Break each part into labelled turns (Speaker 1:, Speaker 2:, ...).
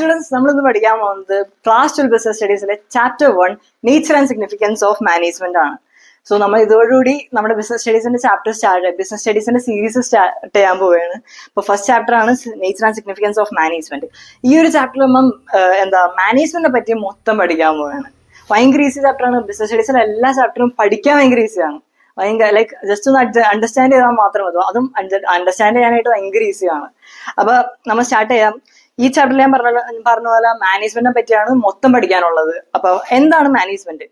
Speaker 1: Students നമ്മളിന്ന് പഠിക്കാൻ പോകുന്നത് ക്ലാസ് 12 ബിസിനസ് സ്റ്റഡീസിലെ chapter 1 nature and significance of management ആണ്. സോ നമ്മൾ ഇതോടുകൂടി നമ്മുടെ ബിസിനസ് സ്റ്റഡീസിന്റെ ചാപ്റ്റർ ബിസിനസ് സ്റ്റഡീസിന്റെ സീരീസ് സ്റ്റാർട്ട് ചെയ്യാൻ പോവുകയാണ്. അപ്പോൾ ഫസ്റ്റ് ചാപ്റ്റർ ആണ് nature and significance of management. ഈ ഒരു ചാപ്റ്ററിൽ നമ്മൾ മാനേജ്മെന്റിനെ പറ്റി മൊത്തം പഠിക്കാൻ പോവുകയാണ്. ഭയങ്കര ഈസി ചാപ്റ്റർ ആണ്. ബിസിനസ് സ്റ്റഡീസിലെ എല്ലാ ചാപ്റ്ററും പഠിക്കാൻ ഭയങ്കര ഈസിയാണ്. ലൈക്ക് ജസ്റ്റ് ഒന്ന് അണ്ടർസ്റ്റാൻഡ് ചെയ്താൽ മാത്രം മതി. അതും അണ്ടർസ്റ്റാൻഡ് ചെയ്യാനായിട്ട് ഭയങ്കര ഈസിയാണ്. അപ്പൊ നമ്മൾ സ്റ്റാർട്ട് ചെയ്യാം. ഈ ചാപ്റ്ററിൽ ഞാൻ പറഞ്ഞ പോലെ മാനേജ്മെന്റിനെ പറ്റിയാണ് മൊത്തം പഠിക്കാനുള്ളത്. അപ്പൊ എന്താണ് മാനേജ്മെന്റ്,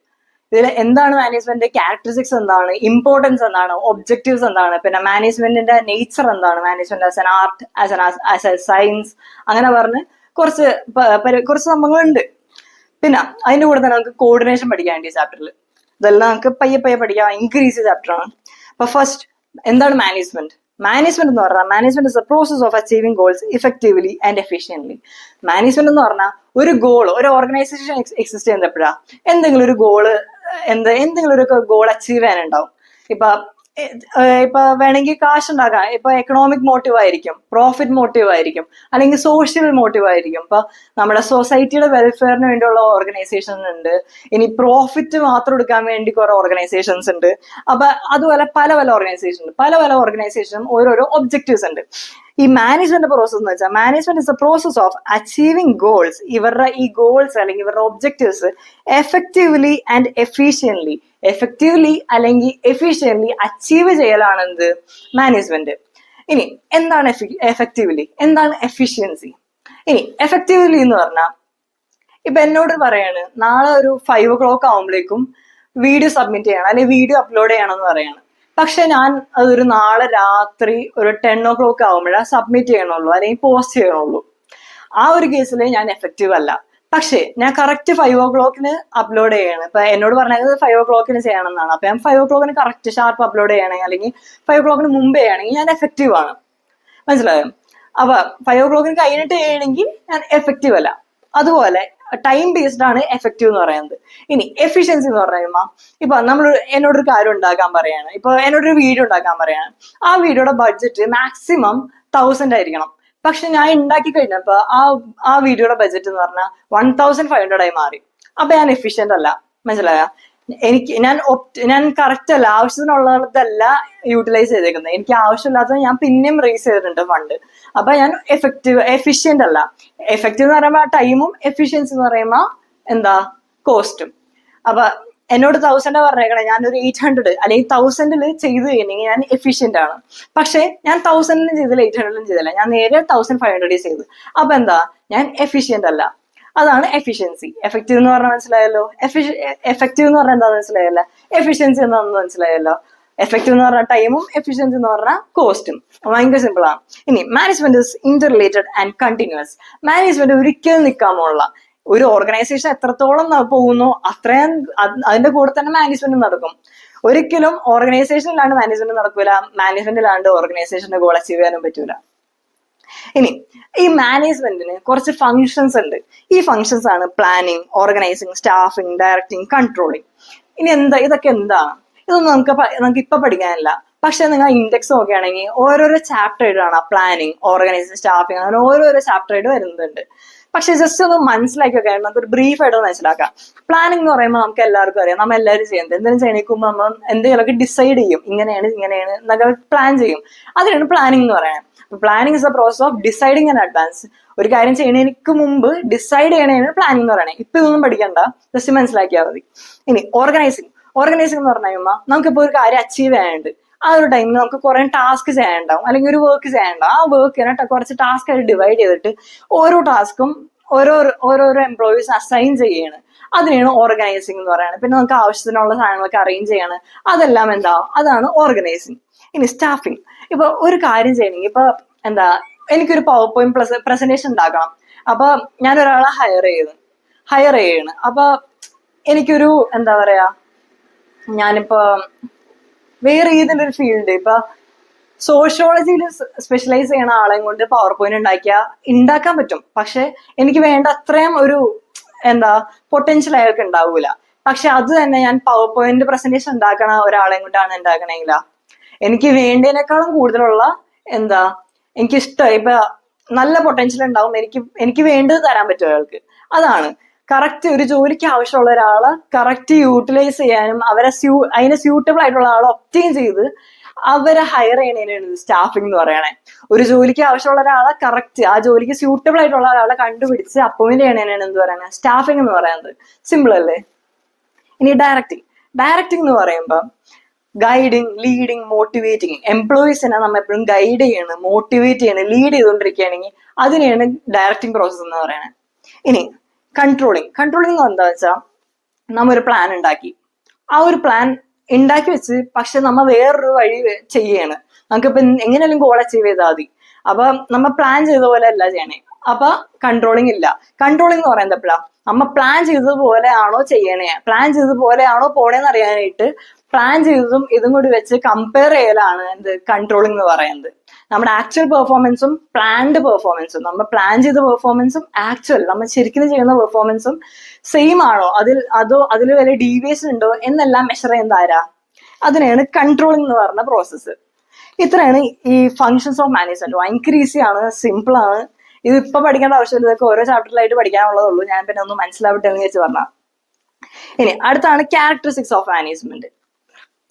Speaker 1: ഇതിൽ എന്താണ് മാനേജ്മെന്റ്, ക്യാരക്ടറിസ്റ്റിക്സ് എന്താണ്, ഇമ്പോർട്ടൻസ് എന്താണ്, ഒബ്ജക്റ്റീവ്സ് എന്താണ്, പിന്നെ മാനേജ്മെന്റിന്റെ നേച്ചർ എന്താണ്, management as an art, as A science, അങ്ങനെ പറഞ്ഞ് കുറച്ച് സംഭവങ്ങളുണ്ട്. പിന്നെ അതിന്റെ കൂടെ തന്നെ നമുക്ക് കോർഡിനേഷൻ പഠിക്കാനുണ്ട് ഈ ചാപ്റ്ററിൽ. ഇതെല്ലാം നമുക്ക് പയ്യെ പഠിക്കാം. ഭയങ്കര ഈസി ചാപ്റ്റർ ആണ്. അപ്പൊ ഫസ്റ്റ് എന്താണ് മാനേജ്മെന്റ്? മാനേജ്മെന്റ് എന്ന് പറഞ്ഞാൽ management is A process of achieving goals effectively and efficiently. Management എന്ന് പറഞ്ഞാൽ ഒരു ഗോൾ, ഒരു ഓർഗനൈസേഷൻ എക്സിസ്റ്റ് ചെയ്യുന്നത് എപ്പോഴാ എന്തെങ്കിലും ഒരു ഗോള്, എന്തെങ്കിലും ഒരു ഗോൾ അച്ചീവ് ചെയ്യാനുണ്ടാവും. ഇപ്പൊ വേണമെങ്കിൽ കാശ് ഉണ്ടാക്കാം. ഇപ്പൊ എക്കണോമിക് മോട്ടീവ് ആയിരിക്കും, പ്രോഫിറ്റ് മോട്ടീവ് ആയിരിക്കും, അല്ലെങ്കിൽ സോഷ്യൽ മോട്ടീവ് ആയിരിക്കും. ഇപ്പൊ നമ്മുടെ സൊസൈറ്റിയുടെ വെൽഫെയറിന് വേണ്ടിയുള്ള ഓർഗനൈസേഷൻ ഉണ്ട്. ഇനി പ്രോഫിറ്റ് മാത്രം എടുക്കാൻ വേണ്ടി കുറെ ഓർഗനൈസേഷൻസ് ഉണ്ട്. അപ്പൊ അതുപോലെ പല ഓർഗനൈസേഷനും ഓരോരോ ഒബ്ജക്റ്റീവ്സ് ഉണ്ട്. ഈ മാനേജ്മെന്റ് പ്രോസസ് എന്ന് വെച്ചാൽ management is A process of achieving goals. ഇവരുടെ ഈ ഗോൾസ് അല്ലെങ്കിൽ ഇവരുടെ ഒബ്ജക്റ്റീവ്സ് എഫക്റ്റീവ്ലി ആൻഡ് എഫക്റ്റീവ്ലി അല്ലെങ്കിൽ എഫിഷ്യന്റ്ലി അച്ചീവ് ചെയ്യലാണ് എന്ത് മാനേജ്മെന്റ്. ഇനി എന്താണ് എഫക്റ്റീവ്ലി, എന്താണ് എഫിഷ്യൻസി? ഇനി എഫക്റ്റീവ്ലി എന്ന് പറഞ്ഞാൽ ഇപ്പൊ എന്നോട് പറയാണ് നാളെ ഒരു 5 o'clock ആവുമ്പോഴേക്കും വീഡിയോ സബ്മിറ്റ് ചെയ്യണം അല്ലെങ്കിൽ വീഡിയോ അപ്ലോഡ് ചെയ്യണം എന്ന് പറയാണ്. പക്ഷെ ഞാൻ അതൊരു നാളെ രാത്രി ഒരു 10 o'clock ആവുമ്പോഴാണ് സബ്മിറ്റ് ചെയ്യണുള്ളൂ അല്ലെങ്കിൽ പോസ്റ്റ് ചെയ്യണുള്ളൂ. ആ ഒരു കേസിൽ ഞാൻ എഫക്റ്റീവ് അല്ല. പക്ഷെ ഞാൻ കറക്റ്റ് 5 o'clock അപ്ലോഡ് ചെയ്യണം. ഇപ്പൊ എന്നോട് പറഞ്ഞത് 5 o'clock ചെയ്യണം എന്നാണ്. അപ്പൊ ഞാൻ 5 o'clock കറക്റ്റ് ഷാർപ്പ് അപ്ലോഡ് ചെയ്യണമെങ്കിൽ അല്ലെങ്കിൽ 5 o'clock മുമ്പേ ചെയ്യണമെങ്കിൽ ഞാൻ എഫക്റ്റീവ് ആണ്. മനസ്സിലായോ? അപ്പൊ 5 o'clock കഴിഞ്ഞിട്ട് ചെയ്യണമെങ്കിൽ ഞാൻ എഫക്റ്റീവ് അല്ല. അതുപോലെ ടൈം ബേസ്ഡ് ആണ് എഫക്റ്റീവ് എന്ന് പറയുന്നത്. ഇനി എഫിഷ്യൻസി എന്ന് പറയുമ്പോൾ ഇപ്പൊ നമ്മൾ എന്നോടൊരു കാര്യം ഉണ്ടാക്കാൻ പറയാണ്, ഇപ്പൊ എന്നോടൊരു വീഡിയോ ഉണ്ടാക്കാൻ പറയാണ്. ആ വീഡിയോയുടെ ബഡ്ജറ്റ് മാക്സിമം 1000 ആയിരിക്കണം. പക്ഷെ ഞാൻ ഉണ്ടാക്കി കഴിഞ്ഞപ്പോ ആ വീഡിയോയുടെ ബഡ്ജറ്റ് എന്ന് പറഞ്ഞാൽ 1500 ആയി മാറി. അപ്പൊ ഞാൻ എഫിഷ്യന്റ് അല്ല. മനസ്സിലായ? ഞാൻ കറക്റ്റ് അല്ല, ആവശ്യത്തിനുള്ളതല്ല യൂട്ടിലൈസ് ചെയ്തേക്കുന്നത്. എനിക്ക് ആവശ്യമില്ലാത്തത് ഞാൻ പിന്നെയും റേസ് ചെയ്തിട്ടുണ്ട് ഫണ്ട്. അപ്പൊ ഞാൻ എഫിഷ്യന്റ് അല്ല. എഫക്റ്റീവ് എന്ന് പറയുമ്പോൾ ടൈമും, എഫിഷ്യൻസി എന്ന് പറയുമ്പോൾ കോസ്റ്റും. അപ്പൊ എന്നോട് 1000 പറഞ്ഞേക്കണേ, ഞാനൊരു 800 അല്ലെങ്കിൽ 1000 ചെയ്ത് കഴിഞ്ഞെങ്കിൽ ഞാൻ എഫിഷ്യന്റ് ആണ്. പക്ഷെ ഞാൻ 1000 ചെയ്തില്ല, 800 ചെയ്തില്ല, ഞാൻ നേരെ 1500 ചെയ്തു. അപ്പൊ ഞാൻ എഫിഷ്യന്റ് അല്ല. അതാണ് എഫിഷ്യൻസി. എഫക്റ്റീവ് എന്ന് പറഞ്ഞാൽ മനസ്സിലായല്ലോ. എഫക്റ്റീവ് എന്ന് പറഞ്ഞാൽ എന്താണെന്ന് മനസ്സിലായല്ലോ. എഫിഷ്യൻസി എന്താണെന്ന് മനസ്സിലായല്ലോ. എഫക്റ്റീവ് എന്ന് പറഞ്ഞാൽ ടൈമും, എഫിഷ്യൻസി എന്ന് പറഞ്ഞാൽ കോസ്റ്റും. ഭയങ്കര സിമ്പിൾ ആണ്. ഇനി management is Inter related and continuous. Management ഒരിക്കലും നിൽക്കാൻ പോകുള്ള ഒരു ഓർഗനൈസേഷൻ എത്രത്തോളം പോകുന്നു അത്രയും അതിന്റെ കൂടെ തന്നെ മാനേജ്മെന്റ് നടക്കും. ഒരിക്കലും ഓർഗനൈസേഷൻ ഇല്ലാണ്ട് മാനേജ്മെന്റ് നടക്കൂല, മാനേജ്മെന്റ് ഇല്ലാണ്ട് ഓർഗനൈസേഷന്റെ ഗോൾ അച്ചീവ് ചെയ്യാനും പറ്റൂല. ഇനി ഈ മാനേജ്മെന്റിന് കുറച്ച് ഫങ്ഷൻസ് ഉണ്ട്. ഈ ഫങ്ഷൻസ് ആണ് planning, organising, staffing, directing, controlling. ഇനി ഇതൊക്കെ എന്താണ്? ഇതൊന്നും നമുക്ക് ഇപ്പൊ പഠിക്കാനില്ല. പക്ഷെ നിങ്ങൾ ഇൻഡെക്സ് നോക്കുകയാണെങ്കിൽ ഓരോരോ ചാപ്റ്റർ ആയിട്ടാണ് പ്ലാനിങ്, ഓർഗനൈസിങ്, സ്റ്റാഫിങ്, അങ്ങനെ ഓരോരോ ചാപ്റ്റർ ആയിട്ട് വരുന്നുണ്ട്. പക്ഷെ ജസ്റ്റ് ഒന്ന് മനസ്സിലാക്കിയൊക്കെ നമുക്ക് ഒരു ബ്രീഫ് ആയിട്ട് മനസ്സിലാക്കാം. പ്ലാനിങ് എന്ന് പറയുമ്പോൾ നമുക്ക് എല്ലാവർക്കും അറിയാം, നമ്മൾ എല്ലാവരും ചെയ്യുന്നത് എന്തെങ്കിലും ചെയ്യണിക്കുമ്പോൾ നമ്മൾ എന്തെങ്കിലുമൊക്കെ ഡിസൈഡ് ചെയ്യും, ഇങ്ങനെയാണ് എന്നൊക്കെ പ്ലാൻ ചെയ്യും. അതിനാണ് പ്ലാനിങ് എന്ന് പറയുന്നത്. Planning is A process of deciding in advance. ഒരു കാര്യം ചെയ്യുന്നതിന് മുമ്പ് ഡിസൈഡ് ചെയ്യണതാണ് പ്ലാനിങ് എന്ന് പറയുന്നത്. ഇപ്പൊ ഇതൊന്നും പഠിക്കണ്ട, ജസ്റ്റ് മനസ്സിലാക്കിയാൽ മതി. ഇനി ഓർഗനൈസിങ് എന്ന് പറഞ്ഞു കഴിയുമ്പോൾ നമുക്കിപ്പോ ഒരു കാര്യം അച്ചീവ് ചെയ്യാനുണ്ട്. ആ ഒരു ടൈമിൽ നമുക്ക് കുറെ ടാസ്ക് ചെയ്യാനുണ്ടാവും, അല്ലെങ്കിൽ ഒരു വർക്ക് ചെയ്യാനുണ്ടാവും. ആ വർക്കിനെ കുറച്ച് ടാസ്ക് ആയിട്ട് ഡിവൈഡ് ചെയ്തിട്ട് ഓരോ ടാസ്കും ഓരോരോ എംപ്ലോയീസ് അസൈൻ ചെയ്യാണ്. അതിനെയാണ് ഓർഗനൈസിങ് എന്ന് പറയുന്നത്. പിന്നെ നമുക്ക് ആവശ്യത്തിനുള്ള സാധനങ്ങളൊക്കെ അറേഞ്ച് ചെയ്യാണ്. അതെല്ലാം അതാണ് ഓർഗനൈസിങ്. ഇനി സ്റ്റാഫിങ്. ഇപ്പൊ ഒരു കാര്യം ചെയ്യണമെങ്കിൽ ഇപ്പൊ എനിക്കൊരു പവർ പോയിന്റ് പ്രസന്റേഷൻ ഉണ്ടാക്കണം. അപ്പൊ ഞാൻ ഒരാളെ ഹയർ ചെയ്യണം. അപ്പൊ എനിക്കൊരു ഞാനിപ്പോ വേറെ ഏതെങ്കിലും ഒരു ഫീൽഡ്, ഇപ്പൊ സോഷ്യോളജിയിൽ സ്പെഷ്യലൈസ് ചെയ്യണ ആളെയും കൊണ്ട് പവർ പോയിന്റ് ഉണ്ടാക്കാൻ പറ്റും. പക്ഷെ എനിക്ക് വേണ്ട അത്രയും ഒരു പൊട്ടൻഷ്യൽ അയാൾക്ക് ഉണ്ടാവൂല. പക്ഷെ അത് തന്നെ ഞാൻ പവർ പോയിന്റ് പ്രസന്റേഷൻ ഉണ്ടാക്കണ ഒരാളെയും കൊണ്ടാണ് ഉണ്ടാക്കണമെങ്കില എനിക്ക് വേണ്ടതിനേക്കാളും കൂടുതലുള്ള എനിക്കിഷ്ടം. ഇപ്പൊ നല്ല പൊട്ടൻഷ്യൽ ഉണ്ടാവും, എനിക്ക് വേണ്ടത് തരാൻ പറ്റും അയാൾക്ക്. അതാണ് കറക്റ്റ് ഒരു ജോലിക്ക് ആവശ്യമുള്ള ഒരാളെ കറക്റ്റ് യൂട്ടിലൈസ് ചെയ്യാനും അതിന് സ്യൂട്ടബിൾ ആയിട്ടുള്ള ആളെ ഒപ്റ്റെയിൻ ചെയ്ത് അവരെ ഹയർ ചെയ്യണേനാണ് സ്റ്റാഫിംഗ് എന്ന് പറയണേ. ഒരു ജോലിക്ക് ആവശ്യമുള്ള ഒരാളെ കറക്റ്റ് ആ ജോലിക്ക് സ്യൂട്ടബിൾ ആയിട്ടുള്ള ഒരാളെ കണ്ടുപിടിച്ച് അപ്പോയിന്റ് ചെയ്യണേനാണ് എന്ത് പറയുന്നത്, സ്റ്റാഫിംഗ് എന്ന് പറയുന്നത്. സിമ്പിൾ അല്ലേ? ഇനി ഡയറക്റ്റിംഗ് എന്ന് പറയുമ്പോൾ ഗൈഡിങ്, ലീഡിങ്, മോട്ടിവേറ്റിംഗ്. എംപ്ലോയീസിനെ നമ്മൾ എപ്പോഴും ഗൈഡ് ചെയ്യണം, മോട്ടിവേറ്റ് ചെയ്യണം, ലീഡ് ചെയ്തുകൊണ്ടിരിക്കുകയാണെങ്കിൽ അതിനെയാണ് ഡയറക്റ്റിംഗ് പ്രോസസ് എന്ന് പറയുന്നത്. ഇനി കൺട്രോളിങ് എന്താ വെച്ചാൽ നമ്മ ഒരു പ്ലാൻ ഉണ്ടാക്കി, ആ ഒരു പ്ലാൻ ഉണ്ടാക്കി വെച്ച് പക്ഷെ നമ്മ വേറൊരു വഴി ചെയ്യാണ്. നമുക്കിപ്പോ എങ്ങനെയാലും ഗോൾ അച്ചീവ് ചെയ്താൽ മതി. അപ്പൊ നമ്മ പ്ലാൻ ചെയ്ത പോലെ അല്ല ചെയ്യണേ. അപ്പൊ കൺട്രോളിങ് ഇല്ല. കൺട്രോളിങ് എന്ന് പറയുന്നത് എപ്പോഴാ നമ്മ പ്ലാൻ ചെയ്തതുപോലെ ആണോ ചെയ്യണേ, പ്ലാൻ ചെയ്തതുപോലെ ആണോ പോണേന്ന് അറിയാനായിട്ട് പ്ലാൻ ചെയ്തതും ഇതും കൂടി വെച്ച് കമ്പയർ ചെയ്യലാണ് എന്ത് കൺട്രോളിങ് എന്ന് പറയുന്നത്. നമ്മുടെ ആക്ച്വൽ പെർഫോമൻസും പ്ലാൻഡ് പെർഫോമൻസും, നമ്മൾ പ്ലാൻ ചെയ്ത പെർഫോമൻസും ആക്ച്വൽ നമ്മൾ ശരിക്കും ചെയ്യുന്ന പെർഫോമൻസും സെയിം ആണോ, അതിൽ വല്ല ഡീവിയേഷൻ ഉണ്ടോ എന്നെല്ലാം മെഷർ ചെയ്യുന്ന ആരാ, അതിനെയാണ് കൺട്രോളിംഗ് എന്ന് പറഞ്ഞ പ്രോസസ്സ്. ഇത്രയാണ് ഈ ഫങ്ഷൻസ് ഓഫ് മാനേജ്മെന്റ്. ഭയങ്കര ഈസിയാണ്, സിമ്പിൾ ആണ്. ഇത് ഇപ്പൊ പഠിക്കേണ്ട ആവശ്യമില്ല, ഇതൊക്കെ ഓരോ ചാപ്റ്ററിലായിട്ട് പഠിക്കാനുള്ളതുള്ളൂ. ഞാൻ പിന്നെ ഒന്ന് മനസ്സിലാവട്ടെ എന്ന് വെച്ച് പറഞ്ഞ. ഇനി അടുത്താണ് ക്യാരക്ടറിസ്റ്റിക്സ് ഓഫ് മാനേജ്മെന്റ്.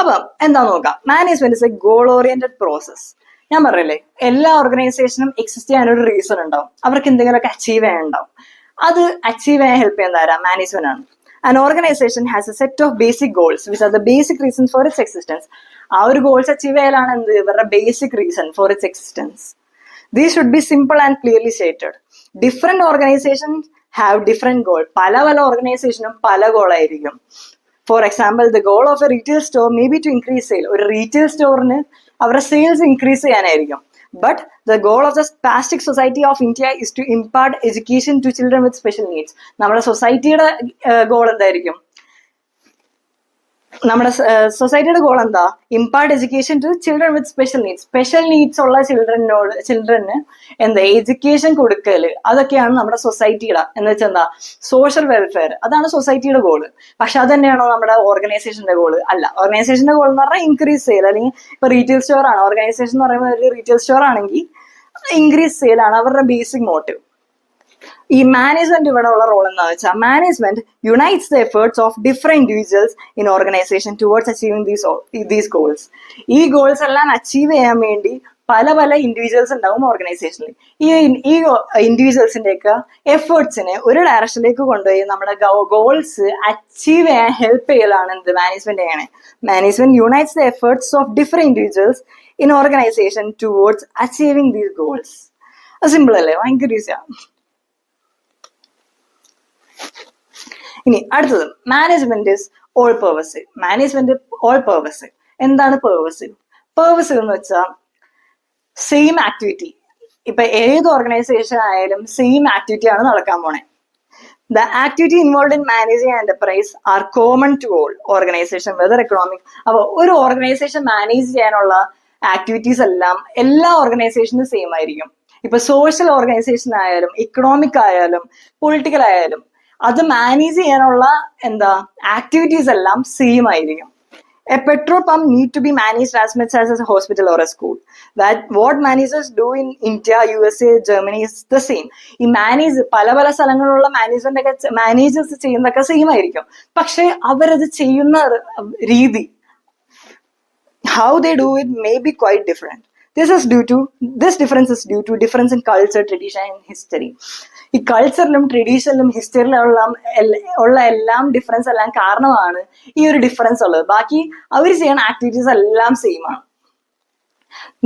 Speaker 1: അപ്പൊ എന്താ നോക്കാം. Management is A goal oriented process. ഞാൻ പറയല്ലേ, എല്ലാ ഓർഗനൈസേഷനും എക്സിസ്റ്റ് ചെയ്യാനൊരു റീസൺ ഉണ്ടാവും, അവർക്ക് എന്തെങ്കിലുമൊക്കെ അച്ചീവ് ചെയ്യാനുണ്ടാവും. അത് അച്ചീവ് ചെയ്യാൻ ഹെൽപ്പ് ചെയ്യുന്ന ആരാ? മാനേജ്മെന്റ് ആണ്. An organization has a set of basic goals which are the basic reasons for its existence. ആ ഒരു ഗോൾസ് അച്ചീവ് ചെയ്യാനാണ് എന്ത് ഇവരുടെ basic reason for it's existence. These should be simple and clearly stated. Different organizations have different goal. പല ഓർഗനൈസേഷനും പല ഗോളായിരിക്കും. For example, the goal of a retail store may be to increase sale. ഒരു retail സ്റ്റോറിന് അവരുടെ sales increase ചെയ്യാനായിരിക്കും. But the goal of the spastic society of India is to impart education to children with special needs. നമ്മുടെ സൊസൈറ്റിയുടെ goal എന്തായിരിക്കും? നമ്മുടെ സൊസൈറ്റിയുടെ goal എന്താ? Impart education to children with special needs. Special needs ഉള്ള ചിൽഡ്രന് എന്താ എഡ്യൂക്കേഷൻ കൊടുക്കല്. അതൊക്കെയാണ് നമ്മുടെ സൊസൈറ്റിയുടെ എന്ന് വെച്ചാൽ എന്താ സോഷ്യൽ വെൽഫെയർ. അതാണ് സൊസൈറ്റിയുടെ ഗോള്. പക്ഷെ അത് തന്നെയാണോ നമ്മുടെ ഓർഗനൈസേഷന്റെ ഗോള്? അല്ല. ഓർഗനൈസേഷന്റെ ഗോൾ എന്ന് പറഞ്ഞാൽ ഇൻക്രീസ് സെയിൽ. അല്ലെങ്കിൽ ഇപ്പൊ റീറ്റെയിൽ സ്റ്റോർ ആണ് ഓർഗനൈസേഷൻ എന്ന് പറയുമ്പോൾ, ഒരു റീറ്റെയിൽ സ്റ്റോർ ആണെങ്കിൽ ഇൻക്രീസ് സെയിൽ ആണ് അവരുടെ ബേസിക് മോട്ടീവ്. ഈ മാനേജ്മെന്റ് ഇവിടെ ഉള്ള റോൾ എന്താ വെച്ചാൽ, management unites the efforts of different individuals in organisation towards achieving these goals. ഈ ഗോൾസ് എല്ലാം അച്ചീവ് ചെയ്യാൻ വേണ്ടി പല ഇൻഡിവിജ്വൽസ് ഉണ്ടാവും ഓർഗനൈസേഷനിൽ. ഈ ഇൻഡിവിജ്വൽസിന്റെ ഒക്കെ എഫേർട്സിനെ ഒരു ഡയറക്ഷനിലേക്ക് കൊണ്ടുപോയി നമ്മുടെ ഗോൾസ് അച്ചീവ് ചെയ്യാൻ ഹെൽപ്പ് ചെയ്യലാണ് എന്ത് മാനേജ്മെന്റ് ചെയ്യണേ. Management unites the efforts of different individuals in organisation towards achieving these goals. Simple അല്ലേ? ഭയങ്കര ഈസിയാണ്. ഇനി അടുത്തത് management is all pervasive. Management all pervasive. എന്താണ് പെർവസീവ്? പെർവസീവ് എന്ന് വെച്ചാൽ സെയിം ആക്ടിവിറ്റി. ഇപ്പൊ ഏത് ഓർഗനൈസേഷൻ ആയാലും സെയിം ആക്ടിവിറ്റി ആണ് നടക്കാൻ പോണേ. The activity involve in managing enterprise are common to all organisation whether economic. അപ്പൊ ഒരു ഓർഗനൈസേഷൻ മാനേജ് ചെയ്യാനുള്ള ആക്ടിവിറ്റീസ് എല്ലാം എല്ലാ ഓർഗനൈസേഷനും സെയിം ആയിരിക്കും. ഇപ്പൊ സോഷ്യൽ ഓർഗനൈസേഷൻ ആയാലും ഇക്കണോമിക് ആയാലും പൊളിറ്റിക്കൽ ആയാലും അത് മാനേജ് ചെയ്യാനുള്ള ആക്ടിവിറ്റീസ് എല്ലാം സെയിം ആയിരിക്കും. A petrol pump need to be managed as much as a hospital or a school. What managers do in India, USA, Germany is the same. ഈ പല സ്ഥലങ്ങളിലുള്ള മാനേജേഴ്സ് ചെയ്യുന്നതൊക്കെ സെയിം ആയിരിക്കും. പക്ഷെ അവരത് ചെയ്യുന്ന രീതി, how they do it may be quite different. This difference is due to difference in culture, tradition and history. ഈ കൾച്ചറിലും ട്രഡീഷനിലും ഹിസ്റ്ററിയിലും ഉള്ള എല്ലാം ഡിഫറൻസ് എല്ലാം കാരണമാണ് ഈ ഒരു ഡിഫറൻസ് ഉള്ളത്. ബാക്കി അവർ ചെയ്യുന്ന ആക്ടിവിറ്റീസ് എല്ലാം സെയിം ആണ്.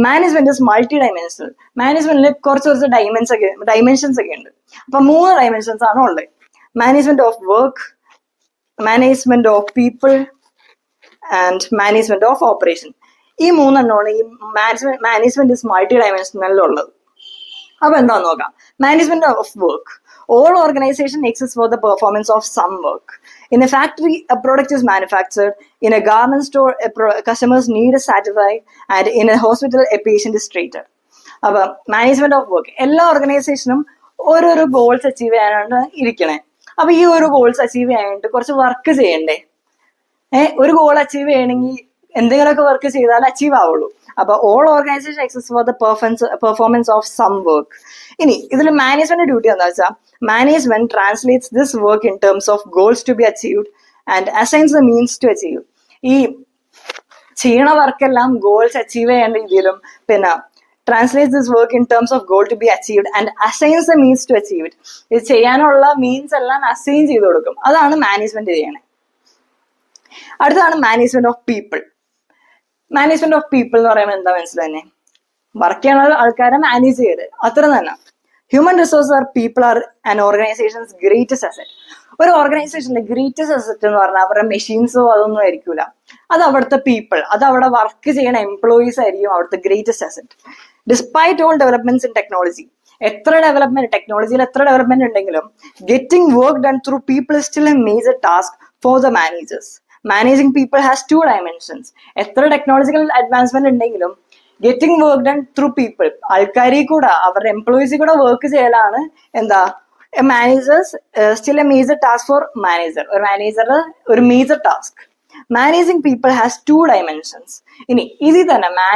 Speaker 1: Management is multi dimensional. മാനേജ്മെന്റിൽ കുറച്ച് ഡൈമെൻഷൻസ് ഒക്കെ ഉണ്ട്. അപ്പൊ 3 ഡൈമെൻഷൻസ് ആണ് ഉള്ളത്. Management of work, management of people and management of operation. ഈ 3 എണ്ണമാണ് ഈ മാനേജ്മെന്റ് ഇസ് മൾട്ടി ഡൈമെൻഷണലിലുള്ളത്. അപ്പൊ എന്താന്ന് നോക്കാം. Management of work. All organization exists for the performance of some work. In a factory, a product is manufactured. In a garment store, customers' need is satisfied. And in a hospital, a patient is treated. അപ്പൊ management of work, എല്ലാ ഓർഗനൈസേഷനും ഓരോരോ goals achieve ചെയ്യാനാണ് ഇരിക്കണേ. അപ്പൊ ഈ ഒരു goals achieve ചെയ്യാനായിട്ട് കുറച്ച് വർക്ക് ചെയ്യണ്ടേ? ഒരു ഗോൾ അച്ചീവ് ചെയ്യണമെങ്കിൽ എന്തെങ്കിലുമൊക്കെ വർക്ക് ചെയ്താൽ അച്ചീവ് ആവുള്ളൂ. അപ്പൊ all organisation exist for the performance of some work. ഇനി ഇതിൽ മാനേജ്മെന്റ് ഡ്യൂട്ടി എന്താ വെച്ചാൽ, management translates this work in terms of goals to be achieved and assigns the means to achieve. ഈ ചെയ്യണ വർക്കെല്ലാം ഗോൾസ് അച്ചീവ് ചെയ്യേണ്ട രീതിയിലും, പിന്നെ translate this work in terms of goal to be achieved and assigns the means to achieve it. ഇത് ചെയ്യാനുള്ള means എല്ലാം assign ചെയ്ത് കൊടുക്കും. അതാണ് മാനേജ്മെന്റ് ചെയ്യണേ. അടുത്തതാണ് management of people. Management of people എന്ന് പറയുമ്പോൾ എന്താ മനസ്സിലായി? വർക്ക് ചെയ്യണ ആൾക്കാരെ മാനേജ് ചെയ്ത് അത്ര തന്നെ. Human resource are people are an organisations greatest asset. ഒരു ഓർഗനൈസേഷന്റെ ഗ്രേറ്റസ്റ്റ് അസറ്റ് എന്ന് പറഞ്ഞാൽ അവരുടെ മെഷീൻസോ അതൊന്നും ആയിരിക്കൂല, അത് അവിടുത്തെ പീപ്പിൾ, അത് അവിടെ വർക്ക് ചെയ്യണ എംപ്ലോയീസ് ആയിരിക്കും അവിടുത്തെ greatest asset. Despite all developments in technology, എത്ര ഡെവലപ്മെന്റ് ടെക്നോളജിയിൽ എത്ര ഡെവലപ്മെന്റ് ഉണ്ടെങ്കിലും getting work done through people is still A major task for the managers. Managing people has 2 dimensions. എത്ര ടെക്നോളജിക്കൽ അഡ്വാൻസ്മെന്റ് ഉണ്ടെങ്കിലും getting work done through people, ആൾക്കാരിൽ കൂടെ അവരുടെ എംപ്ലോയീസിൽ കൂടെ വർക്ക് ചെയ്യലാണ് എന്താ managers still A major task for manager. ഒരു മാനേജറുടെ ഒരു major task. Managing people has 2 dimensions. ഇനി ഇതിൽ തന്നെ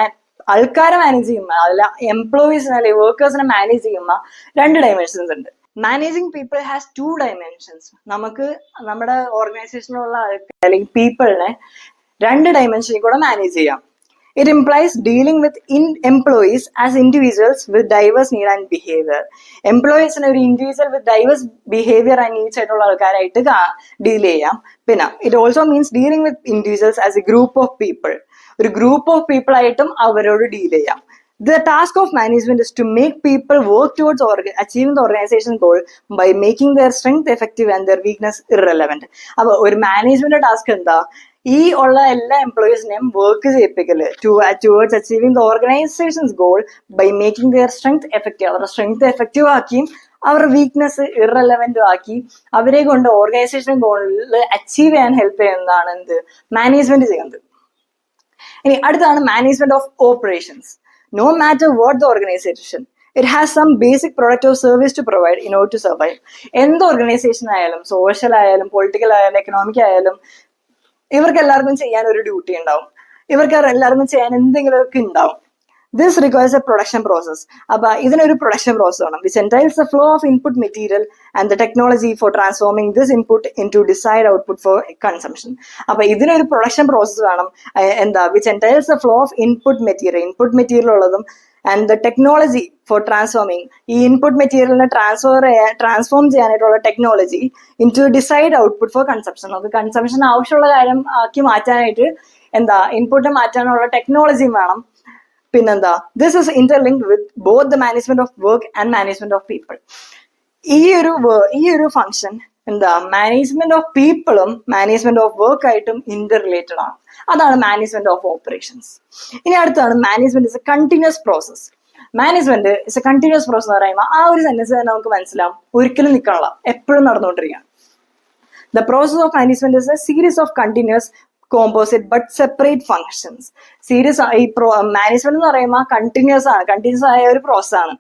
Speaker 1: ആൾക്കാരെ മാനേജ് ചെയ്യുമ്പോൾ, അതിൽ എംപ്ലോയീസിനെ അല്ലെങ്കിൽ വർക്കേഴ്സിനെ മാനേജ് ചെയ്യുമ്പോൾ 2 dimensions ഉണ്ട്. Managing people has 2 dimensions. നമുക്ക് നമ്മുടെ ഓർഗനൈസേഷനിലുള്ള ആൾക്കാർ അല്ലെങ്കിൽ പീപ്പിളിനെ 2 dimensions കൂടെ മാനേജ് ചെയ്യാം. It implies dealing with employees as individuals with diverse need and behavior. Employees ഒരു individual with diverse behavior and needs ആയിട്ടുള്ള ആൾക്കാരായിട്ട് ഡീൽ ചെയ്യാം. പിന്നെ it also means dealing with individuals as a group of people. ഒരു group of people ആയിട്ടും അവരോട് deal ചെയ്യാം. The task of management is to make people work towards achieving the organization goal by making their strength effective and their weakness irrelevant. അപ്പൊ ഒരു management task എന്താ? ഈ ഉള്ള എല്ലാ എംപ്ലോയീസിനെയും വർക്ക് ചെയ്യിപ്പിക്കല് towards achieving the organisation's goal by making their strength effective. അവരുടെ strength effective ആക്കിയും അവരുടെ വീക്ക്നെസ് ഇറലവൻറ്റും ആക്കി അവരെ കൊണ്ട് ഓർഗനൈസേഷൻ ഗോളിൽ അച്ചീവ് ചെയ്യാൻ ഹെൽപ്പ് ചെയ്യുന്നതാണ് എന്ത് മാനേജ്മെന്റ് ചെയ്യുന്നത്. ഇനി അടുത്താണ് management of operations. No matter what the organization, it has some basic product or service to provide in order to survive. എന്ത് ഓർഗനൈസേഷൻ ആയാലും, സോഷ്യൽ ആയാലും, പൊളിറ്റിക്കൽ ആയാലും, എക്കണോമിക് ആയാലും, ഇവർക്ക് എല്ലാവർക്കും ചെയ്യാൻ ഒരു ഡ്യൂട്ടി ഉണ്ടാവും. ഇവർക്ക് എല്ലാവർക്കും ചെയ്യാൻ എന്തെങ്കിലുമൊക്കെ ഉണ്ടാവും. This requires a production process. അപ്പൊ ഇതിനൊരു പ്രൊഡക്ഷൻ പ്രോസസ് വേണം, which entails the flow of input material and the technology for transforming this input into desired output for consumption. അപ്പൊ ഇതിനൊരു പ്രൊഡക്ഷൻ പ്രോസസ് വേണം. എന്താ which entails the flow of input material ഉള്ളതും and the technology for transforming ഈ input മെറ്റീരിയലിനെ transform ചെയ്യാനായിട്ടുള്ള technology into desired output for consumption. നമുക്ക് consumption ആവശ്യമുള്ള കാര്യം ആക്കി മാറ്റാനായിട്ട് എന്താ ഇൻപുട്ട് മാറ്റാനുള്ള ടെക്നോളജിയും വേണം. പിന്നെന്താ this is interlinked with both the management of work and management of people. ഈ ഒരു ഫംഗ്ഷൻ എന്താ മാനേജ്മെന്റ് ഓഫ് പീപ്പിളും മാനേജ്മെന്റ് ഓഫ് വർക്ക് ആയിട്ടും ഇന്റർ റിലേറ്റഡ് ആണ്. അതാണ് മാനേജ്മെന്റ് ഓഫ് ഓപ്പറേഷൻസ്. ഇനി അടുത്താണ് management is a continuous process. Management is a continuous process എന്ന് പറയുമ്പോൾ ആ ഒരു സെന്റൻസ് തന്നെ നമുക്ക് മനസ്സിലാവും, ഒരിക്കലും നിൽക്കണല്ല, എപ്പോഴും നടന്നുകൊണ്ടിരിക്കുകയാണ്. The process of management is A series of continuous composite but separate functions. Serious ഈ മാനേജ്മെന്റ് എന്ന് പറയുമ്പോൾ കണ്ടിന്യൂസ് ആയ ഒരു പ്രോസസ് ആണ്.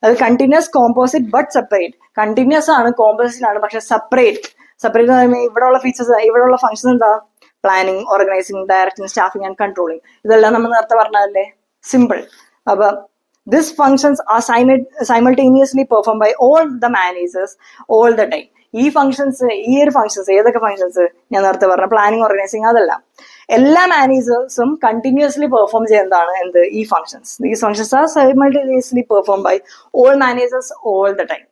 Speaker 1: അത് continuous composite but separate. Continuous ആണ്, കോമ്പോസിറ്റ് ആണ്, പക്ഷെ സെപ്പറേറ്റ് എന്ന് പറയുമ്പോൾ ഇവിടെയുള്ള ഫീച്ചേഴ്സ്, ഇവിടെയുള്ള ഫങ്ഷൻ എന്താ? Planning, organising, directing, staffing and controlling. ഇതെല്ലാം നമ്മൾ നേരത്തെ പറഞ്ഞതല്ലേ, സിമ്പിൾ. അപ്പൊ these functions are simultaneously performed by all the managers all the time. ഈ ഒരു ഫങ്ഷൻസ് ഏതൊക്കെ ഫങ്ഷൻസ് ഞാൻ നേരത്തെ പറഞ്ഞ പ്ലാനിങ്, ഓർഗനൈസിങ്, അതെല്ലാം എല്ലാ മാനേജേഴ്സും കണ്ടിന്യൂസ്ലി പെർഫോം ചെയ്യുന്നതാണ് എന്ത് ഈ functions. These functions are simultaneously perform by all managers all the time.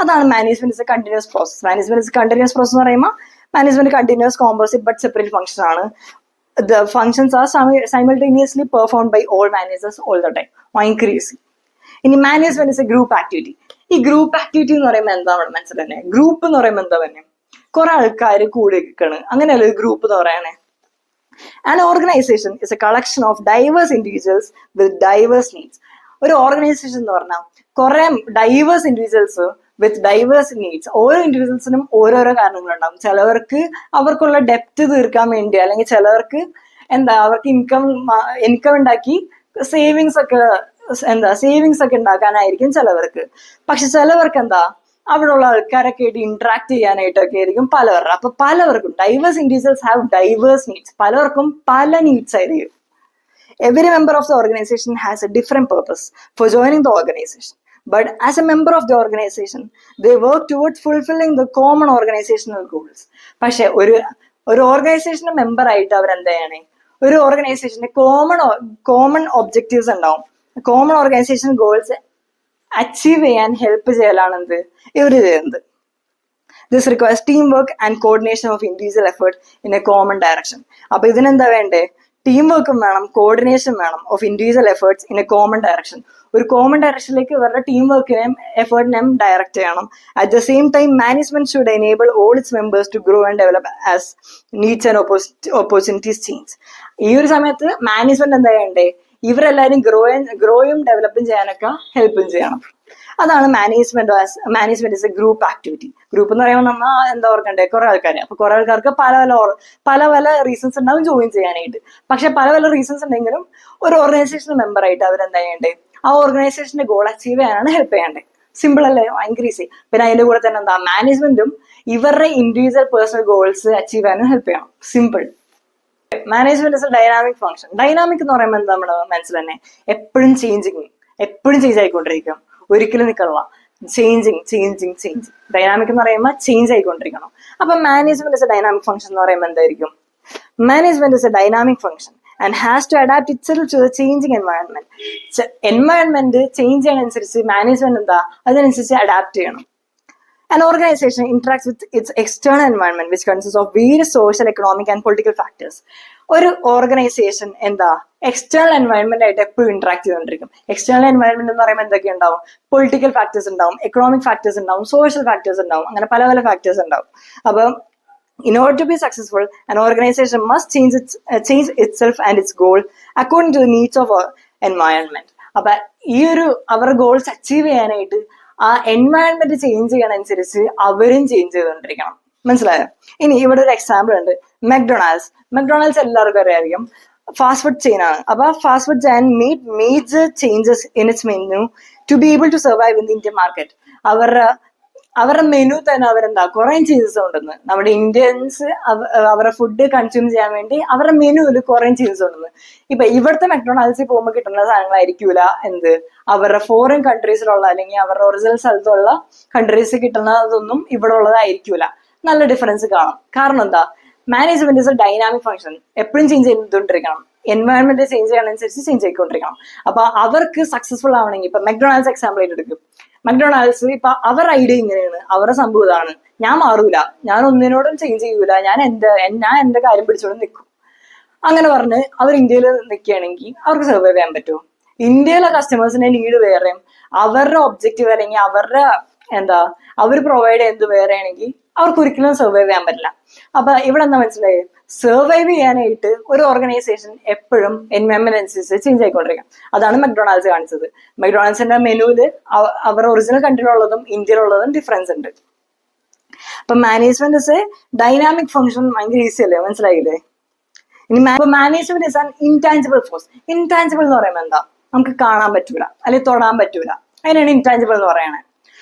Speaker 1: അതാണ് management is a continuous process. Management is continuous process എന്ന് പറയുമ്പോൾ management continuous composite but separate function ആണ്. The functions are simultaneously performed by all managers all the time. Increasing. ഇനി management is A group activity. ഈ group activity എന്ന് പറയുമ്പോൾ എന്താ നമ്മുടെ മനസ്സിൽ തന്നെ? ഗ്രൂപ്പ് എന്ന് പറയുമ്പോൾ എന്താ തന്നെ? കുറെ ആൾക്കാർ കൂടി നിൽക്കണ്, അങ്ങനെയല്ല ഒരു ഗ്രൂപ്പ് എന്ന് പറയണേ. An organization is a collection of diverse individuals with diverse needs. ഒരു ഓർഗനൈസേഷൻ എന്ന് പറഞ്ഞാൽ കുറെ diverse individuals with diverse needs. ഓരോ ഇൻഡിവിജ്വൽസിനും ഓരോരോ കാരണങ്ങളുണ്ടാവും. ചിലവർക്ക് അവർക്കുള്ള ഡെപ്റ്റ് തീർക്കാൻ വേണ്ടി, അല്ലെങ്കിൽ ചിലവർക്ക് എന്താ അവർക്ക് ഇൻകം ഉണ്ടാക്കി സേവിങ്സ് ഒക്കെ ഉണ്ടാക്കാനായിരിക്കും ചിലവർക്ക്. പക്ഷെ ചിലവർക്ക് എന്താ അവിടെയുള്ള ആൾക്കാരൊക്കെ ആയിട്ട് ഇന്ററാക്ട് ചെയ്യാനായിട്ടൊക്കെ ആയിരിക്കും പലവരുടെ. അപ്പൊ പലവർക്കും diverse individuals have diverse needs, പലർക്കും പല നീഡ്സ് ആയിരിക്കും. Every member of the organization has a different purpose for joining the organization. But as a member of the organization, they work towards fulfilling the common organizational goals. പക്ഷെ ഒരു ഓർഗനൈസേഷന്റെ member ആയിട്ട് അവരെന്താണ്, ഒരു ഓർഗനൈസേഷന്റെ കോമൺ ഒബ്ജക്റ്റീവ്സ് ഉണ്ടാവും. Common organisation goals achieve ചെയ്യാൻ help ചെയ്യലാണ് ഇവർ ചെയ്യുന്നത്. This requires teamwork and coordination of individual effort in a common direction. അപ്പൊ ഇതിനെന്താ വേണ്ടേ? ടീം വർക്കും വേണം, കോർഡിനേഷൻ വേണം of individual efforts in a common direction. ഒരു കോമൺ ഡയറക്ഷനിലേക്ക് ഇവരുടെ ടീം വർക്കിനെയും എഫേർട്ടിനെയും ഡയറക്റ്റ് ചെയ്യണം. At the same time management should enable all its members to grow and develop as needs and opportunities change. ഈ ഒരു സമയത്ത് മാനേജ്മെന്റ് എന്താ ചെയ്യണ്ടേ? ഇവരെല്ലാവരും ഗ്രോയും ഡെവലപ്പും ചെയ്യാനൊക്കെ ഹെൽപ്പും ചെയ്യണം. അതാണ് management is A group activity. Group എന്ന് പറയുമ്പോൾ നമ്മൾ എന്താ ഓർക്കണ്ടേ? കുറെ ആൾക്കാരെ. അപ്പൊ കുറെ ആൾക്കാർക്ക് പല പല റീസൺസ് ഉണ്ടാവും ജോയിൻ ചെയ്യാനായിട്ട്. പക്ഷെ പല പല റീസൺസ് ഉണ്ടെങ്കിലും ഒരു ഓർഗനൈസേഷൻ മെമ്പർ ആയിട്ട് അവരെന്താ ചെയ്യണ്ടേ? ആ ഓർഗനൈസേഷന്റെ ഗോൾ അച്ചീവ് ചെയ്യാനാണ് ഹെൽപ്പ് ചെയ്യേണ്ടത്. സിമ്പിൾ അല്ലേ? ഭയങ്കര ഈസി. പിന്നെ അതിന്റെ കൂടെ തന്നെ എന്താ, മാനേജ്മെന്റും ഇവരുടെ ഇൻഡിവിജ്വൽ പേഴ്സണൽ ഗോൾസ് അച്ചീവ് ചെയ്യാനും ഹെൽപ്പ് ചെയ്യണം. Simple. Management is a dynamic function. Dynamic എന്ന് പറയുമ്പോൾ എന്താ നമ്മുടെ മനസ്സിൽ തന്നെ? എപ്പോഴും ചേഞ്ച് ആയിക്കൊണ്ടിരിക്കും, ഒരിക്കലും നിൽക്കണില്ല. ചേഞ്ചിങ്. ഡൈനാമിക് എന്ന് പറയുമ്പോൾ ചേഞ്ച് ആയിക്കൊണ്ടിരിക്കണം. അപ്പൊ management is a dynamic function എന്ന് പറയുമ്പോൾ എന്തായിരിക്കും? Management is a dynamic function and has to adapt itself to the changing environment. Environment change ചെയ്യുന്നതനുസരിച്ച് മാനേജ്മെന്റ് എന്താ അതിനനുസരിച്ച് അഡാപ്റ്റ് ചെയ്യണം. An organization interacts with its external environment which consists of various social, economic and political factors. ഒരു organisation എന്താ external environment ആയിട്ട് എപ്പോഴും interact ചെയ്തുകൊണ്ടിരിക്കും. External environment എന്ന് പറയുമ്പോൾ എന്തൊക്കെ ഉണ്ടാവും? പൊളിറ്റിക്കൽ ഫാക്ടേഴ്സ് ഉണ്ടാവും, എക്കണോമിക് ഫാക്ടേഴ്സ് ഉണ്ടാവും, സോഷ്യൽ ഫാക്ടേഴ്സ് ഉണ്ടാവും, അങ്ങനെ പല പല ഫാക്ടേഴ്സ് ഉണ്ടാവും. അപ്പൊ in order to be successful, an organization must change itself and its goal according to the needs of our environment. അപ്പൊ ഈ ഒരു അവരുടെ ഗോൾസ് അച്ചീവ് ചെയ്യാനായിട്ട് ആ എൻവയൺമെന്റ് ചേഞ്ച് ചെയ്യണനുസരിച്ച് അവരും ചേഞ്ച് ചെയ്തുകൊണ്ടിരിക്കണം. മനസ്സിലായോ? ഇനി ഇവിടെ ഒരു എക്സാമ്പിൾ ഉണ്ട്. മെക്ഡൊണാൾഡ്സ് എല്ലാവർക്കും അറിയായിരിക്കും. ഫാസ്റ്റ് ഫുഡ് ചെയിൻ ആണ്. അപ്പൊ fast food chain made major changes in its menu to be able to survive in the Indian market. അവരുടെ മെനു തന്നെ അവരെന്താ കുറെ ചേഞ്ചസ് ഉണ്ടെന്ന്. നമ്മുടെ ഇന്ത്യൻസ് അവരുടെ ഫുഡ് കൺസ്യൂം ചെയ്യാൻ വേണ്ടി അവരുടെ മെനുവിൽ കുറെ ചേഞ്ചസ് ഉണ്ടെന്ന്. ഇപ്പൊ ഇവിടുത്തെ മെക്ഡൊണാൾഡ്സിൽ പോകുമ്പോൾ കിട്ടുന്ന സാധനങ്ങളായിരിക്കൂല അവരുടെ ഫോറിൻ കൺട്രീസിലുള്ള അല്ലെങ്കിൽ അവരുടെ ഒറിജിനൽ സ്ഥലത്തുള്ള കൺട്രീസിൽ കിട്ടുന്നതൊന്നും ഇവിടെ ഉള്ളതായിരിക്കൂല. നല്ല ഡിഫറൻസ് കാണും. കാരണം എന്താ? Management is a dynamic function. എപ്പോഴും ചേഞ്ച് ചെയ്തുകൊണ്ടിരിക്കണം. എൻവയൺമെന്റ് ചേഞ്ച് ചെയ്യാനനുസരിച്ച് ചേഞ്ച് ആയിക്കൊണ്ടിരിക്കണം. അപ്പൊ അവർക്ക് സക്സസ്ഫുൾ ആവണമെങ്കിൽ ഇപ്പൊ മെക്ഡൊണാൾഡ്സ് എക്സാമ്പിൾ ആയിട്ട് എടുക്കും. മെക്ഡൊണാൾഡ്സ് ഇപ്പൊ അവരുടെ ഐഡിയ ഇങ്ങനെയാണ്, അവരുടെ സംഭവം ഇതാണ്, ഞാൻ മാറൂല, ഞാൻ ഒന്നിനോടും ചേഞ്ച് ചെയ്യൂല, ഞാൻ എന്റെ കാര്യം പിടിച്ചോണ്ട് നിൽക്കും, അങ്ങനെ പറഞ്ഞ് അവർ ഇന്ത്യയിൽ നിൽക്കുകയാണെങ്കിൽ അവർക്ക് സർവൈവ് ചെയ്യാൻ പറ്റുമോ? ഇന്ത്യയിലെ കസ്റ്റമേഴ്സിന്റെ നീഡ് വേറെയും അവരുടെ ഒബ്ജക്റ്റീവ് അല്ലെങ്കിൽ അവരുടെ അവർ പ്രൊവൈഡ് ചെയ്യുന്നത് വേറെ ആണെങ്കിൽ അവർക്ക് ഒരിക്കലും സർവൈവ് ചെയ്യാൻ പറ്റില്ല. അപ്പൊ ഇവിടെ എന്താ മനസ്സിലായി? സർവൈവ് ചെയ്യാനായിട്ട് ഒരു ഓർഗനൈസേഷൻ എപ്പോഴും എൻവയൺമെന്റ് അനുസരിച്ച് ചേഞ്ച് ആയിക്കൊണ്ടിരിക്കാം. അതാണ് മെക്ഡൊണാൾഡ്സ് കാണിച്ചത്. മെക്ഡൊണാൾഡ്സിന്റെ മെനുവില് അവരുടെ ഒറിജിനൽ കൺട്രിയിലുള്ളതും ഇന്ത്യയിലുള്ളതും ഡിഫറൻസ് ഉണ്ട്. അപ്പൊ management is a dynamic function. ഭയങ്കര ഈസി അല്ലേ? മനസ്സിലായില്ലേ? ഇനി management is an intangible force. Intangible എന്ന് പറയുമ്പോൾ എന്താ? നമുക്ക് കാണാൻ പറ്റൂല അല്ലെങ്കിൽ തൊടാൻ പറ്റൂല. അതിനാണ് ഇൻടാഞ്ചിബിൾ എന്ന് പറയണേ.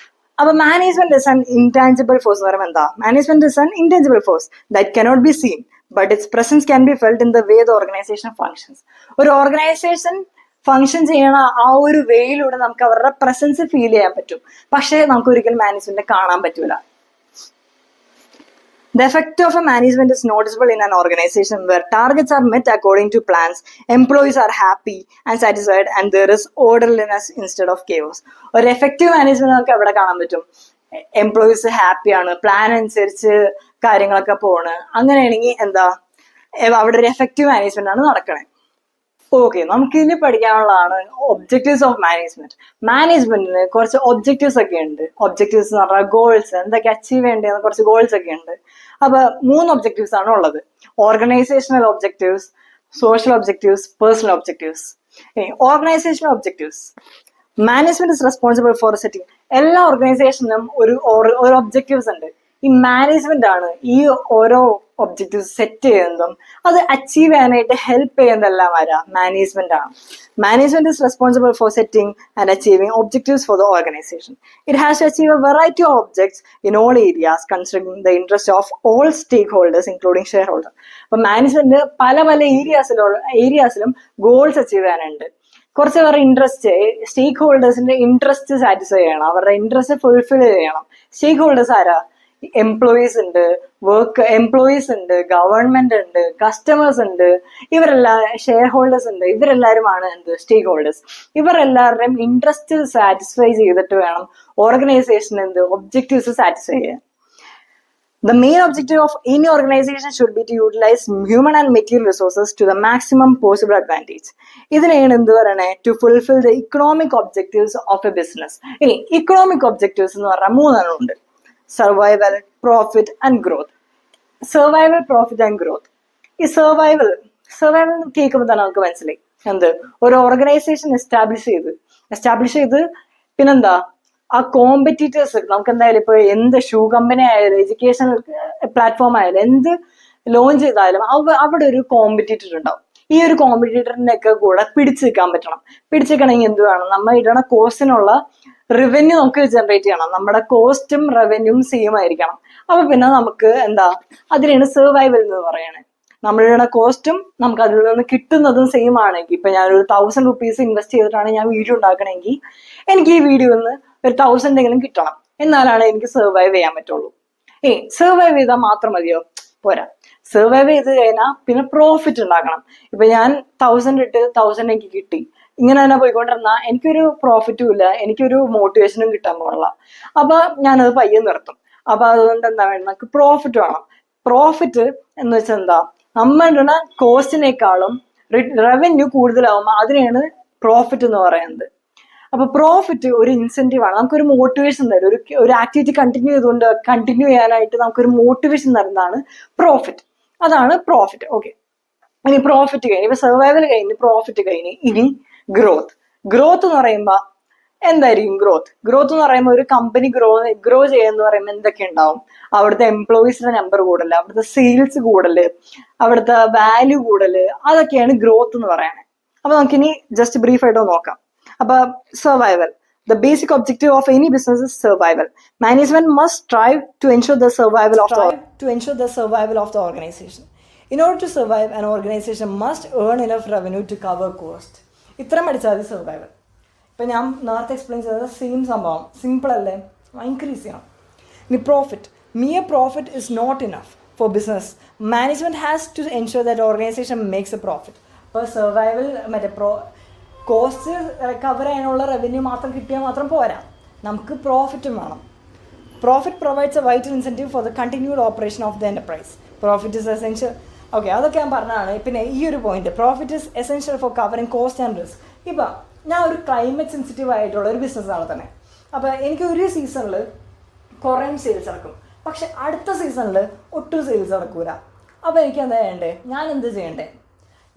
Speaker 1: അപ്പൊ management is an intangible force എന്ന് പറയുമ്പോൾ എന്താ? Management is an intangible force that cannot be seen but its presence can be felt in the way the organisation functions. ഒരു ഓർഗനൈസേഷൻ ഫങ്ഷൻ ചെയ്യണ ആ ഒരു വേയിലൂടെ നമുക്ക് അവരുടെ പ്രസൻസ് ഫീൽ ചെയ്യാൻ പറ്റും. പക്ഷെ നമുക്ക് ഒരിക്കലും മാനേജ്മെന്റിനെ കാണാൻ പറ്റൂല. The effect of a management is noticeable in an organization where targets are met according to plans, employees are happy and satisfied, and there is orderliness instead of chaos. ഒരു effective management നമുക്ക് എവിടെ കാണാൻ പറ്റും? Employees ഹാപ്പിയാണ്, plan അനുസരിച്ച് കാര്യങ്ങളൊക്കെ പോണ്, അങ്ങനെയാണെങ്കിൽ എന്താ അവിടെ ഒരു എഫക്റ്റീവ് മാനേജ്മെന്റ് ആണ് നടക്കണേ. ഓക്കെ, നമുക്ക് ഇനി പഠിക്കാനുള്ളതാണ് ഒബ്ജക്റ്റീവ്സ് ഓഫ് മാനേജ്മെന്റ്. മാനേജ്മെന്റിന് കുറച്ച് ഒബ്ജക്റ്റീവ്സ് ഒക്കെ ഉണ്ട്. ഒബ്ജക്റ്റീവ്സ് എന്ന് പറഞ്ഞാൽ ഗോൾസ്, എന്തൊക്കെ അച്ചീവ് ചെയ്യേണ്ടതെന്ന് കുറച്ച് ഗോൾസ് ഒക്കെ ഉണ്ട്. അപ്പൊ 3 ഒബ്ജക്റ്റീവ്സ് ആണ് ഉള്ളത്: organisational objectives, social objectives, personal objectives. Organisational objectives, management is responsible for setting. എല്ലാ ഓർഗനൈസേഷനും ഒരു ഒബ്ജക്റ്റീവ്സ് ഉണ്ട്. ഈ മാനേജ്മെന്റ് ആണ് ഈ ഓരോ ഒബ്ജക്റ്റീവ്സ് സെറ്റ് ചെയ്യുന്നതും അത് അച്ചീവ് ചെയ്യാനായിട്ട് ഹെൽപ്പ് ചെയ്യുന്നതെല്ലാം ആരാ? മാനേജ്മെന്റ് ആണ്. Management is responsible for setting and achieving objectives for the organisation. It has to achieve a variety of objects in all areas considering the interest of all stake holders including share holder. അപ്പൊ management പല പല ഏരിയാസിലും goals achieve ചെയ്യാനുണ്ട്. കുറച്ച് പേരുടെ interest, stake ഹോൾഡേഴ്സിന്റെ interest satisfy ചെയ്യണം, അവരുടെ ഇൻട്രസ്റ്റ് ഫുൾഫിൽ ചെയ്യണം. സ്റ്റേക്ക് ഹോൾഡേഴ്സ് ആരാ? എംപ്ലോയീസ് ഉണ്ട്, എംപ്ലോയീസ് ഉണ്ട്, ഗവൺമെന്റ് ഉണ്ട്, കസ്റ്റമേഴ്സ് ഉണ്ട്, ഇവരെല്ലാം ഷെയർ ഹോൾഡേഴ്സ് ഉണ്ട്, ഇവരെല്ലാവരുമാണ് എന്ത്? സ്റ്റേക്ക് ഹോൾഡേഴ്സ്. ഇവരെല്ലാവരുടെയും ഇൻട്രസ്റ്റ് സാറ്റിസ്ഫൈ ചെയ്തിട്ട് വേണം ഓർഗനൈസേഷൻ എന്ത്? ഒബ്ജക്റ്റീവ്സ് സാറ്റിസ്ഫൈ ചെയ്യാൻ. The main objective of any organization should be to utilize human and material resources to the maximum possible advantage. ഇതിനെയാണ് എന്ത് പറയണേ? To fulfill the economic objectives of a business. ഇനി economic objectives എന്ന് പറഞ്ഞാൽ 3 ഉണ്ട്: survival, profit and growth. Survival, profit and growth. ഈ survival കേൾക്കുമ്പോൾ തന്നെ നമുക്ക് മനസ്സിലായി എന്ത്? ഒരു ഓർഗനൈസേഷൻ എസ്റ്റാബ്ലിഷ് ചെയ്ത് പിന്നെന്താ ആ കോമ്പറ്റീറ്റേഴ്സ്, നമുക്ക് എന്തായാലും ഇപ്പൊ എന്ത് ഷൂ കമ്പനി ആയാലും എഡ്യൂക്കേഷൻ പ്ലാറ്റ്ഫോം ആയാലും എന്ത് ലോഞ്ച് ചെയ്താലും അവിടെ ഒരു കോമ്പറ്റീറ്റർ ഉണ്ടാവും. ഈ ഒരു കോമ്പറ്റീറ്ററിന്റെ ഒക്കെ കൂടെ പിടിച്ചു നിൽക്കാൻ പറ്റണം. പിടിച്ചു നിൽക്കണമെങ്കിൽ എന്ത് വേണം? നമ്മൾ ഇടണ കോസ്റ്റിനുള്ള റവന്യൂ നമുക്ക് ജനറേറ്റ് ചെയ്യണം. നമ്മുടെ കോസ്റ്റും റവന്യൂവും സെയിം ആയിരിക്കണം. അപ്പൊ പിന്നെ നമുക്ക് എന്താ? അതിനാണ് സർവൈവൽ എന്ന് പറയണേ. നമ്മളുടെ കോസ്റ്റും നമുക്ക് അതിൽ നിന്ന് കിട്ടുന്നതും സെയിം ആണെങ്കിൽ, ഇപ്പൊ ഞാനൊരു 1000 rupees ഇൻവെസ്റ്റ് ചെയ്തിട്ടാണ് ഞാൻ വീഡിയോ ഉണ്ടാക്കണമെങ്കിൽ എനിക്ക് ഈ വീഡിയോ ഒന്ന് ഒരു 1000 എങ്കിലും കിട്ടണം. എന്നാലാണ് എനിക്ക് സർവൈവ് ചെയ്യാൻ പറ്റുള്ളൂ. സർവൈവ് ചെയ്താൽ മാത്രം മതിയോ? പോരാ. സർവൈവ് ചെയ്ത് കഴിഞ്ഞാൽ പിന്നെ പ്രോഫിറ്റ് ഉണ്ടാക്കണം. ഇപ്പൊ ഞാൻ 1000 ഇട്ട് 1000 എനിക്ക് കിട്ടി, ഇങ്ങനെ തന്നെ പോയിക്കൊണ്ടിരുന്നാൽ എനിക്കൊരു പ്രോഫിറ്റും ഇല്ല, എനിക്കൊരു മോട്ടിവേഷനും കിട്ടാൻ പോകണില്ല. അപ്പൊ ഞാനത് പയ്യെ നിർത്തും. അപ്പൊ അതുകൊണ്ട് എന്താ വേണം? നമുക്ക് പ്രോഫിറ്റ് വേണം. പ്രോഫിറ്റ് എന്ന് വെച്ചാൽ എന്താ? നമ്മളുടെ കോസ്റ്റിനേക്കാളും റവന്യൂ കൂടുതലാവുമ്പോൾ അതിനെയാണ് പ്രോഫിറ്റ് എന്ന് പറയുന്നത്. അപ്പൊ പ്രോഫിറ്റ് ഒരു ഇൻസെന്റീവ് ആണ്, നമുക്കൊരു മോട്ടിവേഷൻ തരും. ഒരു ആക്ടിവിറ്റി കണ്ടിന്യൂ ചെയ്യാനായിട്ട് നമുക്കൊരു മോട്ടിവേഷൻ തരുന്നതാണ് പ്രോഫിറ്റ്. അതാണ് പ്രോഫിറ്റ്. ഓക്കെ, ഇനി പ്രോഫിറ്റ് കഴിഞ്ഞ്, ഇപ്പൊ സർവൈവൽ കഴിഞ്ഞ് പ്രോഫിറ്റ് കഴിഞ്ഞ് ഇനി ഗ്രോത്ത് എന്ന് പറയുമ്പോ എന്തായിരിക്കും? ഗ്രോത്ത് എന്ന് പറയുമ്പോൾ ഒരു കമ്പനി ഗ്രോ ചെയ്യാന്ന് പറയുമ്പോൾ എന്തൊക്കെ ഉണ്ടാവും? അവിടുത്തെ എംപ്ലോയീസിന്റെ നമ്പർ കൂടല്, അവിടുത്തെ സെയിൽസ് കൂടല്, അവിടുത്തെ വാല്യൂ കൂടല്, അതൊക്കെയാണ് ഗ്രോത്ത് എന്ന് പറയുന്നത്. അപ്പൊ നമുക്കിനി ജസ്റ്റ് ബ്രീഫ് ആയിട്ട് നോക്കാം. അപ്പൊ survival, the basic objective of any business is survival. Management must strive to ensure the survival of the organization. In order to survive, an organization must earn enough revenue to cover cost. ഇത്രയും പഠിച്ചാൽ മതി survival. ഇപ്പൊ ഞാൻ നേരത്തെ explain ചെയ്തത് same സംഭവം, simple അല്ലേ? Increase ചെയ്യണം. ഇനി profit, mere profit is not enough for business. Management has to ensure that organization makes a profit. ഇപ്പോൾ സർവൈവൽ മറ്റേ കോസ്റ്റ് കവർ ചെയ്യാനുള്ള റവന്യൂ മാത്രം കിട്ടിയാൽ മാത്രം പോരാ, നമുക്ക് പ്രോഫിറ്റും വേണം. Profit provides A vital incentive for the continued operation of the enterprise. Profit is essential. Okay, അതൊക്കെ ഞാൻ പറഞ്ഞതാണ്. പിന്നെ ഈ ഒരു point, profit is essential for covering cost and risk. ഇപ്പം ഞാൻ ഒരു ക്ലൈമറ്റ് സെൻസിറ്റീവ് ആയിട്ടുള്ള ഒരു ബിസിനസ് നടത്തണേ. അപ്പോൾ എനിക്ക് ഒരു സീസണിൽ കുറേ സെയിൽസ് നടക്കും, പക്ഷെ അടുത്ത സീസണിൽ ഒട്ടും സെയിൽസ് നടക്കൂല. അപ്പോൾ എനിക്ക് എന്താ ചെയ്യണ്ടേ? ഞാൻ എന്ത് ചെയ്യണ്ടേ?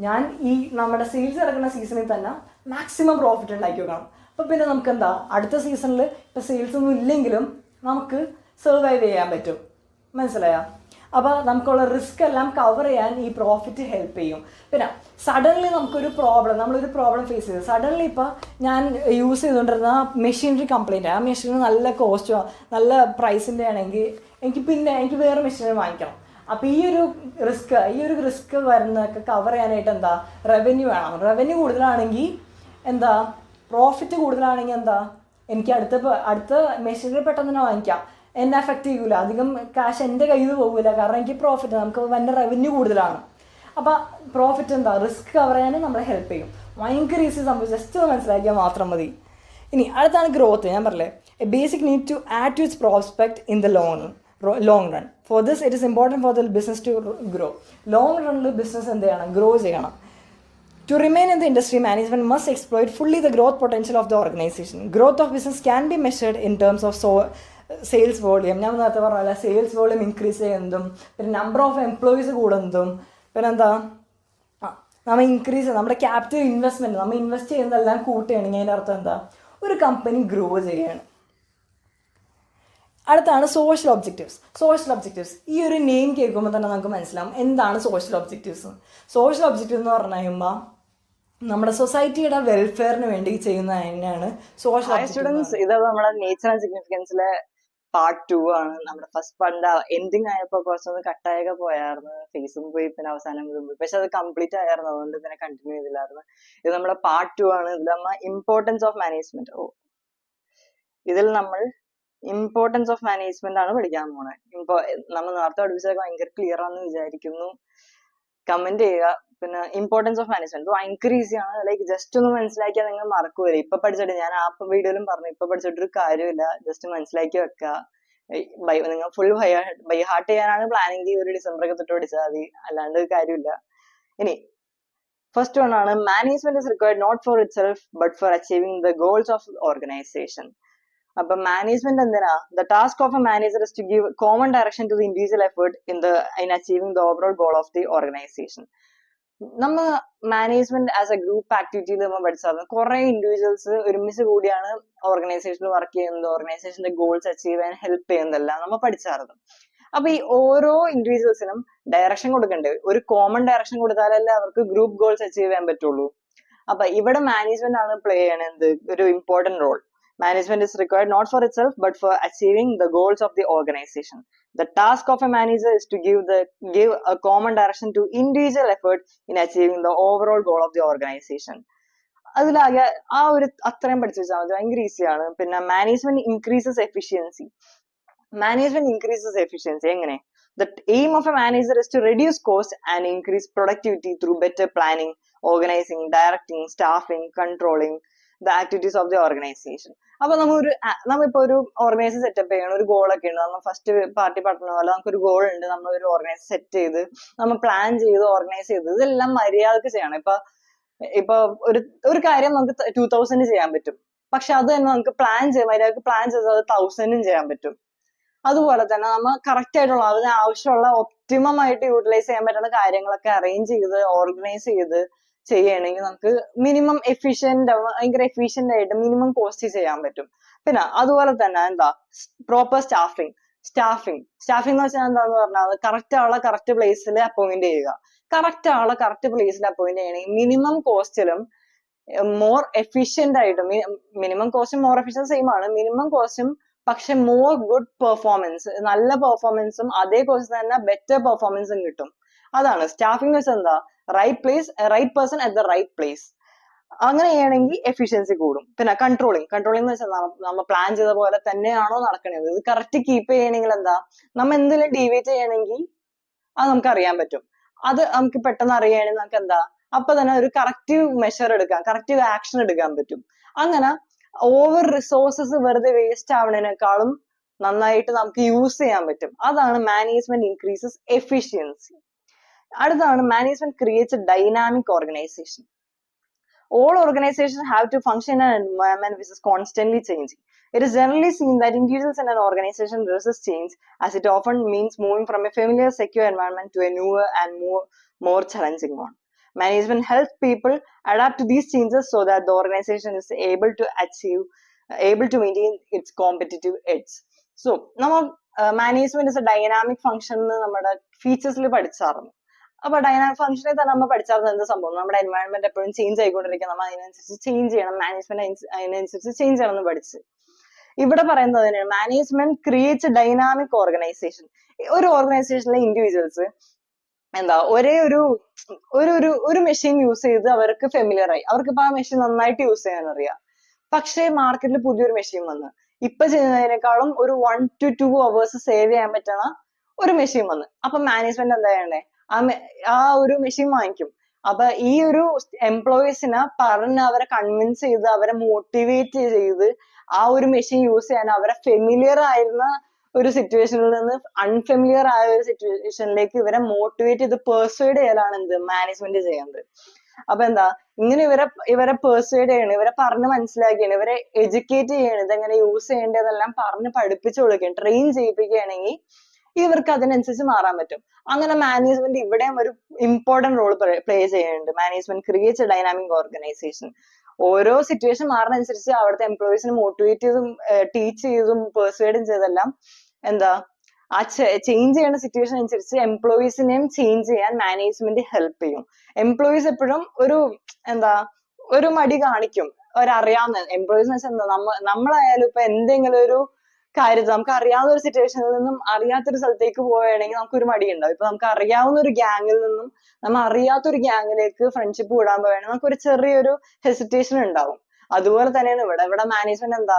Speaker 1: ഞാൻ ഈ നമ്മുടെ സെയിൽസ് നടക്കുന്ന സീസണിൽ തന്നെ മാക്സിമം പ്രോഫിറ്റ് ഉണ്ടാക്കി വെക്കണം. അപ്പോൾ പിന്നെ നമുക്ക് എന്താ, അടുത്ത സീസണിൽ ഇപ്പോൾ സെയിൽസ് ഒന്നും ഇല്ലെങ്കിലും നമുക്ക് സർവൈവ് ചെയ്യാൻ പറ്റും. മനസ്സിലായോ? അപ്പോൾ നമുക്കുള്ള റിസ്ക് എല്ലാം കവർ ചെയ്യാൻ ഈ പ്രോഫിറ്റ് ഹെൽപ്പ് ചെയ്യും. പിന്നെ സഡൻലി നമ്മളൊരു പ്രോബ്ലം ഫേസ് ചെയ്തു. സഡൻലി ഇപ്പോൾ ഞാൻ യൂസ് ചെയ്തുകൊണ്ടിരുന്ന മെഷീനറി കംപ്ലൈൻറ്റ്, ആ മെഷീൻ നല്ല കോസ്റ്റോ നല്ല പ്രൈസിൻ്റെ ആണെങ്കിൽ എനിക്ക് വേറെ മെഷീനറി വാങ്ങിക്കണം. അപ്പോൾ ഈ ഒരു റിസ്ക് വരുന്നതൊക്കെ കവർ ചെയ്യാനായിട്ട് എന്താ, റവന്യൂ വേണം. റവന്യൂ കൂടുതലാണെങ്കിൽ എന്താ, പ്രോഫിറ്റ് കൂടുതലാണെങ്കിൽ എന്താ, എനിക്ക് അടുത്ത മെഷീനറി പെട്ടെന്ന് തന്നെ വാങ്ങിക്കാം. എന്നെ അഫക്റ്റ് ചെയ്യൂല, അധികം ക്യാഷ് എൻ്റെ കയ്യിൽ നിന്ന് പോകില്ല, കാരണം എനിക്ക് പ്രോഫിറ്റ്, നമുക്ക് എൻ്റെ റവന്യൂ കൂടുതലാണ്. അപ്പോൾ പ്രോഫിറ്റ് എന്താ, റിസ്ക് കവർ ചെയ്യാൻ നമ്മളെ ഹെൽപ്പ് ചെയ്യും. ഭയങ്കര ഈസി സംഭവം, ജസ്റ്റ് മനസ്സിലാക്കിയാൽ മാത്രം മതി. ഇനി അടുത്താണ് ഗ്രോത്ത്. ഞാൻ പറഞ്ഞില്ലേ, a basic need to add to its prospect in the long run. For this it is important for the business to grow. Long റണ്ണിൽ ബിസിനസ് എന്ത് ചെയ്യണം? ഗ്രോ ചെയ്യണം. To remain in the industry, management must exploit fully the growth potential of the organization. Growth of business can be measured in terms of sales volume. ഞാൻ നേരത്തെ പറഞ്ഞ sales volume increase ചെയ്യുന്നതും, പിന്നെ number of employees കൂടുന്നതും, പിന്നെ എന്താ, നമ്മുടെ capital investment, നമ്മൾ ഇൻവെസ്റ്റ് ചെയ്യുന്നതെല്ലാം കൂട്ടുകയാണെങ്കിൽ അതിൻ്റെ അർത്ഥം എന്താ, ഒരു കമ്പനി ഗ്രോ ചെയ്യാണ്. അടുത്താണ് സോഷ്യൽ ഒബ്ജക്റ്റീവ്സ്. സോഷ്യൽ ഒബ്ജക്റ്റീവ്സ് ഈ ഒരു നെയിം കേൾക്കുമ്പോൾ തന്നെ നമുക്ക് മനസ്സിലാവും എന്താണ് സോഷ്യൽ ഒബ്ജക്റ്റീവ്സ്. സോഷ്യൽ ഒബ്ജക്റ്റീവ് എന്ന് പറഞ്ഞു കഴിയുമ്പോൾ നമ്മുടെ സൊസൈറ്റിയുടെ വെൽഫെയറിന് വേണ്ടി ചെയ്യുന്നത് തന്നെയാണ് സോഷ്യൽ
Speaker 2: സ്റ്റുഡൻസ്. ഇത് നമ്മുടെ നേച്ചർ ആൻഡ് സിഗ്നിഫിക്കൻസിലെ പാർട്ട് 2 ആണ്. നമ്മുടെ ഫസ്റ്റ് പാർട്ടിന്റെ എൻഡിങ് ആയപ്പോ കുറച്ചൊന്ന് കട്ടായൊക്കെ പോയായിരുന്നു, ഫേസും പോയി പിന്നെ അവസാനം പോയി, പക്ഷെ അത് കംപ്ലീറ്റ് ആയിരുന്നു, അതുകൊണ്ട് ഇതിനെ കണ്ടിന്യൂ ചെയ്തില്ലായിരുന്നു. ഇത് നമ്മുടെ പാർട്ട് 2 ആണ്. ഇതിൽ നമ്മൾ ഇമ്പോർട്ടൻസ് ഓഫ് മാനേജ്മെന്റ് ഇതിൽ നമ്മൾ ഇമ്പോർട്ടൻസ് ഓഫ് മാനേജ്മെന്റ് ആണ് പഠിക്കാൻ പോണേ. നമ്മൾ നേരത്തെ പഠിപ്പിച്ചതൊക്കെ ഭയങ്കര ക്ലിയർ ആണെന്ന് വിചാരിക്കുന്നു. കമന്റ് ചെയ്യുക. പിന്നെ ഇമ്പോർട്ടൻസ് ഓഫ് മാനേജ്മെന്റ് ഭയങ്കര ഈസിയാണ്. ലൈക്ക് ജസ്റ്റ് ഒന്ന് മനസ്സിലാക്കിയാൽ നിങ്ങൾ മറക്കുവരെ. ഇപ്പൊ പഠിച്ചിട്ട് ഞാൻ ആ വീഡിയോയിലും പറഞ്ഞു, ഇപ്പൊ പഠിച്ചിട്ടൊരു കാര്യമില്ല, ജസ്റ്റ് മനസ്സിലാക്കി വെക്കുക. നിങ്ങൾ ഫുൾ ബൈ ഹാർട്ട് ചെയ്യാനാണ് പ്ലാനിങ്, ഒരു ഡിസംബർ ഒക്കെ തൊട്ട് പഠിച്ചാൽ മതി, അല്ലാണ്ട് കാര്യമില്ല. ഇനി ഫസ്റ്റ് വൺ ആണ് management is required not for itself but for achieving the goals of organisation. അപ്പൊ മാനേജ്മെന്റ് എന്തിനാ? The task of a manager is to give common direction to the individual effort in achieving the overall goal of the organisation. നമ്മൾ management as a group ആക്ടിവിറ്റിയിൽ നമ്മൾ പഠിച്ചായിരുന്നു. കുറെ individuals ഒരുമിച്ച് കൂടിയാണ് ഓർഗനൈസേഷനിൽ വർക്ക് ചെയ്യുന്നത്, ഓർഗനൈസേഷന്റെ ഗോൾസ് അച്ചീവ് ചെയ്യാൻ ഹെൽപ്പ് ചെയ്യുന്നതെല്ലാം നമ്മൾ പഠിച്ചായിരുന്നു. അപ്പൊ ഈ ഓരോ ഇൻഡിവിജ്വൽസിനും ഡയറക്ഷൻ കൊടുക്കണ്ടേ? ഒരു കോമൺ ഡയറക്ഷൻ കൊടുത്താലല്ലേ അവർക്ക് ഗ്രൂപ്പ് ഗോൾസ് അച്ചീവ് ചെയ്യാൻ പറ്റുള്ളൂ. അപ്പൊ ഇവിടെ മാനേജ്മെന്റ് ആണ് പ്ലേ ചെയ്യണത് ഒരു important role. Management is required not for itself but for achieving the goals of the organization. The task of a manager is to give a common direction to individual effort in achieving the overall goal of the organization. അതിലാകെ ആ ഒരു അത്രയും പഠിച്ചു വെച്ചാൽ മതി, ഭയങ്കര ഈസിയാണ്. പിന്നെ management increases efficiency. Management increases efficiency എങ്ങനെ? The aim of a manager is to reduce cost and increase productivity through better planning, organizing, directing, staffing, controlling the activities of the organization. അപ്പൊ നമ്മളിപ്പോ ഒരു ഓർഗനൈസേഷൻ സെറ്റപ്പ് ചെയ്യണം, ഒരു ഗോളൊക്കെ ഉണ്ട്. നമ്മൾ first party പറഞ്ഞ പോലെ നമുക്കൊരു ഗോൾ ഉണ്ട്, നമ്മൾ ഒരു ഓർഗനൈസേഷൻ സെറ്റ് ചെയ്ത് നമ്മൾ പ്ലാൻ ചെയ്ത് ഓർഗനൈസ് ചെയ്ത് ഇതെല്ലാം മര്യാദക്ക് ചെയ്യണം. ഇപ്പൊ ഒരു കാര്യം നമുക്ക് 2000 ചെയ്യാൻ പറ്റും, പക്ഷെ അത് തന്നെ നമുക്ക് മര്യാദക്ക് പ്ലാൻ ചെയ്ത് അത് 1000 ചെയ്യാൻ പറ്റും. അതുപോലെ തന്നെ നമ്മൾ കറക്റ്റ് ആയിട്ടുള്ള അതിന് ആവശ്യമുള്ള ഒപ്റ്റിമം ആയിട്ട് യൂട്ടിലൈസ് ചെയ്യാൻ പറ്റുന്ന കാര്യങ്ങളൊക്കെ അറേഞ്ച് ചെയ്ത് ഓർഗനൈസ് ചെയ്ത് ചെയ്യണമെങ്കിൽ നമുക്ക് മിനിമം ഭയങ്കര എഫിഷ്യന്റ് ആയിട്ട് മിനിമം കോസ്റ്റ് ചെയ്യാൻ പറ്റും. പിന്നെ അതുപോലെ തന്നെ പ്രോപ്പർ സ്റ്റാഫിങ് എന്ന് വെച്ചാൽ എന്താന്ന് പറഞ്ഞാൽ കറക്റ്റ് ആളെ കറക്റ്റ് പ്ലേസിൽ അപ്പോയിന്റ് ചെയ്യുക. കറക്റ്റ് ആളെ കറക്റ്റ് പ്ലേസിൽ അപ്പോയിന്റ് ചെയ്യണമെങ്കിൽ മിനിമം കോസ്റ്റിലും മോർ എഫിഷ്യന്റ് ആയിട്ടും, മിനിമം കോസ്റ്റും മോർ എഫിഷ്യന്റ് സെയിം ആണ്, മിനിമം കോസ്റ്റും പക്ഷെ മോർ ഗുഡ് പെർഫോമൻസ്, നല്ല പെർഫോമൻസും അതേ കോസ്റ്റ് തന്നെ ബെറ്റർ പെർഫോമൻസും കിട്ടും. അതാണ് സ്റ്റാഫിംഗ് എന്ന് വെച്ചാൽ എന്താ? Right person at the right place. അങ്ങനെ ചെയ്യണമെങ്കിൽ എഫിഷ്യൻസി കൂടും. പിന്നെ കൺട്രോളിങ് എന്ന് വെച്ചാൽ നമ്മൾ പ്ലാൻ ചെയ്ത പോലെ തന്നെയാണോ നടക്കണത്, ഇത് കറക്റ്റ് കീപ്പ് ചെയ്യണമെങ്കിൽ എന്താ, നമ്മൾ എന്തെങ്കിലും ഡീവിയേറ്റ് ചെയ്യണമെങ്കിൽ അത് നമുക്ക് അറിയാൻ പറ്റും. അത് നമുക്ക് പെട്ടെന്ന് അറിയുകയാണെങ്കിൽ നമുക്ക് എന്താ അപ്പൊ തന്നെ ഒരു കറക്റ്റീവ് മെഷർ എടുക്കാം, കറക്റ്റീവ് ആക്ഷൻ എടുക്കാൻ പറ്റും. അങ്ങനെ ഓവർ റിസോഴ്സസ് വെറുതെ വേസ്റ്റ് ആവുന്നതിനേക്കാളും നന്നായിട്ട് നമുക്ക് യൂസ് ചെയ്യാൻ പറ്റും. അതാണ് മാനേജ്മെന്റ് ഇൻക്രീസസ് എഫിഷ്യൻസി. അടുത്താണ് management creates A dynamic organisation. All organizations have to function in an environment which is constantly changing. It is generally seen that individuals in an organization resist change, as it often means moving from a familiar, secure environment to a newer and more challenging one. Management helps people adapt to these changes so that the organization is able to maintain its competitive edge. So, management is a dynamic function നമ്മുടെ ഫീച്ചേഴ്സിൽ പഠിച്ചായിരുന്നു. അപ്പൊ dynamic ഫംഗ്ഷനിൽ തന്നെ നമ്മൾ പഠിച്ചാൽ എന്ത് സംഭവം, നമ്മുടെ environment എപ്പോഴും ചേഞ്ച് ആയിക്കൊണ്ടിരിക്കുക, നമ്മൾ അതിനനുസരിച്ച് ചേഞ്ച് ചെയ്യണം, മാനേജ്മെന്റ് അതിനനുസരിച്ച് ചേഞ്ച് ചെയ്യണം എന്ന് പഠിച്ച്. ഇവിടെ പറയുന്നത് management creates A dynamic organisation. ഒരു ഓർഗനൈസേഷനിലെ ഇൻഡിവിജ്വൽസ് ഒരേ ഒരു മെഷീൻ യൂസ് ചെയ്ത് അവർക്ക് ഫെമിലിയർ ആയി, അവർക്കിപ്പോ ആ മെഷീൻ നന്നായിട്ട് യൂസ് ചെയ്യാൻ അറിയാം. പക്ഷേ മാർക്കറ്റിൽ പുതിയൊരു മെഷീൻ വന്ന് ഇപ്പൊ ചെയ്യുന്നതിനേക്കാളും ഒരു 1 to 2 hours സേവ് ചെയ്യാൻ പറ്റണ ഒരു മെഷീൻ വന്ന്, അപ്പൊ മാനേജ്മെന്റ് എന്താ ചെയ്യണ്ടേ? ആ ഒരു മെഷീൻ വാങ്ങിക്കും. അപ്പൊ ഈ ഒരു എംപ്ലോയീസിനെ പറഞ്ഞ് അവരെ കൺവിൻസ് ചെയ്ത് അവരെ മോട്ടിവേറ്റ് ചെയ്ത് ആ ഒരു മെഷീൻ യൂസ് ചെയ്യാൻ അവരെ ഫെമിലിയർ ആയിരുന്ന ഒരു സിറ്റുവേഷനിൽ നിന്ന് അൺഫെമിലിയർ ആയ ഒരു സിറ്റുവേഷനിലേക്ക് ഇവരെ മോട്ടിവേറ്റ് ചെയ്ത് പെർസ്വേഡ് ചെയ്യലാണ് മാനേജ്മെന്റ് ചെയ്യുന്നത്. അപ്പൊ ഇങ്ങനെ ഇവരെ പെർസ്വേഡ് ചെയ്യണം, ഇവരെ പറഞ്ഞ് മനസ്സിലാക്കിയാണ്, ഇവരെ എഡ്യൂക്കേറ്റ് ചെയ്യണം, ഇതെങ്ങനെ യൂസ് ചെയ്യേണ്ടതെല്ലാം പറഞ്ഞ് പഠിപ്പിച്ചു കൊടുക്കുകയാണ്, ട്രെയിൻ ചെയ്യിപ്പിക്കുകയാണെങ്കിൽ ഇവർക്ക് അതിനനുസരിച്ച് മാറാൻ പറ്റും. അങ്ങനെ മാനേജ്മെന്റ് ഇവിടെയും ഒരു ഇമ്പോർട്ടന്റ് റോൾ പ്ലേ ചെയ്യുന്നുണ്ട്. Management creates A dynamic organisation. ഓരോ സിറ്റുവേഷൻ മാറുന്നതനുസരിച്ച് അവിടുത്തെ എംപ്ലോയീസിനെ മോട്ടിവേറ്റ് ചെയ്തും ടീച്ച് ചെയ്തും പെർസ്വേഡും ചെയ്തെല്ലാം എന്താ ആ ചേഞ്ച് ചെയ്യുന്ന സിറ്റുവേഷൻ അനുസരിച്ച് എംപ്ലോയീസിനെയും ചേഞ്ച് ചെയ്യാൻ മാനേജ്മെന്റ് ഹെൽപ്പ് ചെയ്യും. എംപ്ലോയീസ് എപ്പോഴും എന്താ ഒരു മടി കാണിക്കും. അവരറിയാവുന്ന എംപ്ലോയീസ് എന്ന് വെച്ചാൽ എന്താ, നമ്മളായാലും ഇപ്പൊ എന്തെങ്കിലും ഒരു കാര്യത്തിൽ നമുക്ക് അറിയാവുന്ന ഒരു സിറ്റുവേഷനിൽ നിന്നും അറിയാത്തൊരു സ്ഥലത്തേക്ക് പോവുകയാണെങ്കിൽ നമുക്കൊരു മടി ഉണ്ടാവും. ഇപ്പൊ നമുക്ക് അറിയാവുന്ന ഒരു ഗ്യാങ്ങിൽ നിന്നും നമ്മൾ അറിയാത്തൊരു ഗ്യാങ്ങിലേക്ക് ഫ്രണ്ട്ഷിപ്പ് കൂടാൻ പോവുകയാണെങ്കിൽ നമുക്കൊരു ചെറിയൊരു ഹെസിറ്റേഷൻ ഉണ്ടാവും. അതുപോലെ തന്നെയാണ് ഇവിടെ മാനേജ്മെന്റ് എന്താ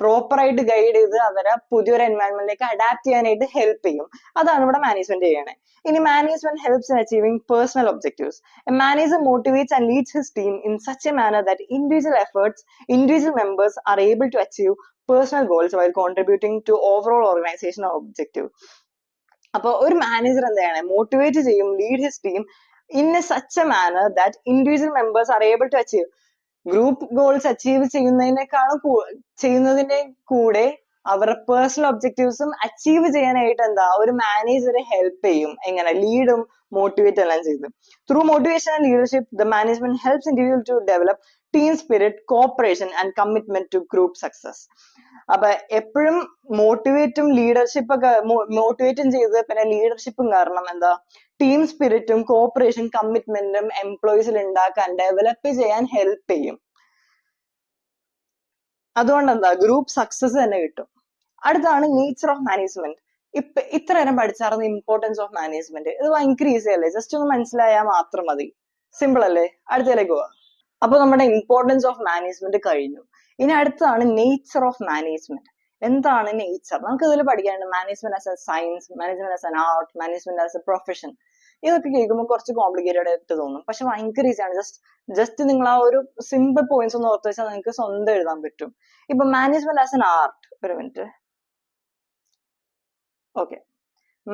Speaker 2: പ്രോപ്പർ ആയിട്ട് ഗൈഡ് ചെയ്ത് അവരെ പുതിയൊരു എൻവയൺമെന്റിലേക്ക് അഡാപ്റ്റ് ചെയ്യാനായിട്ട് ഹെൽപ്പ് ചെയ്യും. അതാണ് ഇവിടെ മാനേജ്മെന്റ് ചെയ്യണേ. ഇനി management helps in achieving personal objectives. A manager motivates and leads his team in such a manner that individual members are able to achieve personal goals while contributing to overall organizational objective. അപ്പൊ ഒരു manager എന്താണ് motivate ചെയ്യും, lead his team in such a manner that individual members are able to achieve. Group goals achieve ചെയ്യുന്നതിന്റെ കൂടെ അവരുടെ personal ഒബ്ജക്റ്റീവ്സും achieve ചെയ്യാനായിട്ട് എന്താ ഒരു മാനേജറെ ഹെൽപ്പ് ചെയ്യും. എങ്ങനെ? ലീഡും മോട്ടിവേറ്റ് എല്ലാം ചെയ്ത്. Through motivation and leadership the management helps individual to develop team spirit, cooperation and commitment to group success. അപ്പൊ എപ്പോഴും മോട്ടിവേറ്റും ചെയ്ത് പിന്നെ ലീഡർഷിപ്പും കാരണം എന്താ ടീം സ്പിരിറ്റും കോപ്പറേഷൻ കമ്മിറ്റ്മെന്റും എംപ്ലോയീസിൽ ഉണ്ടാക്കാൻ ഡെവലപ്പ് ചെയ്യാൻ ഹെൽപ്പ് ചെയ്യും. അതുകൊണ്ട് എന്താ ഗ്രൂപ്പ് സക്സസ് തന്നെ കിട്ടും. അടുത്താണ് നേച്ചർ ഓഫ് മാനേജ്മെന്റ്. ഇത്ര നേരം പഠിച്ചാർന്ന ഇമ്പോർട്ടൻസ് ഓഫ് മാനേജ്മെന്റ്. ഇത് ഭയങ്കര ഈസി അല്ലേ? ജസ്റ്റ് ഒന്ന് മനസ്സിലായാൽ മാത്രം മതി. സിമ്പിൾ അല്ലേ? അടുത്തതിലേക്ക് പോവാം. അപ്പൊ നമ്മുടെ ഇമ്പോർട്ടൻസ് ഓഫ് മാനേജ്മെന്റ് കഴിഞ്ഞു. ഇനി അടുത്താണ് നേച്ചർ ഓഫ് മാനേജ്മെന്റ്. എന്താണ് നേച്ചർ? നമുക്ക് ഇതിൽ പഠിക്കാനുണ്ട് management as A science, management as an art, management as A profession. ഇതൊക്കെ കേൾക്കുമ്പോൾ കുറച്ച് കോംപ്ലിക്കേറ്റഡ് ആയിട്ട് തോന്നും, പക്ഷെ ഭയങ്കര ഈസിയാണ്. ജസ്റ്റ് നിങ്ങൾ ആ ഒരു സിമ്പിൾ പോയിന്റ്സ് ഒന്ന് ഓർത്ത് വെച്ചാൽ നിങ്ങൾക്ക് സ്വന്തം എഴുതാൻ പറ്റും. ഇപ്പൊ മാനേജ്മെന്റ് ആസ് എൻ ആർട്ട്, ഒരു minute. Okay,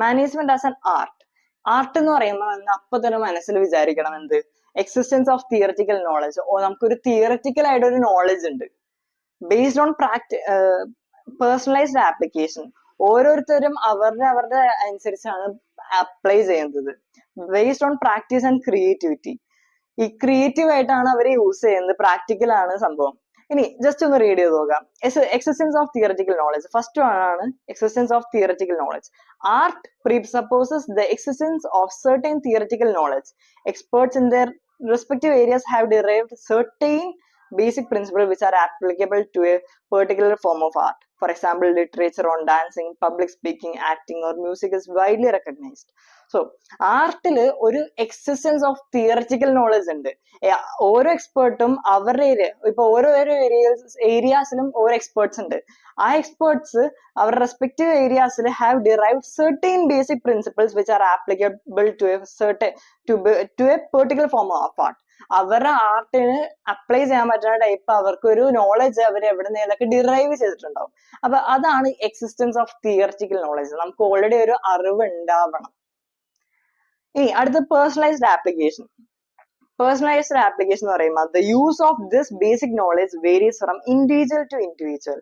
Speaker 2: management as an art. Art എന്ന് പറയുമ്പോൾ അപ്പൊ തന്നെ മനസ്സിൽ വിചാരിക്കണം എന്ത്? Existence of theoretical knowledge. നമുക്കൊരു തിയററ്റിക്കൽ ആയിട്ട് ഒരു നോളജ് ഉണ്ട്. Based on personalised application. ഓരോരുത്തരും അവരുടെ അനുസരിച്ചാണ് അപ്ലൈ ചെയ്യുന്നത്. Based on practice and creativity. ഈ ക്രിയേറ്റീവ് ആയിട്ടാണ് അവർ യൂസ് ചെയ്യുന്നത്, പ്രാക്ടിക്കൽ ആണ് സംഭവം. ഇനി ജസ്റ്റ് ഒന്ന് റീഡ് ചെയ്ത് നോക്കാം. Existence of theoretical knowledge. First ആണ് existence of theoretical knowledge. Art presupposes the existence of certain theoretical knowledge. Experts in their respective areas have derived certain basic principles which are applicable to a particular form of art. For example, literature on dancing, public speaking, acting or music is widely recognized. So, ആർട്ടില് ഒരു existence of theoretical knowledge ഉണ്ട്. ഓരോ എക്സ്പേർട്ടും അവരുടെ ഇപ്പൊ ഓരോരോ ഏരിയാസിലും ഓരോ experts ഉണ്ട്. ആ experts അവരുടെ റെസ്പെക്റ്റീവ് ഏരിയാസിൽ have derived certain basic principles which are applicable to a particular form of art. അവരുടെ ആർട്ടിന് അപ്ലൈ ചെയ്യാൻ പറ്റുന്ന ടൈപ്പ് അവർക്കൊരു നോളജ് അവർ എവിടെ നിന്നൊക്കെ ഡിറൈവ് ചെയ്തിട്ടുണ്ടാവും. അപ്പൊ അതാണ് എക്സിസ്റ്റൻസ് ഓഫ് തിയററ്റിക്കൽ നോളജ്. നമുക്ക് ഓൾറെഡി ഒരു അറിവ് ഉണ്ടാവണം. ഇനി അടുത്ത പേഴ്സണലൈസ്ഡ് ആപ്ലിക്കേഷൻ. പേഴ്സണലൈസ്ഡ് ആപ്ലിക്കേഷൻ എന്ന് പറയുമ്പോൾ the use of this basic knowledge varies from individual to individual.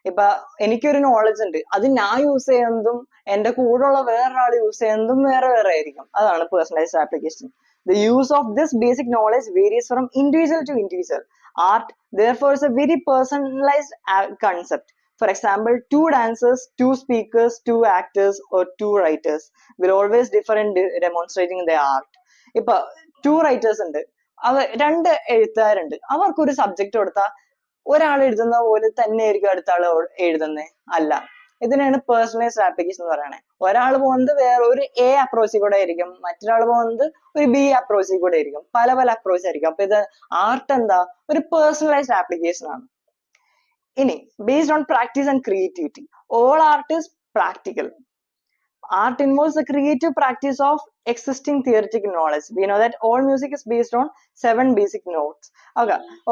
Speaker 2: ഇപ്പൊ എനിക്കൊരു നോളജ് ഉണ്ട്, അത് ഞാൻ യൂസ് ചെയ്യുന്നതും എന്റെ കൂടെയുള്ള വേറൊരാൾ യൂസ് ചെയ്യുന്നതും വേറെ വേറെ ആയിരിക്കും. അതാണ് personalised application. The use of this basic knowledge varies from individual to individual. Art, therefore, is a very personalized concept. For example, 2 dancers, 2 speakers, 2 actors, or 2 writers will always differ in demonstrating their art. ഇപ്പൊ 2 writers ഉണ്ട്, 2 എഴുത്തുകാരുണ്ട്. അവർക്കൊരു subject കൊടുത്താൽ ഒരാൾ എഴുതുന്ന പോലെ തന്നെ ആയിരിക്കും അടുത്ത ആൾ എഴുതുന്നത്? അല്ല. ഇതിനാണ് പേഴ്സണലൈസ്ഡ് ആപ്ലിക്കേഷൻ എന്ന് പറയുന്നത്. ഒരാൾ പോകുന്നത് വേറെ ഒരു എ അപ്രോച്ചിൽ കൂടെ ആയിരിക്കും, മറ്റൊരാൾ പോകുന്നത് ഒരു ബി അപ്രോച്ചിൽ കൂടെ ആയിരിക്കും. പല പല അപ്രോച്ച് ആയിരിക്കും. അപ്പൊ ഇത് ആർട്ട് എന്താ? ഒരു പേഴ്സണലൈസ്ഡ് ആപ്ലിക്കേഷൻ ആണ്. ഇനി based on practice and creativity. All art is practical. Art involves the creative practice of existing theoretical knowledge. We know that all music is based on 7 basic notes.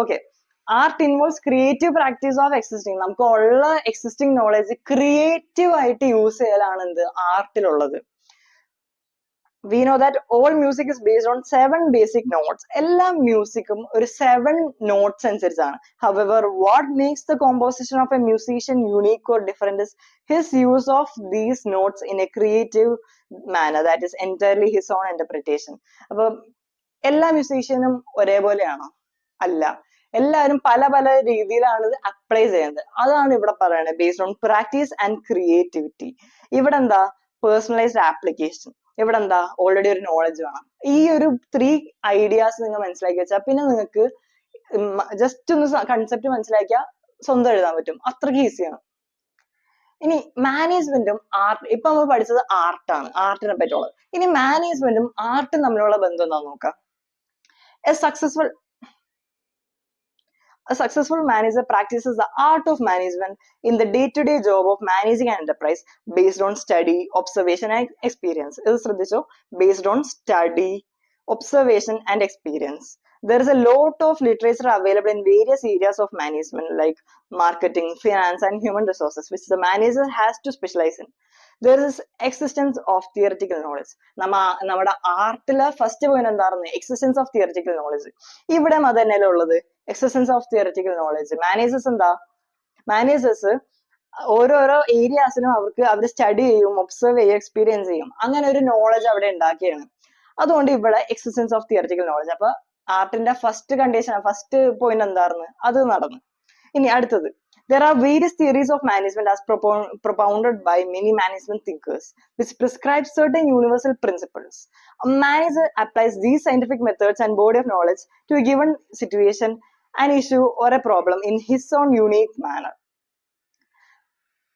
Speaker 2: Okay. Art involves creative practice of existing. നമുക്ക് ഉള്ള existing knowledge creative ആയിട്ട് use ചെയ്യലാണ് എന്ത് ആർട്ടിലുള്ളത്. We know that all music is based on 7 basic notes. എല്ലാ മ്യൂസിക്കും ഒരു 7 notes അനുസരിച്ചാണ്. However, what makes the composition of a musician unique or different is his use of these notes in a creative manner, that is entirely his own interpretation. അപ്പൊ എല്ലാ മ്യൂസീഷ്യനും ഒരേപോലെയാണോ? അല്ല. എല്ലാവരും പല പല രീതിയിലാണ് ഇത് അപ്ലൈ ചെയ്യുന്നത്. അതാണ് ഇവിടെ പറയുന്നത് based on practice and creativity. ഇവിടെ എന്താ പേഴ്സണലൈസ്ഡ് ആപ്ലിക്കേഷൻ, ഇവിടെ എന്താ ഓൾറെഡി ഒരു നോളജ് വേണം. ഈ ഒരു 3 ഐഡിയാസ് നിങ്ങൾ മനസ്സിലാക്കി വെച്ചാൽ പിന്നെ നിങ്ങൾക്ക് ജസ്റ്റ് ഒന്ന് കൺസെപ്റ്റ് മനസ്സിലാക്കിയാൽ സ്വന്തം എഴുതാൻ പറ്റും, അത്രയ്ക്ക് ഈസിയാണ്. ഇനി മാനേജ്മെന്റും ആർട്ട്, ഇപ്പൊ നമ്മൾ പഠിച്ചത് ആർട്ടാണ്, ആർട്ടിനെ പറ്റിയുള്ളത്. ഇനി മാനേജ്മെന്റും ആർട്ടും തമ്മിലുള്ള ബന്ധം എന്താണെന്ന് നോക്കാം. A successful manager practices the art of management in the day-to-day job of managing an enterprise based on study, observation and experience. ഇത് ശ്രദ്ധിച്ചോ, based on study, observation and experience. There is a lot of literature available in various areas of management like marketing, finance and human resources, which the manager has to specialize in. There is existence of theoretical knowledge. നമ്മുടെ ആർട്ടിലെ first point എന്തായിരുന്നു? Existence of theoretical knowledge. ഇവിടെ അത് തന്നെയല്ലേ ഉള്ളത്, existence of theoretical knowledge. Managers എന്താ, managers ഓരോരോ ഏരിയാസിനും അവർ study ചെയ്യും, observe ചെയ്യും, എക്സ്പീരിയൻസ് ചെയ്യും, അങ്ങനെ ഒരു നോളജ് അവിടെ ഉണ്ടാക്കിയാണ്. അതുകൊണ്ട് ഇവിടെ എക്സിസ്റ്റൻസ് ഓഫ് തിയററ്റിക്കൽ നോളജ്. അപ്പൊ ആർട്ടിന്റെ ഫസ്റ്റ് കണ്ടീഷൻ, ഫസ്റ്റ് പോയിന്റ് എന്തായിരുന്നു, അത് നടന്നു. ഇനി അടുത്തത്, there are various theories of management as propounded by many management thinkers which prescribe certain universal principles. A manager applies these scientific methods and body of knowledge to a given situation, an issue or a problem in his own unique manner.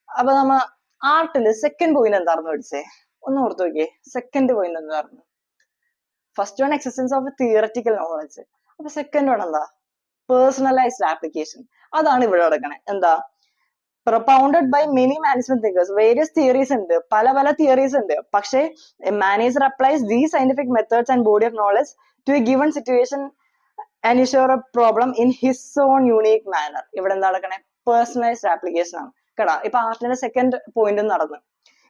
Speaker 2: അപ്പൊ നമ്മ ആർട്ടില് second point എന്തായിരുന്നു പഠിച്ചേ, ഒന്ന് ഓർത്ത് നോക്കിയേ. Second point എന്തായിരുന്നു? First one existence of theoretical knowledge. അപ്പൊ second one എന്താ? Personalised application. അതാണ് ഇവിടെ നടക്കണേ. എന്താ? propounded by many management thinkers. Various theories ഉണ്ട്, പല പല തിയറീസ് ഉണ്ട്. പക്ഷേ manager applies these scientific methods and body of knowledge to a given situation and ensure a problem in his own unique manner. ഇവിടെ എന്താ നടക്കണേ? പേഴ്സണലൈസ്ഡ് ആപ്ലിക്കേഷൻ ആണ് കേട്ടാ. ഇപ്പൊ ആർട്ടിന്റെ സെക്കൻഡ് പോയിന്റ് നടന്നു.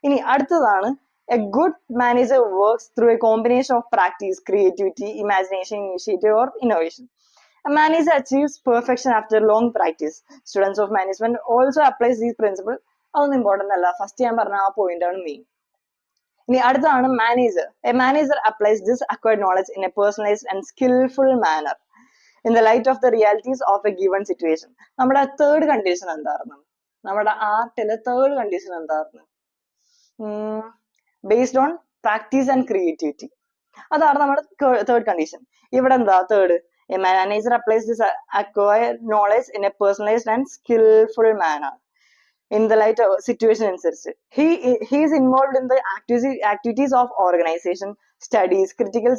Speaker 2: ഇനി അടുത്തതാണ്, A good manager works through A combination of practice, creativity, imagination, initiative or innovation. A manager achieves perfection after long practice. Students of management also applies these principles. അതൊന്നും important അല്ല, first ഞാൻ പറഞ്ഞ ആ point ആണ് main. ഇനി അടുത്താണ് manager. A manager applies this acquired knowledge in A personalised and skilful manner in the light of the realities of A given situation. നമ്മുടെ third condition എന്തായിരുന്നു? നമ്മുടെ ആർട്ടിലെ തേർഡ് കണ്ടീഷൻ എന്തായിരുന്നു? Based on practice and creativity. അതാണ് നമ്മുടെ third condition. ഇവിടെ എന്താ third? A manager applies this acquired knowledge in a personalized and skillful manner in the light of situation അനുസരിച്ച്. He is involved in the activities of organization, studies critical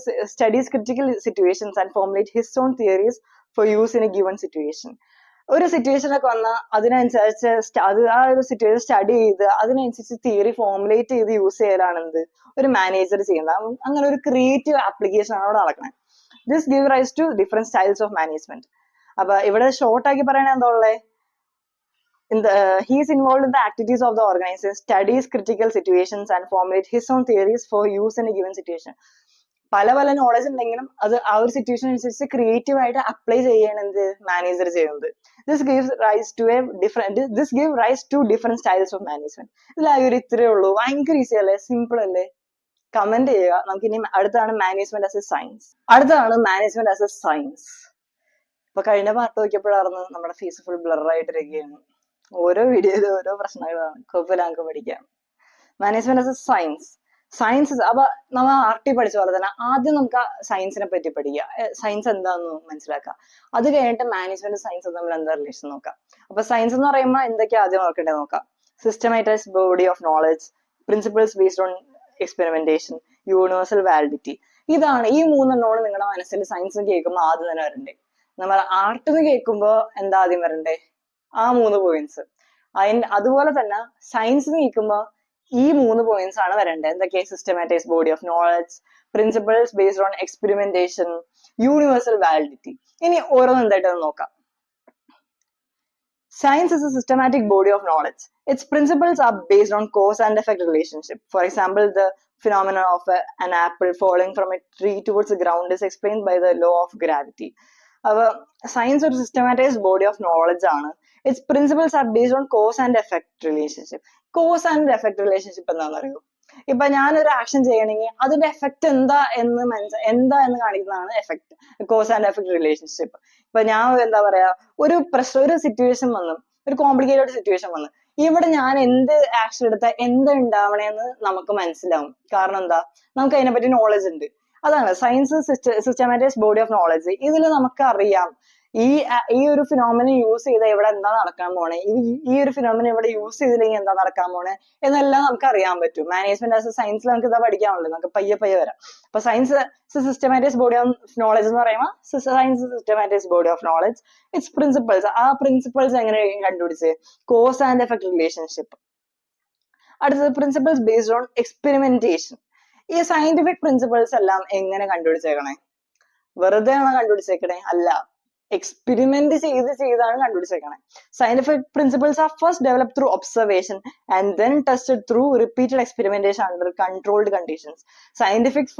Speaker 2: situations and formulate his own theories for use in a given situation. ഒരു situation ഒക്കെ വന്നാൽ അതിനനുസരിച്ച് ആ ഒരു situation study ചെയ്ത് അതിനനുസരിച്ച് theory formulate ചെയ്ത് യൂസ് ചെയ്യലാണ് എന്ത് ഒരു മാനേജർ ചെയ്യുന്നത്. അങ്ങനെ ഒരു ക്രിയേറ്റീവ് ആപ്ലിക്കേഷൻ ആണ് അവിടെ നടക്കുന്നത്. This gives rise to different styles of management. അപ്പൊ ഇവിടെ ഷോർട്ട് ആക്കി പറയണ എന്താ ഉള്ളത്? He is involved in the activities of the organization, studies critical situations and formulate his own theories for use in a given situation. പല പല knowledge ഉണ്ടെങ്കിലും അത് ആ ഒരു സിറ്റുവേഷൻ അനുസരിച്ച് ക്രിയേറ്റീവ് ആയിട്ട് അപ്ലൈ ചെയ്യാണ് എന്ത് മാനേജർ ചെയ്യുന്നത്. This gives rise to different styles of management. ഇതിലാകെ ഇത്രയേ ഉള്ളൂ. ഭയങ്കര ഈസി അല്ലേ? സിമ്പിൾ അല്ലേ? കമന്റ് ചെയ്യുക. നമുക്ക് ഇനി അടുത്താണ് management as A science. Management as A science. ഇപ്പൊ കഴിഞ്ഞ പാർട്ട് നോക്കിയപ്പോഴായിരുന്നു നമ്മുടെ ഫേസ് ഫുൾ ബ്ലർ ആയിട്ടിരിക്കുകയാണ്. ഓരോ വീഡിയോയിലും ഓരോ പ്രശ്നങ്ങളാണ്. കുഴപ്പമില്ല, നമുക്ക് പഠിക്കാം. Management as A science. Science അപ്പൊ നമ്മൾ ആർട്ടി പഠിച്ച പോലെ തന്നെ ആദ്യം നമുക്ക് സയൻസിനെ പറ്റി പഠിക്കുക, സയൻസ് എന്താന്ന് മനസ്സിലാക്കാം. അത് കഴിഞ്ഞിട്ട് മാനേജ്മെന്റ് സയൻസ് തമ്മിൽ എന്താ റിലേഷൻ നോക്കാം. അപ്പൊ സയൻസ് എന്ന് പറയുമ്പോൾ എന്തൊക്കെയാ ആദ്യം നോക്കേണ്ടത് നോക്കാം. സിസ്റ്റമാറ്റൈസ്ഡ് body of knowledge, principles based on experimentation, universal validity. ഇതാണ് ഈ മൂന്നെണ്ണമാണ് നിങ്ങളുടെ മനസ്സിൽ സയൻസ് കേൾക്കുമ്പോൾ ആദ്യം തന്നെ വരണ്ടേ. നമ്മൾ ആർട്ട് കേൾക്കുമ്പോൾ എന്താ ആദ്യം വരണ്ടേ? ആ 3 പോയിന്റ്സ്. അതുപോലെ തന്നെ സയൻസ് കേൾക്കുമ്പോൾ ഈ 3 പോയിന്റ്സ് ആണ് വരണ്ടേ. എന്തൊക്കെ? സിസ്റ്റമാറ്റൈസ്ഡ് body of knowledge, principles based on experimentation, universal validity. ഇനി ഓരോന്നും എന്തായിട്ട് നോക്കാം. Science is a systematic body of knowledge. Its principles are based on cause and effect relationship. For example, the phenomenon of an apple falling from a tree towards the ground is explained by the law of gravity. Science is a systematized body of knowledge. Its principles are based on cause and effect relationship. Cause and effect relationship എന്താണെന്ന് അറിയോ?
Speaker 1: ഇപ്പൊ ഞാനൊരു action ചെയ്യണമെങ്കിൽ അതിന്റെ effect എന്താ എന്ന് കാണിക്കുന്നതാണ് effect, cos and effect relationship. ഇപ്പൊ ഞാൻ എന്താ പറയാ, ഒരു സിറ്റുവേഷൻ വന്നു, ഒരു കോംപ്ലിക്കേറ്റഡ് സിറ്റുവേഷൻ വന്നു, ഇവിടെ ഞാൻ എന്ത് ആക്ഷൻ എടുത്താൽ എന്ത് ഉണ്ടാവണേന്ന് നമുക്ക് മനസ്സിലാവും. കാരണം എന്താ, നമുക്ക് അതിനെപ്പറ്റി നോളജ് ഉണ്ട്. അതാണ് science, systematic body of knowledge. ഇതിൽ നമുക്ക് അറിയാം ഈ ഒരു ഫിനോമിന യൂസ് ചെയ്ത ഇവിടെ എന്താ നടക്കാൻ പോണേ, ഈ ഒരു ഫിനോമിന ഇവിടെ യൂസ് ചെയ്തില്ലെങ്കിൽ എന്താ നടക്കാൻ പോണേ എന്നെല്ലാം നമുക്ക് അറിയാൻ പറ്റും. മാനേജ്മെന്റ് ആസ് സയൻസിൽ നമുക്ക് ഇതാ പഠിക്കാനുള്ളത്, നമുക്ക് പയ്യെ വരാം. അപ്പൊ science systematic body of knowledge എന്ന് പറയുമ്പോൾ science systematic body of knowledge, its principles. ആ പ്രിൻസിപ്പിൾസ് എങ്ങനെ കണ്ടുപിടിച്ച്, കോസ് ആൻഡ് എഫക്ട് റിലേഷൻഷിപ്പ്. അടുത്തത് പ്രിൻസിപ്പിൾസ് ബേസ്ഡ് ഓൺ എക്സ്പെരിമെന്റേഷൻ. ഈ സയന്റിഫിക് പ്രിൻസിപ്പിൾസ് എല്ലാം എങ്ങനെ കണ്ടുപിടിച്ചേക്കണേ? വെറുതെ ആണോ കണ്ടുപിടിച്ചേക്കണേ? അല്ല, എക്സ്പെരിമെന്റ് ചെയ്താണ് കണ്ടുപിടിച്ചേക്കണേ. Scientific principles are first developed through observation and then tested through repeated experimentation under controlled conditions. Scientific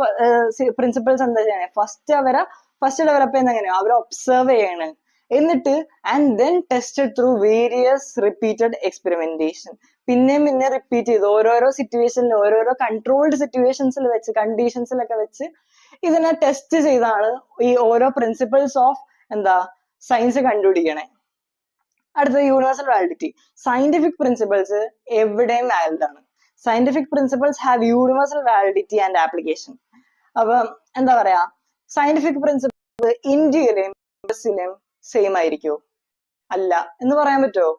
Speaker 1: principles എന്താ ചെയ്യണേ? ഫസ്റ്റ് ഡെവലപ്പ് ചെയ്യുന്ന എങ്ങനെയാ? അവർ ഒബ്സർവ് ചെയ്യണേ, എന്നിട്ട് and then tested through various repeated experimentation. പിന്നെയും പിന്നെ റിപ്പീറ്റ് ചെയ്ത് ഓരോരോ സിറ്റുവേഷനിൽ, ഓരോരോ കൺട്രോൾഡ് സിറ്റുവേഷൻസിൽ വെച്ച്, കണ്ടീഷൻസിലൊക്കെ വെച്ച് ഇതിനെ ടെസ്റ്റ് ചെയ്താണ് ഈ ഓരോ പ്രിൻസിപ്പിൾസ് ഓഫ് സയൻസ് കണ്ടുപിടിക്കണേ. അടുത്തത് യൂണിവേഴ്സൽ വാലിഡിറ്റി. സയന്റിഫിക് പ്രിൻസിപ്പിൾസ് എവിടെയും വാലിഡ് ആണ്. സയന്റിഫിക് പ്രിൻസിപ്പിൾസ് have universal validity and application. അപ്പൊ എന്താ പറയാ, സയന്റിഫിക് പ്രിൻസിപ്പിൾ ഇന്ത്യയിലെയും യുഎസിലെയും സെയിം ആയിരിക്കോ? അല്ല എന്ന് പറയാൻ പറ്റുമോ?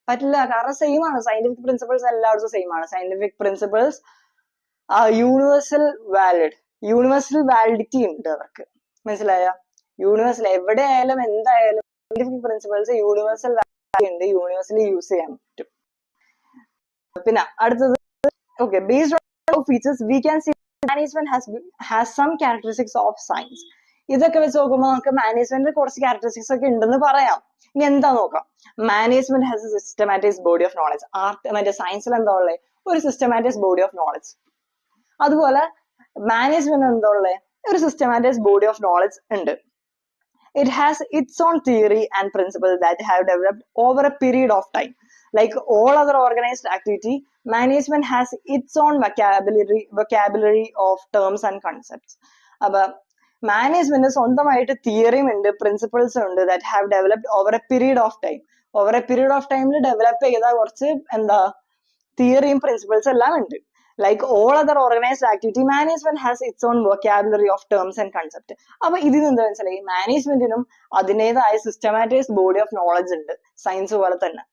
Speaker 1: പറ്റില്ല. കാരണം സെയിം ആണ്, സയന്റിഫിക് പ്രിൻസിപ്പിൾസ് എല്ലായിടത്തും സെയിം ആണ്. സയന്റിഫിക് പ്രിൻസിപ്പിൾസ് യൂണിവേഴ്സൽ വാലിഡിറ്റി ഉണ്ട് അവർക്ക്. മനസ്സിലായ? യൂണിവേഴ്സൽ എവിടെ ആയാലും എന്തായാലും സയന്റിഫിക് പ്രിൻസിപ്പിൾസ് യൂണിവേഴ്സൽ വാലിഡിറ്റി ഉണ്ട്, യൂണിവേഴ്സലി യൂസ് ചെയ്യാൻ പറ്റും. പിന്നെ അടുത്തത്, okay, based on features we can see management has some characteristics of science. ഇതൊക്കെ വെച്ച് നോക്കുമ്പോൾ നമുക്ക് മാനേജ്മെന്റിൽ കുറച്ച് ക്യാരക്ടറിസ്റ്റിക്സ് ഒക്കെ ഉണ്ടെന്ന് പറയാം. ഇനി എന്താ നോക്കാം. Management has A systematic body of knowledge. മറ്റേ സയൻസിൽ എന്താ ഉള്ളത്? ഒരു സിസ്റ്റമാറ്റിക് ബോഡി ഓഫ് നോളജ്. അതുപോലെ മാനേജ്മെന്റ് എന്താ ഉള്ളത്? ഒരു സിസ്റ്റമാറ്റിക് ബോഡി ഓഫ് നോളജ് ഉണ്ട്. It has its own theory and principles that have developed over a period of time. Like all other organized activity, management has its own vocabulary of terms and concepts. അപ്പൊ management സ്വന്തമായിട്ട് തിയറിയും ഉണ്ട്, principles ഉണ്ട്, that have developed over a period of time. Over a period of time develop ചെയ്ത കുറച്ച് തിയറിയും principles എല്ലാം ഉണ്ട്. Like all other organized activity, management has its own vocabulary of terms and concepts. അപ്പൊ ഇതിന് എന്താ മനസ്സിലായി? മാനേജ്മെന്റിനും അതിൻ്റെതായ സിസ്റ്റമാറ്റിക് ബോഡി ഓഫ് നോളജ് ഉണ്ട്, സയൻസ് പോലെ തന്നെ.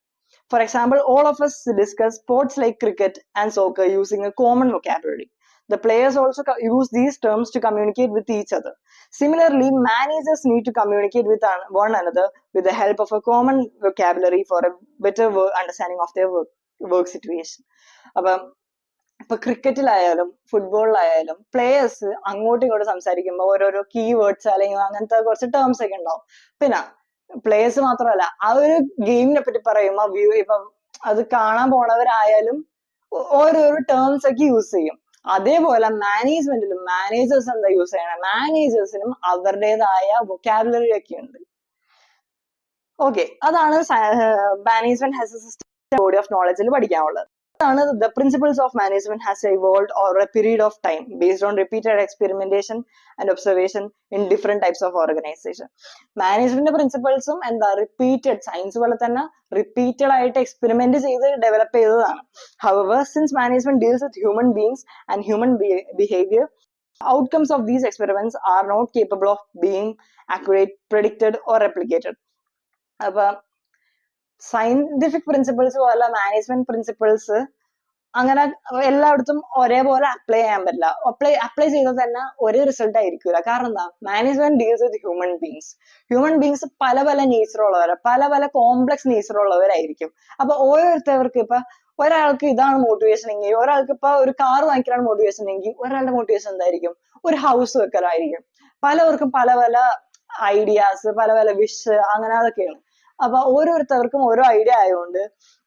Speaker 1: For example, all of us discuss sports like cricket and soccer using a common vocabulary. The players also use these terms to communicate with each other. Similarly, managers need to communicate with one another with the help of a common vocabulary for a better understanding of their work situation. ഇപ്പൊ ക്രിക്കറ്റിലായാലും ഫുട്ബോളിലായാലും players അങ്ങോട്ടും ഇങ്ങോട്ടും സംസാരിക്കുമ്പോൾ ഓരോരോ key words അല്ലെങ്കിൽ അങ്ങനത്തെ കുറച്ച് terms ഒക്കെ ഉണ്ടാവും. പിന്നെ പ്ലേയേഴ്സ് മാത്രമല്ല, ആ ഒരു ഗെയിമിനെ പറ്റി പറയുമ്പോൾ ഇപ്പം അത് കാണാൻ പോണവരായാലും ഓരോരോ ടേംസ് ഒക്കെ യൂസ് ചെയ്യും. അതേപോലെ മാനേജ്മെന്റിലും മാനേജേഴ്സ് എന്താ യൂസ് ചെയ്യണം? മാനേജേഴ്സിനും അവരുടേതായ വൊക്കാബുലറി ഒക്കെ ഉണ്ട്. ഓക്കെ, അതാണ് management has a system body of നോളജിൽ പഠിക്കാനുള്ളത്. The principles of management has evolved over a period of time based on repeated experimentation and observation in different types of organization. Management principles repeated, science പോലെ തന്നെ repeated ആയിട്ട് experiment ചെയ്ത് develop ചെയ്തതാണ്. However, since management deals with human beings and human behavior, outcomes of these experiments are not capable of being accurate, predicted or replicated. അപ്പൊ scientific principles പോലെ management principles അങ്ങനെ എല്ലായിടത്തും ഒരേപോലെ അപ്ലൈ ചെയ്യാൻ പറ്റില്ല. അപ്ലൈ ചെയ്താൽ തന്നെ ഒരേ റിസൾട്ട് ആയിരിക്കില്ല. കാരണം എന്താ? Management deals with human beings പല പല നേച്ചറുള്ളവർ, പല പല കോംപ്ലക്സ് നേച്ചറുള്ളവരായിരിക്കും. അപ്പൊ ഓരോരുത്തർക്ക് ഇപ്പൊ ഒരാൾക്ക് ഇതാണ് മോട്ടിവേഷൻ എങ്കിൽ, ഒരാൾക്ക് ഇപ്പൊ ഒരു കാർ വാങ്ങിക്കാനാണ് മോട്ടിവേഷൻ എങ്കിൽ ഒരാളുടെ മോട്ടിവേഷൻ എന്തായിരിക്കും? ഒരു ഹൗസ് വെക്കലായിരിക്കും. പലവർക്കും പല പല ഐഡിയാസ്, പല പല വിഷ്, അങ്ങനെ അതൊക്കെയാണ്. അപ്പൊ ഓരോരുത്തർക്കും ഓരോ ഐഡിയ ആയതുകൊണ്ട്,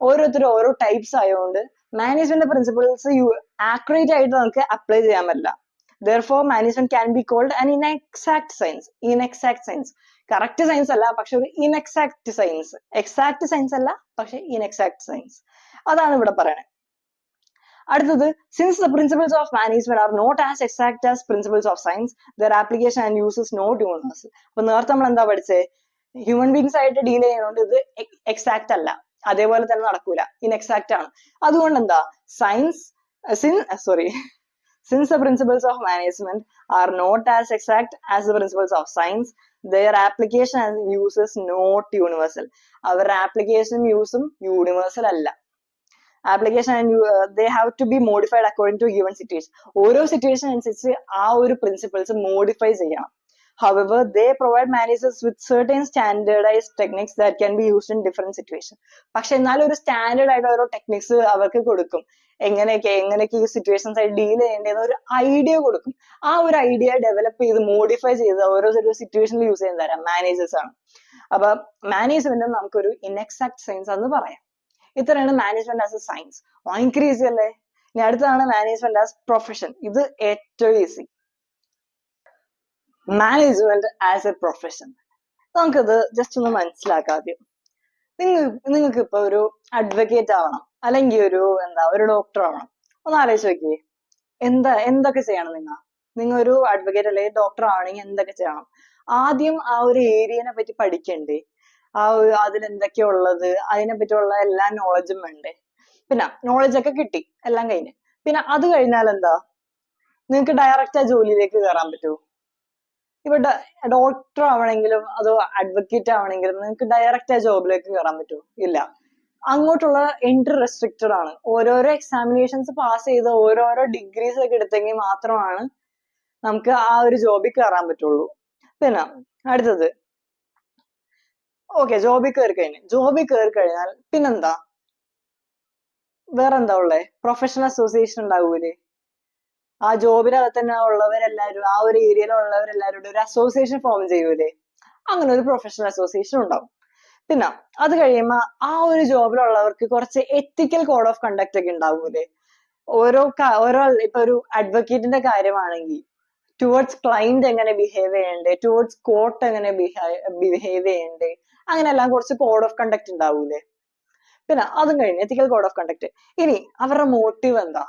Speaker 1: ഓരോരുത്തരും ഓരോ ടൈപ്സ് ആയതുകൊണ്ട് മാനേജ്മെന്റ് പ്രിൻസിപ്പിൾസ് ആക്യുറേറ്റ് ആയിട്ട് നമുക്ക് അപ്ലൈ ചെയ്യാൻ പറ്റില്ല. Therefore, management can be called an inexact science. Correct science അല്ല, പക്ഷെ ഒരു ഇൻഎക്സാക്ട് സയൻസ്. എക്സാക്ട് സയൻസ് അല്ല, പക്ഷെ ഇൻഎക്സാക്ട് സയൻസ്. അതാണ് ഇവിടെ പറയണേ. അടുത്തത്, since the principles of management are not as exact as principles of science, their application and use is not universal. അപ്പൊ നേരത്തെ നമ്മൾ എന്താ പഠിച്ചേ, ഹ്യൂമൻ ബീങ്സ് ആയിട്ട് ഡീൽ ചെയ്യുന്നതുകൊണ്ട് ഇത് എക്സാക്ട് അല്ല, അതേപോലെ തന്നെ നടക്കൂല, ഇൻഎക്സാക്ട് ആണ്. അതുകൊണ്ട് എന്താ science since the principles of management are not as exact as the principles of science, their application and use is not universal. അവരുടെ ആപ്ലിക്കേഷനും യൂസും യൂണിവേഴ്സൽ അല്ല. Application and they have to be modified according to given situation. ഓരോ situation അനുസരിച്ച് ആ ഒരു principles modify ചെയ്യണം. However, they provide managers with certain standardized techniques that can be used in different situations. പക്ഷെ എന്നാലും ഒരു സ്റ്റാൻഡേർഡ് ആയിട്ട് ഓരോ ടെക്നിക്സ് അവർക്ക് കൊടുക്കും, എങ്ങനെയൊക്കെ ഈ സിറ്റുവേഷൻസ് ആയിട്ട് ഡീൽ ചെയ്യേണ്ടതെന്ന് ഒരു ഐഡിയ കൊടുക്കും. ആ ഒരു ഐഡിയ ഡെവലപ്പ് ചെയ്ത് മോഡിഫൈ ചെയ്ത് ഓരോ സിറ്റുവേഷനിൽ യൂസ് ചെയ്യുന്ന തരാം മാനേജേഴ്സ് ആണ്. അപ്പൊ മാനേജ്മെന്റ് നമുക്കൊരു ഇൻഎക്സാക്ട് സയൻസ് എന്ന് പറയാം. ഇത്രയാണ് മാനേജ്മെന്റ് ആസ് എ സയൻസ്. ഭയങ്കര ഈസി അല്ലേ? ഇനി അടുത്താണ് മാനേജ്മെന്റ് ആസ് പ്രൊഫഷൻ. ഇത് ഏറ്റവും easy. Management as A profession, നമുക്കിത് ജസ്റ്റ് ഒന്ന് മനസ്സിലാക്കാം ആദ്യം. നിങ്ങൾക്ക് ഇപ്പൊ ഒരു അഡ്വക്കേറ്റ് ആവണം, അല്ലെങ്കിൽ ഒരു ഡോക്ടർ ആവണം. ഒന്ന് ആലോചിച്ച് നോക്കിയേ, എന്തൊക്കെ ചെയ്യണം? നിങ്ങൾ ഒരു അഡ്വക്കേറ്റ് അല്ലെങ്കിൽ ഡോക്ടർ ആവണമെങ്കിൽ എന്തൊക്കെ ചെയ്യണം? ആദ്യം ആ ഒരു ഏരിയനെ പറ്റി പഠിക്കണ്ടേ, അതിലെന്തൊക്കെയാ ഉള്ളത്, അതിനെ പറ്റിയുള്ള എല്ലാ നോളജും വേണ്ടേ? പിന്നെ നോളജ് ഒക്കെ കിട്ടി, എല്ലാം കഴിഞ്ഞ് പിന്നെ അത് കഴിഞ്ഞാൽ എന്താ, നിങ്ങൾക്ക് ഡയറക്റ്റ് ആ ജോലിയിലേക്ക് കയറാൻ പറ്റുമോ? ഇപ്പൊ ഡോക്ടർ ആവണമെങ്കിലും അതോ അഡ്വക്കേറ്റ് ആവണമെങ്കിലും നിങ്ങൾക്ക് ഡയറക്റ്റ് ആ ജോബിലേക്ക് കയറാൻ പറ്റുമോ? ഇല്ല. അങ്ങോട്ടുള്ള എൻട്രി റെസ്ട്രിക്റ്റഡ് ആണ്. ഓരോരോ എക്സാമിനേഷൻസ് പാസ് ചെയ്ത് ഓരോരോ ഡിഗ്രീസ് ഒക്കെ എടുത്തെങ്കിൽ മാത്രമാണ് നമുക്ക് ആ ഒരു ജോബിൽ കയറാൻ പറ്റുള്ളൂ. പിന്നെ അടുത്തത്, ഓക്കെ, ജോബിൽ കയറി കഴിഞ്ഞാൽ പിന്നെന്താ, വേറെന്താ ഉള്ളേ? പ്രൊഫഷണൽ അസോസിയേഷൻ ഉണ്ടാവൂലേ? ആ ജോബിനകത്ത് തന്നെ ഉള്ളവരെല്ലാരും, ആ ഒരു ഏരിയയിലുള്ളവരെല്ലാവരും ഒരു അസോസിയേഷൻ ഫോം ചെയ്യൂലേ? അങ്ങനെ ഒരു പ്രൊഫഷണൽ അസോസിയേഷൻ ഉണ്ടാവും. പിന്നെ അത് കഴിയുമ്പോ ആ ഒരു ജോബിലുള്ളവർക്ക് കുറച്ച് എത്തിക്കൽ കോഡ് ഓഫ് കണ്ടക്ട് ഒക്കെ ഉണ്ടാവൂലേ? ഓരോ ഇപ്പൊ ഒരു അഡ്വക്കേറ്റിന്റെ കാര്യമാണെങ്കിൽ ടുവേർഡ്സ് ക്ലൈന്റ് എങ്ങനെ ബിഹേവ് ചെയ്യണ്ടേ, ടുവേർഡ്സ് കോർട്ട് എങ്ങനെ ബിഹേവ് ചെയ്യണ്ടേ, അങ്ങനെല്ലാം കുറച്ച് കോഡ് ഓഫ് കണ്ടക്ട് ഉണ്ടാവൂലേ? പിന്നെ അതും കഴിഞ്ഞ് എത്തിക്കൽ കോഡ് ഓഫ് കണ്ടക്ട്. ഇനി അവരുടെ മോട്ടീവ് എന്താ?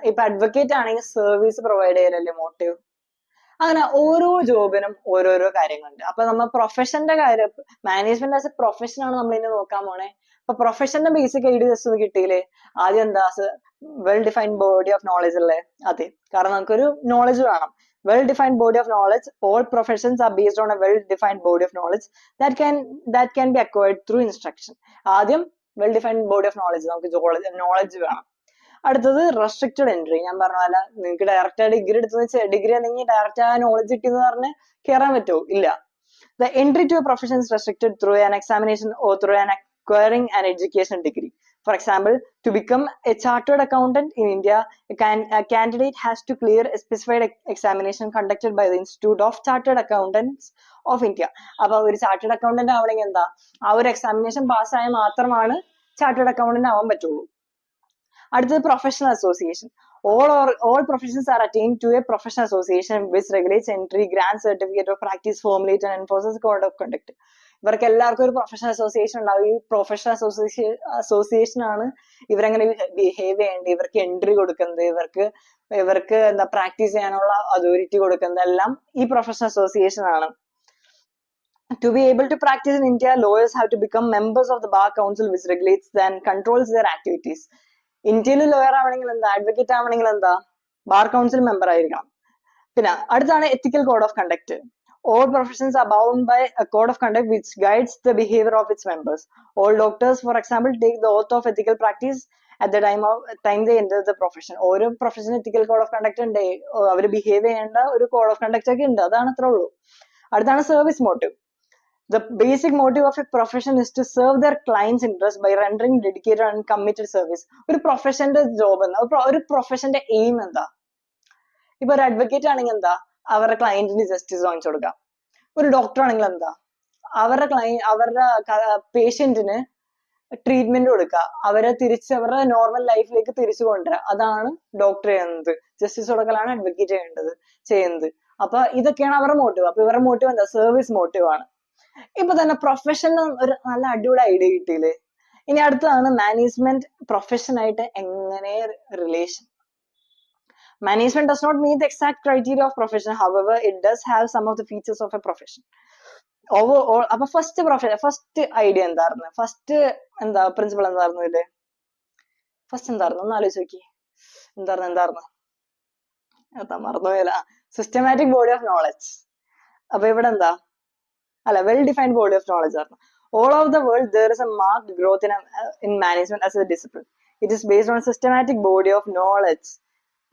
Speaker 1: ഇപ്പൊ അഡ്വക്കേറ്റ് ആണെങ്കിൽ സർവീസ് പ്രൊവൈഡ് ചെയ്യലല്ലേ മോട്ടീവ്. അങ്ങനെ ഓരോ ജോബിനും ഓരോരോ കാര്യങ്ങളുണ്ട്. അപ്പൊ നമ്മൾ പ്രൊഫഷന്റെ കാര്യം, മാനേജ്മെന്റ് ആസ് എ പ്രൊഫഷൻ ആണ് നമ്മൾ ഇനി നോക്കാൻ പോണേ. അപ്പൊ പ്രൊഫഷന്റെ ബേസിക് ഐഡിയ ജസ്റ്റ് ഒന്ന് കിട്ടിയില്ലേ? ആദ്യം എന്താ, well defined body of knowledge അല്ലേ? അതെ, കാരണം നമുക്കൊരു നോളജ് വേണം. Well defined body of knowledge. All professions are based on a well defined body of knowledge that can be acquired through instruction. ആദ്യം well defined body of knowledge, നമുക്ക് knowledge വേണം. അടുത്തത് restricted entry. ഞാൻ പറഞ്ഞ പോലെ നിങ്ങൾക്ക് direct ആ degree അല്ലെങ്കിൽ ഡയറക്റ്റ് ആ നോളജ് കിട്ടിയെന്ന് പറഞ്ഞ് കയറാൻ പറ്റുമോ? ഇല്ല. The entry to a profession is restricted through an examination or through an acquiring an education degree. For example, to become a chartered accountant in India, a candidate has to clear a specified examination conducted by the Institute of Chartered Accountants of India. അപ്പൊ ഒരു chartered accountant ആവണമെങ്കിൽ എന്താ, ആ ഒരു examination പാസ്സായാൽ മാത്രമാണ് chartered accountant ആവാൻ പറ്റുള്ളൂ. അടുത്തത് professional association. All professions are attained to a professional association which regulates entry, grants certificate of practice, formulates and enforces code of conduct. ഇവർക്ക് എല്ലാവർക്കും ഒരു പ്രൊഫഷണൽ അസോസിയേഷൻ ഉണ്ടാവും. ഈ പ്രൊഫഷണൽ അസോസിയേഷൻ ആണ് ഇവരെങ്ങനെ ബിഹേവ് ചെയ്യേണ്ടത്, ഇവർക്ക് എൻട്രി കൊടുക്കുന്നത്, ഇവർക്ക് എന്താ പ്രാക്ടീസ് ചെയ്യാനുള്ള അതോറിറ്റി കൊടുക്കുന്നത് എല്ലാം ഈ പ്രൊഫഷണൽ അസോസിയേഷൻ ആണ്. To be able to practice in India, lawyers have to become members of the Bar Council which regulates and controls their activities. ഇന്ത്യയിൽ ലോയർ ആവണമെങ്കിൽ എന്താ, അഡ്വക്കേറ്റ് ആവണമെങ്കിൽ എന്താ, ബാർ കൗൺസിൽ മെമ്പർ ആയിരിക്കണം. പിന്നെ അടുത്താണ് ethical code of conduct. All professions are bound by a code of conduct which guides the behavior of its members. All doctors, for example, take the oath of ethical practice at the time they enter the profession. ഓരോ profession ethical code of conduct ഉണ്ട്, അവർ behave ചെയ്യേണ്ട ഒരു code of conduct ഒക്കെ ഉണ്ട്. അതാണ് അത്രേ ഉള്ളൂ. അടുത്താണ് service motive. The basic motive of a profession is to serve their clients' interest by rendering dedicated and committed service. ഒരു പ്രൊഫഷന്റെ ജോബ് എന്താ, ഒരു പ്രൊഫഷന്റെ എയിം എന്താ? ഇപ്പൊ ഒരു അഡ്വക്കേറ്റ് ആണെങ്കിൽ എന്താ, അവരുടെ ക്ലയന്റിന് ജസ്റ്റിസ് വാങ്ങിച്ചു കൊടുക്കാം. ഒരു ഡോക്ടർ ആണെങ്കിൽ എന്താ, അവരുടെ പേഷ്യന്റിന് ട്രീറ്റ്മെന്റ് കൊടുക്കുക, അവരെ അവരുടെ നോർമൽ ലൈഫിലേക്ക് തിരിച്ചു കൊണ്ടുവരിക. അതാണ് ഡോക്ടർ ചെയ്യുന്നത്. ജസ്റ്റിസ് കൊടുക്കലാണ് അഡ്വക്കേറ്റ് ചെയ്യുന്നത്. അപ്പൊ ഇതൊക്കെയാണ് അവരുടെ മോട്ടീവ്. അപ്പൊ ഇവരുടെ മോട്ടീവ് എന്താ, സർവീസ് മോട്ടീവ് ആണ്. ഇപ്പൊ തന്നെ പ്രൊഫഷന് ഒരു നല്ല അടിപൊളി ഐഡിയ കിട്ടിയില്ലേ? ഇനി അടുത്തതാണ് മാനേജ്മെന്റ് പ്രൊഫഷൻ ആയിട്ട് എങ്ങനെ relation. Management does not meet the exact criteria of profession. However, it does have some of the features of a profession. Overall, അപ്പൊ ഫസ്റ്റ് ഐഡിയ എന്തായിരുന്നു, ഫസ്റ്റ് എന്താ പ്രിൻസിപ്പൾ എന്തായിരുന്നു ഇതില്, ഫസ്റ്റ് എന്തായിരുന്നു ഒന്ന് ആലോചിച്ച് നോക്കി. എന്തായിരുന്നു മറന്നുപോയല്ല. Systematic body of knowledge. അപ്പൊ ഇവിടെ എന്താ, അല്ല, well defined body of knowledge ആയിരുന്നു. All over the world, there is a marked growth in management as a discipline. It is based on a systematic body of knowledge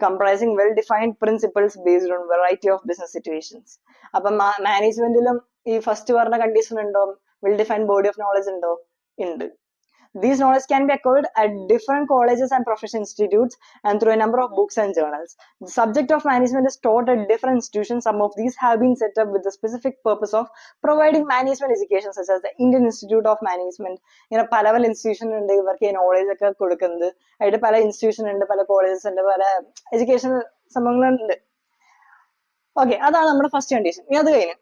Speaker 1: comprising well-defined principles based on variety of business situations. അപ്പൊ മാനേജ്മെന്റിലും ഈ first പറഞ്ഞ condition ഉണ്ടോ, well defined body of knowledge ഉണ്ടോ? ഉണ്ട്. These knowledge can be acquired at different colleges and professional institutes and through a number of books and journals. The subject of management is taught at different institutions. Some of these have been set up with the specific purpose of providing management education, such as the Indian Institute of Management. ഇങ്ങനെ പല പല institution ഉണ്ട് ഇവർക്ക് ഈ knowledge ഒക്കെ കൊടുക്കുന്നത്. ആയിട്ട് പല ഇൻസ്റ്റിറ്റ്യൂഷൻ ഉണ്ട്, പല കോളേജസ് ഉണ്ട്, പല എഡ്യൂക്കേഷൻ സംഭവങ്ങളുണ്ട്. ഓക്കെ, അതാണ് നമ്മുടെ ഫസ്റ്റ് കണ്ടീഷൻ. ഇനി അത് കഴിഞ്ഞു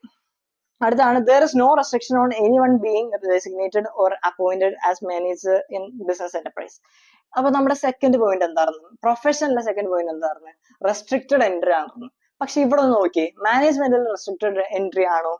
Speaker 1: അടുത്താണ് there is no restriction on anyone being designated or appointed as manager in business enterprise. അപ്പൊ നമ്മുടെ സെക്കൻഡ് പോയിന്റ് എന്തായിരുന്നു, പ്രൊഫഷനിലെ സെക്കൻഡ് പോയിന്റ് എന്തായിരുന്നു, റെസ്ട്രിക്റ്റഡ് എൻട്രി ആണെന്ന്. പക്ഷെ ഇവിടെ ഒന്ന് നോക്കി, മാനേജ്മെന്റിൽ റെസ്ട്രിക്റ്റഡ് എൻട്രി ആണോ?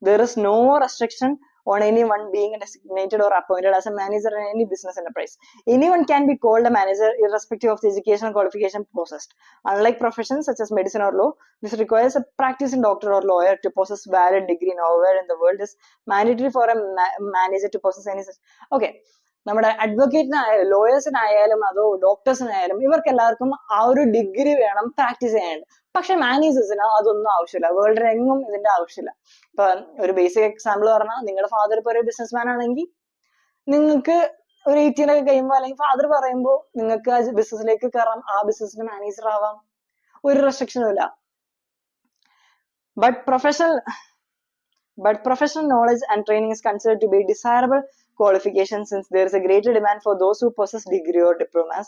Speaker 1: there is no restriction on anyone being designated or appointed as a manager in any business enterprise. Anyone can be called a manager irrespective of the educational qualification possessed. Unlike professions such as medicine or law, this requires a practicing doctor or lawyer to possess valid degree. Nowhere in the world is mandatory for a manager to possess any such. Okay, നമ്മുടെ അഡ്വക്കേറ്റിനായാലും ലോയേഴ്സിനായാലും അതോ ഡോക്ടേഴ്സിനായാലും ഇവർക്ക് എല്ലാവർക്കും ആ ഒരു degree വേണം practice ചെയ്യാനായിട്ട്. പക്ഷെ മാനേജേഴ്സിന് അതൊന്നും ആവശ്യമില്ല, വേൾഡിലെങ്ങും ഇതിന്റെ ആവശ്യമില്ല. ഇപ്പൊ ഒരു ബേസിക് എക്സാമ്പിൾ പറഞ്ഞാൽ, നിങ്ങളുടെ ഫാദർ ഇപ്പൊ ഒരു ബിസിനസ് മാൻ ആണെങ്കിൽ നിങ്ങൾക്ക് ഒരു 18 ഒക്കെ കഴിയുമ്പോൾ, അല്ലെങ്കിൽ ഫാദർ പറയുമ്പോൾ നിങ്ങൾക്ക് ആ ബിസിനസ്സിലേക്ക് കയറാം, ആ ബിസിനസിന്റെ മാനേജർ ആവാം, ഒരു റെസ്ട്രിക്ഷനും ഇല്ല. But professional knowledge and training is considered to be desirable qualification, since there is a greater demand for those who possess degree or diplomas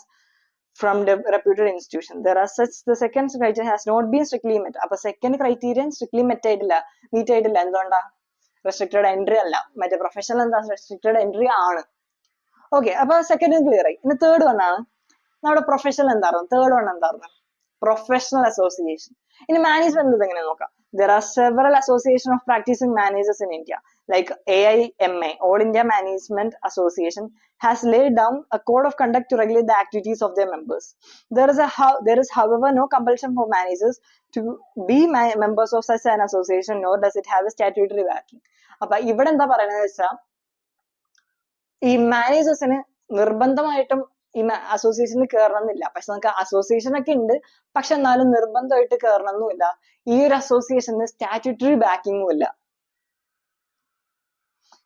Speaker 1: from the reputed institution. There are such, the second criteria has not been strictly met. അപ്പൊ second criterion strictly met ആയിട്ടില്ല, meet ആയിട്ടില്ല. എന്തുകൊണ്ടാ? Restricted entry അല്ല. മറ്റേ professional എന്താ, restricted entry ആണ്. Okay, അപ്പൊ second clear ആയി. ഇനി തേർഡ് വണ്ണാണ് നമ്മുടെ പ്രൊഫഷണൽ എന്തായിരുന്നു, തേർഡ് വൺ എന്തായിരുന്നു, പ്രൊഫഷണൽ അസോസിയേഷൻ. ഇനി മാനേജ്മെന്റ് എങ്ങനെ നോക്കാം. There are several associations of practicing managers in India, like AIMA, All India Management Association, has laid down a code of conduct to regulate the activities of their members. There is, however, no compulsion for managers to be members of such an association, nor does it have a statutory backing. അപ്പൊ ഇവിടെ എന്താ പറയുന്നത് വെച്ചാൽ, ഈ മാനേജേഴ്സിന് നിർബന്ധമായിട്ടും ഈ അസോസിയേഷനിൽ കയറണം എന്നില്ല. പക്ഷെ നമുക്ക് അസോസിയേഷൻ ഒക്കെ ഉണ്ട്, പക്ഷെ എന്നാലും നിർബന്ധമായിട്ട് കയറണം എന്നുമില്ല. ഈ ഒരു അസോസിയേഷന് സ്റ്റാറ്റ്യൂട്ടറി ബാക്കിങ്ങും ഇല്ല.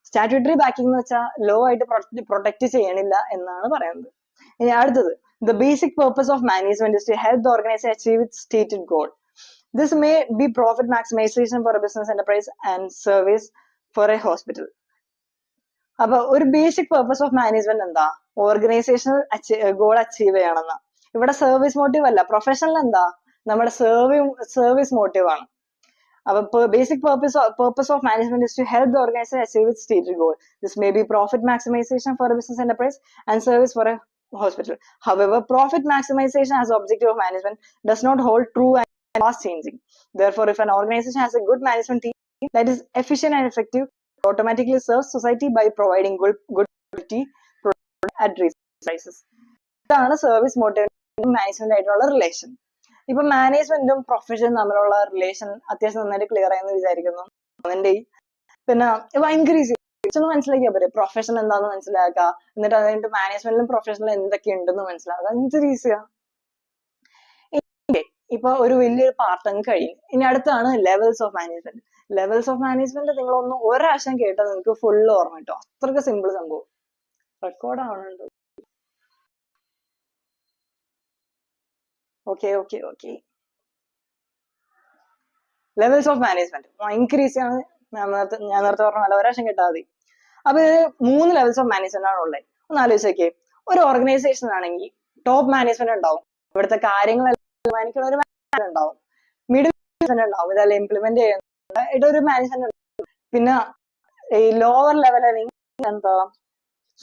Speaker 1: സ്റ്റാറ്റ്യൂട്ടറി ബാക്കിംഗ് എന്ന് വെച്ചാൽ ലോ ആയിട്ട് പ്രൊട്ടക്ട് ചെയ്യണില്ല എന്നാണ് പറയുന്നത്. ഇനി അടുത്തത്, the basic purpose of management is to help the organization achieve its stated goal. This may be profit maximization for a business enterprise and service for a hospital. അപ്പൊ ഒരു ബേസിക് പർപ്പസ് ഓഫ് മാനേജ്മെന്റ് എന്താ, organisational goal achieve ചെയ്യണമെന്ന. ഇവിടെ service motive അല്ല. Professional എന്താ, നമ്മുടെ service motive ആണ്. അപ്പൊ basic purpose of management is to help the organization achieve its stated goal. This may be profit maximization for a business enterprise and service for a hospital. However, profit maximization as objective of management does not hold true and fast changing. Therefore, if an organization has a good management team that is efficient and effective, it automatically serves society by providing good quality product at reasonable prices. ഇതാണ് service motive management ആയിട്ടുള്ള relation. ഇപ്പൊ മാനേജ്മെന്റും പ്രൊഫഷനും തമ്മിലുള്ള relation അത്യാവശ്യം നന്നായിട്ട് clear ആയെന്ന് വിചാരിക്കുന്നു. അതിന്റെ പിന്നെ ഭയങ്കര ഈസി മനസ്സിലാക്കിയാ പോരെ, പ്രൊഫഷൻ എന്താന്ന് മനസ്സിലാക്കുക, എന്നിട്ട് അത് കഴിഞ്ഞിട്ട് മാനേജ്മെന്റിലും പ്രൊഫഷനിലും എന്തൊക്കെ ഉണ്ടെന്ന് മനസ്സിലാക്കുക. എന്തൊരു ഈസിയാ. ഇപ്പൊ ഒരു വലിയൊരു പാർട്ട് അങ്ങ് കഴിയും. ഇനി അടുത്താണ് levels of management. Levels of management നിങ്ങളൊന്ന് ഒരാശം കേട്ടാൽ നിങ്ങൾക്ക് ഫുള്ള് ഓർമ്മ കിട്ടും. അത്രയ്ക്ക് സിമ്പിൾ സംഭവം. റെക്കോർഡ് ആവുന്നുണ്ട്. ഓക്കെ. ലെവൽസ് ഓഫ് മാനേജ്മെന്റ് ഭയങ്കര ഈസിയാണ്. ഞാൻ നേരത്തെ പറഞ്ഞ പോലെ ഒരാശം കേട്ടാൽ മതി. അപ്പൊ ഇത് 3 ലെവൽസ് ഓഫ് മാനേജ്മെന്റ് ആണ് ഉള്ളത്. ഒന്ന് ആലോചിച്ച് നോക്കിയേ. ഒരു ഓർഗനൈസേഷൻ ആണെങ്കിൽ ടോപ്പ് മാനേജ്മെന്റ് ഉണ്ടാവും, ഇവിടുത്തെ കാര്യങ്ങളെല്ലാം തീരുമാനിക്കുന്ന ഒരു മാനേജ്മെന്റ് ഉണ്ടാവും. മിഡിൽ മാനേജ്മെന്റ് ഉണ്ടാവും, ഇതെല്ലാം ഇംപ്ലിമെന്റ് ചെയ്യുന്ന ഒരു മാനേജ്മെന്റ് ഉണ്ടാവും. പിന്നെ ഈ ലോവർ ലെവൽ അല്ലെങ്കിൽ എന്താ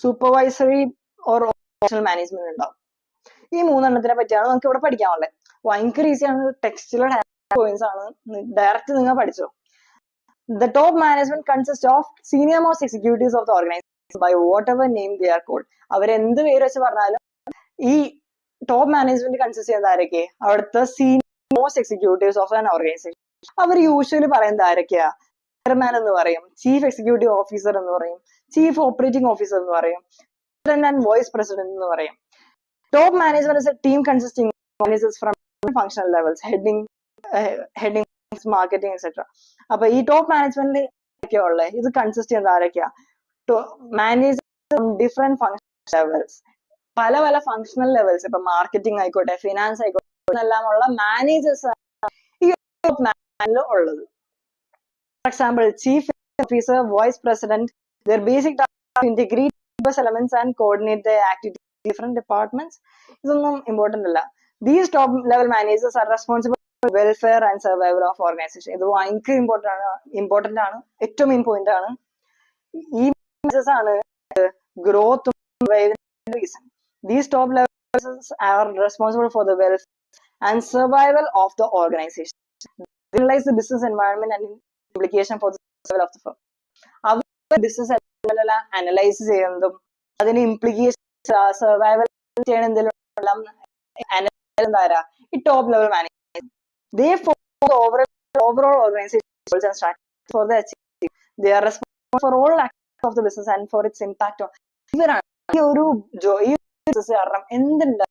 Speaker 1: സൂപ്പർവൈസറി ഓർ ഓപ്പറേഷണൽ മാനേജ്മെന്റ് ഉണ്ടാവും. ഈ മൂന്നെണ്ണത്തിനെ പറ്റിയാണ് നമുക്ക് ഇവിടെ പഠിക്കാനുള്ളത്. ഭയങ്കര ഈസിയാണ്, ടെക്സ്റ്റിലെ പോയിന്റ്സ് ആണ്, ഡയറക്റ്റ് നിങ്ങൾ പഠിച്ചോ. The top management consists of senior most executives of the organization by whatever name they are called. അവരെന്ത് പേര് വെച്ച് പറഞ്ഞാലും ഈ ടോപ്പ് മാനേജ്മെന്റ് കൺസിസ്റ്റ് ചെയ്യുന്ന ആരൊക്കെ? അവിടുത്തെ senior most executives of an organisation. അവർ യൂഷ്വലി പറയുന്നത് ആരൊക്കെയാ? ചെയർമാൻ എന്ന് പറയും, ചീഫ് എക്സിക്യൂട്ടീവ് ഓഫീസർ എന്ന് പറയും, ചീഫ് ഓപ്പറേറ്റിംഗ് ഓഫീസർ എന്ന് പറയും, പ്രസിഡന്റ് ആൻഡ് വൈസ് പ്രസിഡന്റ് എന്ന് പറയും. Top management is A team consisting managers from functional levels, heading marketing etcetera. അപ്പൊ ഈ ടോപ്പ് മാനേജ്മെന്റിൽ ഒക്കെ ഉള്ളത് ഇത് കൺസിസ്റ്റ് ചെയ്യുന്നത് ആരൊക്കെയാ? മാനേജർ ഡിഫറെന്റ് ഫങ്ഷണൽ ലെവൽസ്, പല പല ഫങ്ഷണൽ ലെവൽസ്, ഇപ്പൊ മാർക്കറ്റിംഗ് ആയിക്കോട്ടെ, ഫിനാൻസ് ആയിക്കോട്ടെ, എല്ലാം ഉള്ള മാനേജേഴ്സ് ഈ ടോപ്പ് മാനേജ്മെന്റിൽ ഉള്ളത്. For example chief officer, vice president, their basic task is to integrate diverse elements and coordinate the activities of different departments. ഇതൊന്നും ഇമ്പോർട്ടന്റ് അല്ല. These top level managers are responsible for welfare and survival of organization. ഇത് ഭയങ്കര important ആണ്, ഏറ്റവും main point ആണ്. ഈ managers ആണ് growth reason. These top level managers are responsible for the welfare and survival of the organization. They analyze the business environment and implication for the survival of the firm. അവർ business analyse ചെയ്യുന്നതും അതിന് implication survival ചെയ്യണം എന്താ ഈ top level management. They follow the overall organization goals and strategies for the achievement. They are responsible for all aspects of the business and for its impact on. ഇവരാണ് ഈ ഒരു business കാരണം എന്തുണ്ട്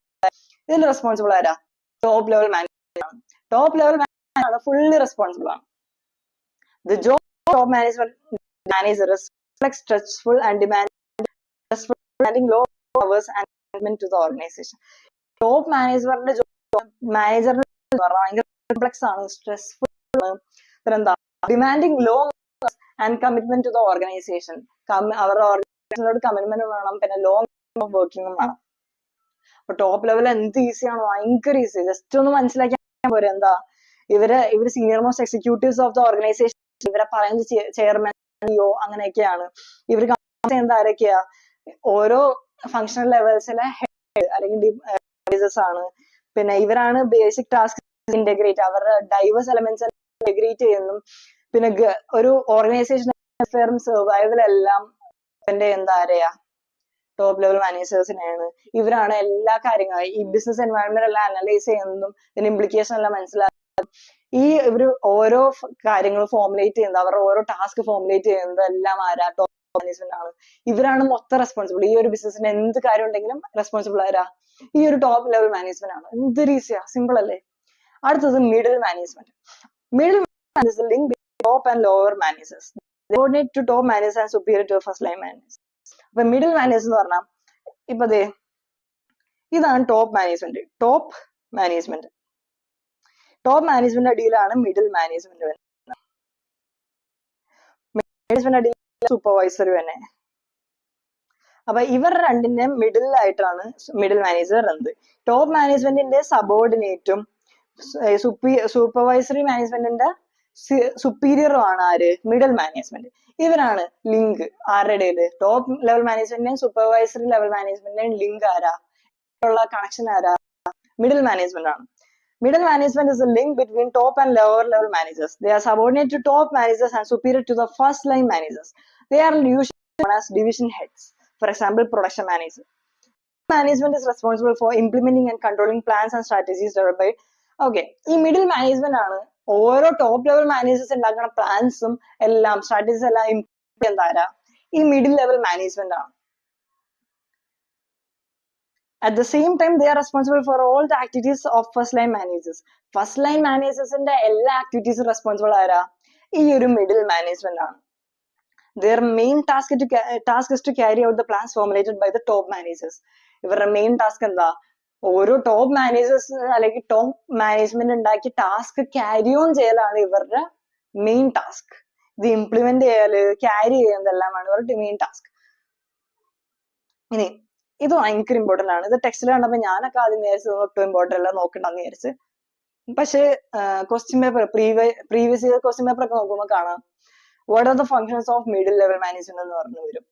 Speaker 1: ഇതിൽ responsible ആരാ? ടോപ്പ് ലെവൽ മാനേജ്മെന്റ് ആണ്. Top level management ആണ് fully responsible ആണ്. The job of top manager is stressful and demanding low hours and commitment to the organization. Top മാനേജ്മെന്റിന്റെ മാനേജറിന് ഭയങ്കര കോംപ്ലക്സ് ആണ്, സ്ട്രെസ്ഫുൾ ആണ്, പിന്നെന്താ demanding law and commitment to the organisation. അവരുടെ ഓർഗനൈസേഷനോട് കമ്മിറ്റ്മെന്റ് വേണം, പിന്നെ ലോങ് ഓഫ് വർക്കിംഗും വേണം. അപ്പൊ ടോപ്പ് ലെവൽ എന്ത് ഈസിയാണോ, ഭയങ്കര ഈസി. ജസ്റ്റ് ഒന്ന് മനസ്സിലാക്കാൻ പോരെ എന്താ ഇവര് senior most executives of the organisation. ഇവരെ പറയുന്നത് ചെയർമാൻ, അങ്ങനെയൊക്കെയാണ്. ഇവർക്ക് എന്താ ആരൊക്കെയാ? ഓരോ ഫങ്ഷണൽ ലെവൽസിലെ ഹെഡ് അല്ലെങ്കിൽ ആണ്. പിന്നെ ഇവരാണ് ബേസിക് ടാസ്ക് ഇന്റഗ്രേറ്റ്, അവരുടെ ഡൈവേഴ്സ് എലമെന്റ്സ് ഇന്റഗ്രേറ്റ് ചെയ്യുന്നു. പിന്നെ ഒരു ഓർഗനൈസേഷൻ സർവൈവൽ എല്ലാം എന്താ ആരെയാ? ടോപ്പ് ലെവൽ മാനേജേഴ്സിനെയാണ്. ഇവരാണ് എല്ലാ കാര്യങ്ങളും ഈ ബിസിനസ് എൻവയറൺമെന്റ് എല്ലാം അനലൈസ് ചെയ്യുന്നതും ഇതിന്റെ ഇംപ്ലിക്കേഷൻ എല്ലാം മനസ്സിലാക്കുന്നതും. ഇവര് ഓരോ കാര്യങ്ങൾ ഫോർമുലേറ്റ് ചെയ്യുന്നത്, അവരുടെ ഓരോ ടാസ്ക് ഫോർമുലേറ്റ് ചെയ്യുന്നത് എല്ലാം ആരാ? ടോപ്പ് മാനേജ്മെന്റ് ആണ്. ഇവരാണ് മൊത്തം റെസ്പോൺസിബിൾ. ഈ ഒരു ബിസിനസിന് എന്ത് കാര്യം ഉണ്ടെങ്കിലും റെസ്പോൺസിബിൾ ആരാ? ഈ ഒരു ടോപ്പ് ലെവൽ മാനേജ്മെന്റ് ആണ്. എന്തൊരു ഈസിയാ, സിമ്പിൾ അല്ലേ? അടുത്തത് middle management. Middle management is the link between top and lower managers. They coordinate to top managers and superior to first line managers. അപ്പൊ മിഡിൽ മാനേജർ എന്ന് പറഞ്ഞാൽ ഇപ്പൊ ഇതാണ് ടോപ്പ് മാനേജ്മെന്റ്. ടോപ്പ് മാനേജ്മെന്റ് അടിയിലാണ് മിഡിൽ മാനേജ്മെന്റ് വരുന്നത്. Management അടിയിൽ supervisor തന്നെ. അപ്പൊ ഇവർ രണ്ടിന്റെയും മിഡിൽ ആയിട്ടാണ് മിഡിൽ മാനേജർ വരുന്നത്. ടോപ്പ് മാനേജ്മെന്റിന്റെ സബോർഡിനേറ്റും സൂപ്പർവൈസറി മാനേജ്മെന്റിന്റെ സുപ്പീരിയറും ആണ് ആര്? Middle management. ഇവരാണ് ലിങ്ക് ആരുടെ? ടോപ്പ് ലെവൽ മാനേജ്മെന്റിന്റെയും സൂപ്പർവൈസറി ലെവൽ മാനേജ്മെന്റിന്റെയും ലിങ്ക് ആരാ? ഉള്ള കണക്ഷൻ ആരാ? മിഡിൽ മാനേജ്മെന്റ് ആണ്. Middle management is a link between top and lower level managers. They are subordinate to top managers and superior to the first line managers. They are usually known as division heads. For example, production manager. Management is responsible for implementing and controlling plans and strategies developed by. Okay, ഈ middle management ആണ് ഓരോ top level managers ഉണ്ടാക്കുന്ന പ്ലാൻസും എല്ലാം strategies എല്ലാം implement ആരാ? ഈ middle level management ആണ്. At the same time, they are responsible for all the activities of first line managers. First line managers ന്റെ എല്ലാ ആക്ടിവിറ്റീസും റെസ്പോൺസിബിൾ ആരാ? ഈ ഒരു മിഡിൽ മാനേജ്മെന്റ് ആണ്. Their main task is to carry out the plans formulated by the top managers. ഇവരുടെ main task എന്താ? ഓരോ ടോപ്പ് മാനേജേഴ്സ് അല്ലെങ്കിൽ ടോപ്പ് മാനേജ്മെന്റ് ഉണ്ടാക്കിയ ടാസ്ക് ക്യാരി ഓൺ ചെയ്യലാണ് ഇവരുടെ മെയിൻ ടാസ്ക്. ഇത് ഇംപ്ലിമെന്റ് ചെയ്യല്, ക്യാരി ചെയ്യുന്നതെല്ലാമാണ് ഇവരുടെ മെയിൻ ടാസ്ക്. ഇനി ഇത് ഭയങ്കര ഇമ്പോർട്ടന്റ് ആണ്. ഇത് ടെക്സ്റ്റിൽ കണ്ടപ്പോ ഞാനൊക്കെ ആദ്യം വിചാരിച്ചത് ഒട്ടും ഇമ്പോർട്ടന്റ് അല്ല, നോക്കണ്ടെന്ന് വിചാരിച്ച്. പക്ഷെ question paper previous year question paper ഒക്കെ നോക്കുമ്പോൾ കാണാം what are the functions of middle level management എന്ന് പറഞ്ഞു വരും.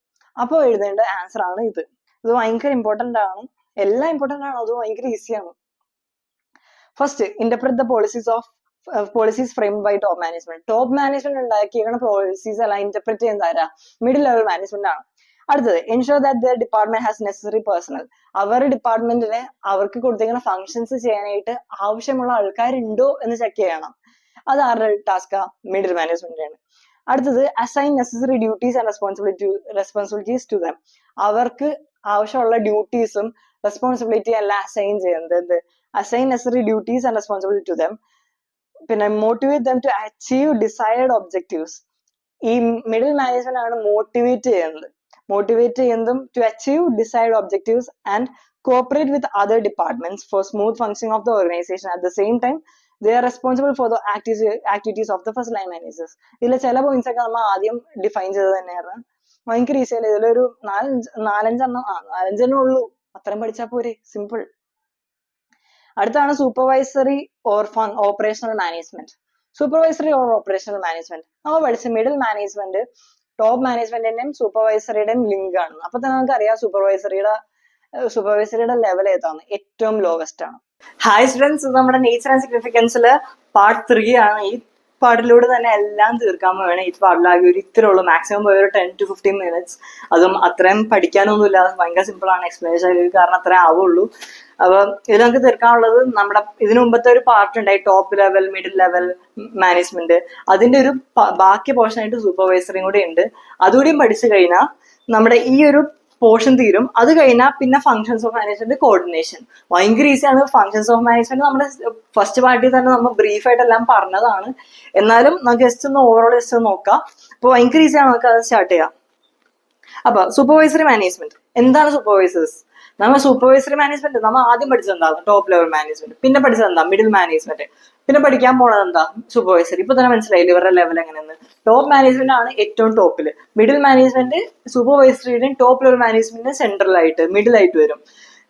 Speaker 1: അപ്പോൾ എഴുതേണ്ട ആൻസർ ആണ് ഇത്. ഇത് ഭയങ്കര ഇമ്പോർട്ടന്റ് ആണ്, എല്ലാം ഇമ്പോർട്ടന്റ് ആണ്, അത് ഭയങ്കര ഈസിയാണ്. First, interpret the policies framed by top management. Top management ഉണ്ടാക്കിയിരിക്കുന്ന പോളിസീസ് എല്ലാം ഇന്റർപ്രറ്റ് ചെയ്യുന്ന ആരാ? മിഡിൽ ലെവൽ മാനേജ്മെന്റ് ആണ്. അടുത്തത്, ensure that the department has necessary personnel. അവരുടെ ഡിപ്പാർട്ട്മെന്റിന് അവർക്ക് കൊടുത്തിരിക്കുന്ന ഫംഗ്ഷൻസ് ചെയ്യാനായിട്ട് ആവശ്യമുള്ള ആൾക്കാരുണ്ടോ എന്ന് ചെക്ക് ചെയ്യണം. അത് ആരുടെ ടാസ്കാ? മിഡിൽ മാനേജ്മെന്റാണ്. അടുത്തത്, assign necessary duties and responsibilities to them. അവർക്ക് ആവശ്യമുള്ള ഡ്യൂട്ടീസും റെസ്പോൺസിബിലിറ്റി എല്ലാം അസൈൻ ചെയ്യുന്നത്. Assign necessary duties and responsibility to them. പിന്നെ motivate them to achieve desired objectives. ഈ മിഡിൽ മാനേജ്മെന്റ് ആണ് മോട്ടിവേറ്റ് ചെയ്യുന്നതും to achieve desired objectives and cooperate with other departments for smooth functioning of the organisation. At the same time they are responsible for the activities of the first line managers. ഇതിലെ ചില points ഒക്കെ നമ്മൾ ആദ്യം define ചെയ്ത് തന്നെയായിരുന്നു. ഭയങ്കര easy അല്ലേ? ഇതിലൊരു നാലഞ്ചെണ്ണം ഉള്ളൂ, അത്രയും പഠിച്ചാൽ പോരെ, സിമ്പിൾ. അടുത്താണ് supervisory or operational management. Supervisory or operational management നമ്മൾ പഠിച്ച മിഡിൽ മാനേജ്മെന്റ് ടോപ്പ് മാനേജ്മെന്റിന്റെയും സൂപ്പർവൈസറിയുടെയും ലിങ്ക് ആണ്. അപ്പൊ തന്നെ നമുക്ക് അറിയാം സൂപ്പർവൈസറിയുടെ ലെവൽ ഏതാണ്? ഏറ്റവും ലോവസ്റ്റ് ആണ്. ഹായ് സ്റ്റുഡൻസ്, നമ്മുടെ നേച്ചർ ആൻഡ് സിഗ്നിഫിക്കൻസിൽ പാർട്ട് 3 ആണ്. ഈ പാർട്ടിലൂടെ തന്നെ എല്ലാം തീർക്കാൻ വേണം. ഈ പാർട്ടിലാകെ ഒരു ഇത്രേ ഉള്ളൂ, മാക്സിമം പോയി ഒരു 10 to 15 minutes. അതും അത്രയും പഠിക്കാനൊന്നുമില്ല, ഭയങ്കര സിമ്പിൾ ആണ്. എക്സ്പ്ലെയിൻ ചെയ്ത് കാരണം അത്രേ ആവുള്ളൂ. അപ്പൊ ഇത് നമുക്ക് തീർക്കാനുള്ളത് നമ്മുടെ ഇതിനു മുമ്പത്തെ ഒരു പാർട്ട് ഉണ്ടായി, top level middle level management. അതിന്റെ ഒരു ബാക്കി പോർഷൻ ആയിട്ട് സൂപ്പർവൈസറിയും കൂടെ ഉണ്ട്. അതുകൂടിയും പഠിച്ചു കഴിഞ്ഞാൽ നമ്മുടെ ഈ ഒരു പോർഷൻ തീരും. അത് കഴിഞ്ഞാൽ പിന്നെ ഫങ്ഷൻസ് ഓഫ് മാനേജ്മെന്റ്, കോർഡിനേഷൻ. ഭയങ്കര ഈസിയാണ്. ഫങ്ഷൻസ് ഓഫ് മാനേജ്മെന്റ് നമ്മുടെ ഫസ്റ്റ് പാർട്ടിൽ തന്നെ നമ്മൾ ബ്രീഫായിട്ട് എല്ലാം പറഞ്ഞതാണ്. എന്നാലും നമുക്ക് ജസ്റ്റ് ഒന്ന് ഓവറോൾ ജസ്റ്റ് നോക്കാം. അപ്പൊ ഭയങ്കര ഈസിയാണ്, നമുക്ക് അത് സ്റ്റാർട്ട് ചെയ്യാം. അപ്പൊ സൂപ്പർവൈസറി മാനേജ്മെന്റ് എന്താണ്? സൂപ്പർവൈസേഴ്സ് നമ്മൾ സൂപ്പർവൈസറി മാനേജ്മെന്റ് നമ്മൾ ആദ്യം പഠിച്ചത് എന്താണ്? Top level management. പിന്നെ പഠിച്ചത് എന്താ? Middle management. പിന്നെ പഠിക്കാൻ പോണത് എന്താ? സൂപ്പർവൈസറി. ഇപ്പൊ തന്നെ മനസ്സിലായില്ല ഇവരുടെ ലെവൽ എങ്ങനെയെന്ന്. ടോപ്പ് മാനേജ്മെന്റ് ആണ് ഏറ്റവും ടോപ്പില്. മിഡിൽ മാനേജ്മെന്റ് സൂപ്പർവൈസറിയുടെയും ടോപ്പ് ലെവൽ മാനേജ്മെന്റിന്റെ സെൻട്രലായിട്ട് മിഡിൽ ആയിട്ട് വരും.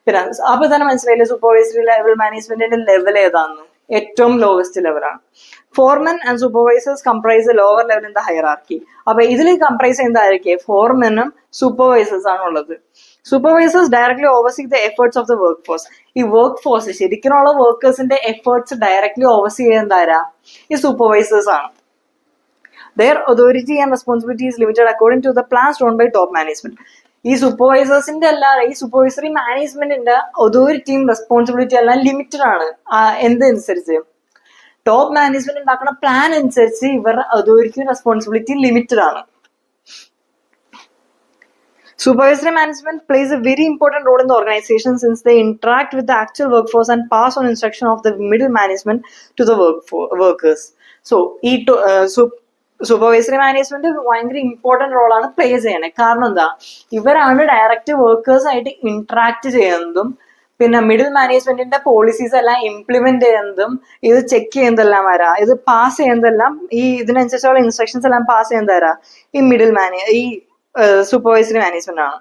Speaker 1: പിന്നെ അപ്പൊ തന്നെ മനസ്സിലായില്ലേ സൂപ്പർവൈസറി ലെവൽ മാനേജ്മെന്റിന്റെ ലെവൽ ഏതാണെന്ന്? ഏറ്റവും ലോവസ്റ്റ് ലെവലാണ്. Foremen and supervisors comprise lower level in the hierarchy. അപ്പൊ ഇതിൽ കംപ്രൈസ് ചെയ്യുന്നതായിരിക്കും ഫോർമെനും സൂപ്പർവൈസേഴ്സ് ആണ് ഉള്ളത്. Supervisors directly oversee the efforts of the work force. ഈ വർക്ക് ഫോഴ്സ് ശരിക്കുള്ള വർക്കേഴ്സിന്റെ എഫേർട്സ് ഡയറക്ട്ലി ഓവർസീ ചെയ്യുന്നതാരാ? ഈ സൂപ്പർവൈസേഴ്സ് ആണ്. Their authority and responsibility is limited according to the plans drawn by top management. ഈ സൂപ്പർവൈസേഴ്സിന്റെ അല്ലാതെ ഈ സൂപ്പർവൈസറി മാനേജ്മെന്റിന്റെ അതോറിറ്റിയും റെസ്പോൺസിബിലിറ്റി എല്ലാം ലിമിറ്റഡ് ആണ്. എന്തനുസരിച്ച്? ടോപ്പ് മാനേജ്മെന്റ് ഉണ്ടാക്കുന്ന പ്ലാൻ അനുസരിച്ച് ഇവരുടെ അതോറിറ്റിയും റെസ്പോൺസിബിലിറ്റി ലിമിറ്റഡ് ആണ്. Supervisory management plays a very important role in the organization since they interact with the actual workforce and pass on instruction of the middle management to the workers. So, supervisory management ഭയങ്കര important റോളാണ് play ചെയ്യണേ. കാരണം എന്താ? ഇവരാണ് direct workers ആയിട്ട് interact ചെയ്യുന്നതും പിന്നെ middle മാനേജ്മെന്റിന്റെ പോളിസീസ് എല്ലാം ഇംപ്ലിമെന്റ് ചെയ്യുന്നതും ഇത് ചെക്ക് ചെയ്യുന്നതെല്ലാം വരാ, ഇത് പാസ് ചെയ്യുന്നതെല്ലാം ഈ ഇതിനനുസരിച്ചുള്ള ഇൻസ്ട്രക്ഷൻസ് എല്ലാം പാസ് ചെയ്യുന്നത് തരാ ഈ സൂപ്പർവൈസറി മാനേജ്മെന്റ് ആണ്.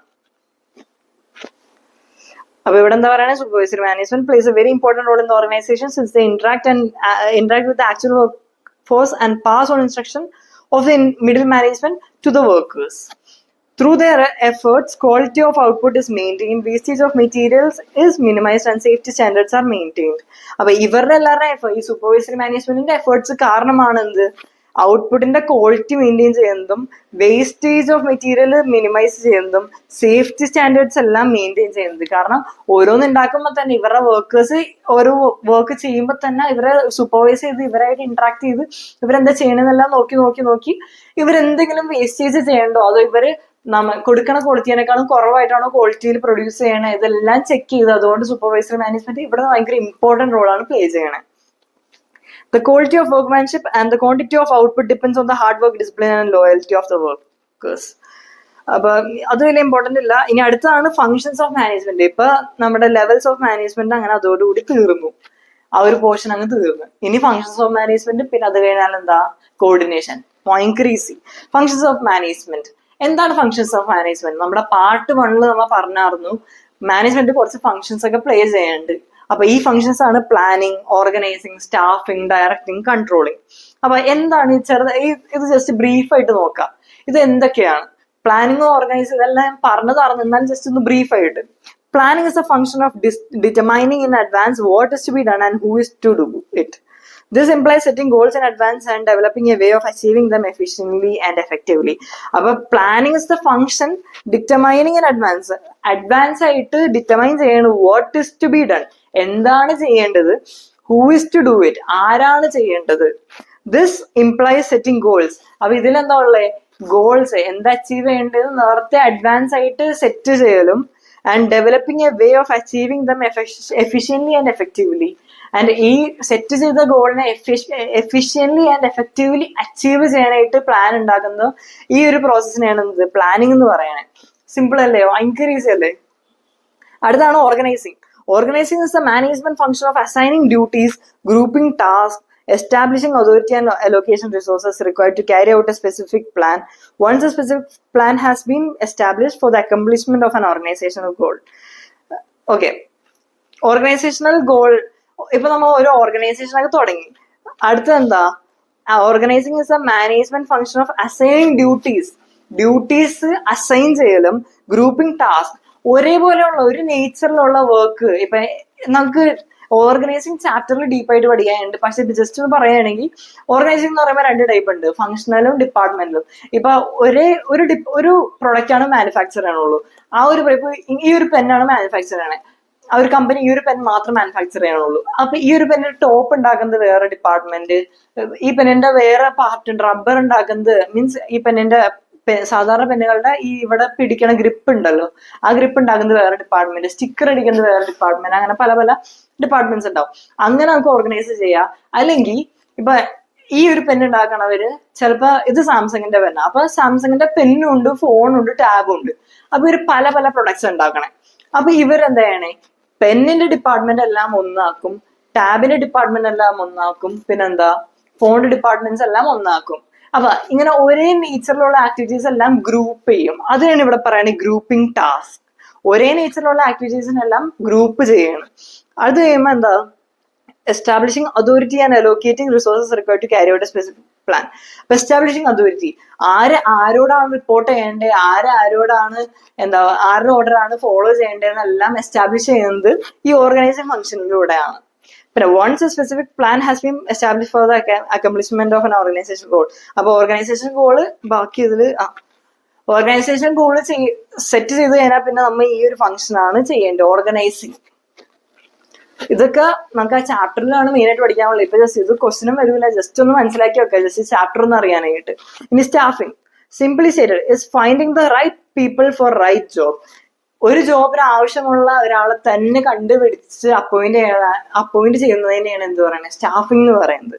Speaker 1: അപ്പൊ ഇവിടെ എന്താ പറയുക? Supervisory management plays a very important role in the organisation since they interact with the actual workforce and pass on instruction of the middle management to the workers. Through their efforts, quality of output is maintained, wastage of materials is minimized and safety standards are maintained. അപ്പൊ ഇവരുടെ എല്ലാവരുടെ ഈ supervisory മാനേജ്മെന്റിന്റെ efforts കാരണമാണ് എന്ത്? ഔട്ട്പുട്ടിന്റെ quality maintain ചെയ്യുന്നതും wastage of material minimise ചെയ്യുന്നതും സേഫ്റ്റി സ്റ്റാൻഡേർഡ്സ് എല്ലാം മെയിൻറ്റെയിൻ ചെയ്യുന്നത്. കാരണം ഓരോന്ന് ഉണ്ടാക്കുമ്പോൾ തന്നെ ഇവരുടെ വർക്കേഴ്സ് ഓരോ വർക്ക് ചെയ്യുമ്പോൾ തന്നെ ഇവരെ സൂപ്പർവൈസ് ചെയ്ത് ഇവരായിട്ട് ഇന്ററാക്ട് ചെയ്ത് ഇവരെന്താ ചെയ്യണമെന്നെല്ലാം നോക്കി ഇവരെന്തെങ്കിലും വേസ്റ്റേജ് ചെയ്യണ്ടോ അതോ ഇവര് കൊടുക്കണ ക്വാളിറ്റിയേക്കാളും കുറവായിട്ടാണോ ക്വാളിറ്റിയിൽ പ്രൊഡ്യൂസ് ചെയ്യണേ, ഇതെല്ലാം ചെക്ക് ചെയ്ത് അതുകൊണ്ട് സൂപ്പർവൈസറി മാനേജ്മെന്റ് ഇവിടെ ഭയങ്കര ഇമ്പോർട്ടന്റ് റോളാണ് പ്ലേ ചെയ്യണേ. The quality of workmanship and the quantity of output depends on the hard work, discipline and loyalty of the workers. അപ്പൊ അത് വലിയ ഇമ്പോർട്ടന്റ് ഇല്ല. ഇനി അടുത്തതാണ് ഫങ്ഷൻസ് ഓഫ് മാനേജ്മെന്റ്. ഇപ്പൊ നമ്മുടെ ലെവൽസ് ഓഫ് മാനേജ്മെന്റ് അങ്ങനെ അതോടുകൂടി തീർന്നു, ആ ഒരു പോർഷൻ അങ്ങ് തീർന്നു. ഇനി ഫങ്ഷൻസ് ഓഫ് മാനേജ്മെന്റ്, പിന്നെ അത് കഴിഞ്ഞാൽ എന്താ? കോർഡിനേഷൻ. ഭയങ്കര ഈസി. ഫങ്ഷൻസ് ഓഫ് മാനേജ്മെന്റ് എന്താണ്? ഫങ്ഷൻസ് ഓഫ് മാനേജ്മെന്റ് നമ്മുടെ പാർട്ട് 1 നമ്മൾ പറഞ്ഞായിരുന്നു. മാനേജ്മെന്റ് കുറച്ച് ഫങ്ഷൻസ് ഒക്കെ പ്ലേ ചെയ്യുന്നുണ്ട്. അപ്പൊ ഈ ഫങ്ഷൻസ് ആണ് planning, organising, staffing, directing, controlling. അപ്പൊ എന്താണ് ഈ ഇത് ജസ്റ്റ് ബ്രീഫായിട്ട് നോക്കാം. ഇത് എന്തൊക്കെയാണ്? പ്ലാനിങ് ഓർഗനൈസ് ഇതെല്ലാം പറഞ്ഞതാണ്, എന്നാൽ ജസ്റ്റ് ഒന്ന് ബ്രീഫ് ആയിട്ട്. Planning is a function of determining in advance what is to be done and who is to do it. This implies setting goals in advance and developing a way of achieving them efficiently and effectively. Appo planning is the function determining in advance. Advance ആയിട്ട് determine ചെയ്യണം what is to be done. എന്താണ് ചെയ്യേണ്ടത്, who is to do it, ആരാണ് ചെയ്യേണ്ടത്. This implies setting goals. അപ്പൊ ഇതിലെന്താ ഉള്ളത്, goals എന്താ അച്ചീവ് ചെയ്യേണ്ടത് നേരത്തെ അഡ്വാൻസ് ആയിട്ട് സെറ്റ് ചെയ്യലും and developing a way of achieving them efficiently and effectively. And ഈ സെറ്റ് ചെയ്ത ഗോളിനെ എഫിഷ്യൻലി ആൻഡ് എഫക്റ്റീവ്ലി അച്ചീവ് ചെയ്യാനായിട്ട് പ്ലാൻ ഉണ്ടാക്കുന്നത് ഈ ഒരു പ്രോസസ്സിനെയാണ് പ്ലാനിങ് എന്ന് പറയുന്നത്. സിമ്പിൾ അല്ലേ, ഭയങ്കര ഈസി അല്ലേ. അടുത്താണ് organising. Organizing is the management function of assigning duties, grouping tasks, establishing authority and allocation resources required to carry out a specific plan. Once a specific plan has been established for the accomplishment of an organizational goal. Okay, organizational goal. ഇപ്പൊ നമ്മൾ ഒരു ഓർഗനൈസേഷനൊക്കെ തുടങ്ങി, അടുത്ത എന്താ, organising is A management function of assigning duties assign ചെയ്യലും grouping task. ഒരേപോലെയുള്ള ഒരു നേച്ചറിലുള്ള work ഇപ്പൊ നമുക്ക് ഓർഗനൈസിങ് ചാപ്റ്ററിൽ ഡീപ്പായിട്ട് പഠിക്കാനുണ്ട്. പക്ഷെ ഇത് ജസ്റ്റ് ഒന്ന് പറയുകയാണെങ്കിൽ ഓർഗനൈസിംഗ് എന്ന് പറയുമ്പോൾ 2 ടൈപ്പ് ഉണ്ട്, ഫംഗ്ഷണലും ഡിപ്പാർട്ട്മെന്റലും. ഇപ്പൊ ഒരു പ്രൊഡക്റ്റ് ആണ് മാനുഫാക്ചർ ചെയ്യാനുള്ളൂ, ആ ഒരു ഇപ്പൊ ഈ ഒരു പെന്നാണ് മാനുഫാക്ചർ ചെയ്യണേ, ആ ഒരു കമ്പനി ഈ ഒരു പെൻ മാത്രം മാനുഫാക്ചർ ചെയ്യാനുള്ളൂ. അപ്പൊ ഈ ഒരു പെന്നിന്റെ ടോപ്പ് ഉണ്ടാക്കുന്നത് വേറെ ഡിപ്പാർട്ട്മെന്റ്, ഈ പെന്നിന്റെ വേറെ പാർട്ട് ഉണ്ട്, റബ്ബർ ഉണ്ടാക്കുന്നത് മീൻസ് ഈ പെന്നിന്റെ സാധാരണ പെന്നുകളുടെ ഈ ഇവിടെ പിടിക്കണ ഗ്രിപ്പ് ഉണ്ടല്ലോ, ആ ഗ്രിപ്പ് ഉണ്ടാക്കുന്നത് വേറെ ഡിപ്പാർട്ട്മെന്റ്, സ്റ്റിക്കർ അടിക്കുന്നത് വേറെ ഡിപ്പാർട്ട്മെന്റ്, അങ്ങനെ പല പല ഡിപ്പാർട്ട്മെന്റ്സ് ഉണ്ടാവും. അങ്ങനെ നമുക്ക് ഓർഗനൈസ് ചെയ്യാം. അല്ലെങ്കിൽ ഇപ്പൊ ഈ ഒരു പെൻ ഉണ്ടാക്കണവര് ചിലപ്പോ ഇത് സാംസങ്ങിന്റെ പെന്ന, അപ്പൊ സാംസങ്ങിന്റെ പെന്നും ഉണ്ട്, ഫോണും ഉണ്ട്, ടാബും ഉണ്ട്. അപ്പൊ ഇവര് പല പല പ്രൊഡക്ട്സ് ഉണ്ടാക്കണേ. അപ്പൊ ഇവരെന്താ ചെയ്യണേ, പെന്നിന്റെ ഡിപ്പാർട്ട്മെന്റ് എല്ലാം ഒന്നാക്കും, ടാബിന്റെ ഡിപ്പാർട്ട്മെന്റ് എല്ലാം ഒന്നാക്കും, പിന്നെന്താ ഫോണിന്റെ ഡിപ്പാർട്ട്മെന്റ്സ് എല്ലാം ഒന്നാക്കും. അപ്പൊ ഇങ്ങനെ ഒരേ നേച്ചറിലുള്ള ആക്ടിവിറ്റീസ് എല്ലാം ഗ്രൂപ്പ് ചെയ്യും. അതാണ് ഇവിടെ പറയുന്നത് ഗ്രൂപ്പിംഗ് ടാസ്ക്. ഒരേ നേച്ചറിലുള്ള ആക്ടിവിറ്റീസിനെല്ലാം ഗ്രൂപ്പ് ചെയ്യണം. അത് കഴിയുമ്പോൾ എന്താ, establishing authority and allocating resources required to carry out a specific plan. അപ്പൊ എസ്റ്റാബ്ലിഷിംഗ് അതോറിറ്റി, ആരോടാണ് റിപ്പോർട്ട് ചെയ്യേണ്ടത്, ആരോടാണ് ആരുടെ ഓർഡർ ആണ് ഫോളോ ചെയ്യേണ്ടതെന്നെല്ലാം എസ്റ്റാബ്ലിഷ് ചെയ്യുന്നത് ഈ ഓർഗനൈസിംഗ് ഫംഗ്ഷനിലൂടെയാണ്. പിന്നെ once a specific plan has been established for the accomplishment of an organization goal. അപ്പൊ ഓർഗനൈസേഷൻ ഗോള് ബാക്കി ഇതില് ഓർഗനൈസേഷൻ ഗോള് സെറ്റ് ചെയ്ത് കഴിഞ്ഞാൽ പിന്നെ നമ്മൾ ഈ ഒരു ഫംഗ്ഷൻ ആണ് ചെയ്യേണ്ടത്, ഓർഗനൈസിങ്. ഇതൊക്കെ നമുക്ക് ആ ചാപ്റ്ററിലാണ് മെയിൻ ആയിട്ട് പഠിക്കാനുള്ളത്. ഇപ്പൊ ജസ്റ്റ് ഇത് ക്വസ്റ്റിനും വരില്ല, ജസ്റ്റ് ഒന്ന് മനസ്സിലാക്കി വെക്കുക, ജസ്റ്റ് ചാപ്റ്റർ ഒന്ന് അറിയാനായിട്ട്. ഇനി staffing, simply stated is finding the right people for right job. ഒരു ജോബിന് ആവശ്യമുള്ള ഒരാളെ തന്നെ കണ്ടുപിടിച്ച് അപ്പോയിന്റ് ചെയ്യുന്നതിനെയാണ് എന്ത് പറയുന്നത്, സ്റ്റാഫിംഗ് എന്ന് പറയുന്നത്.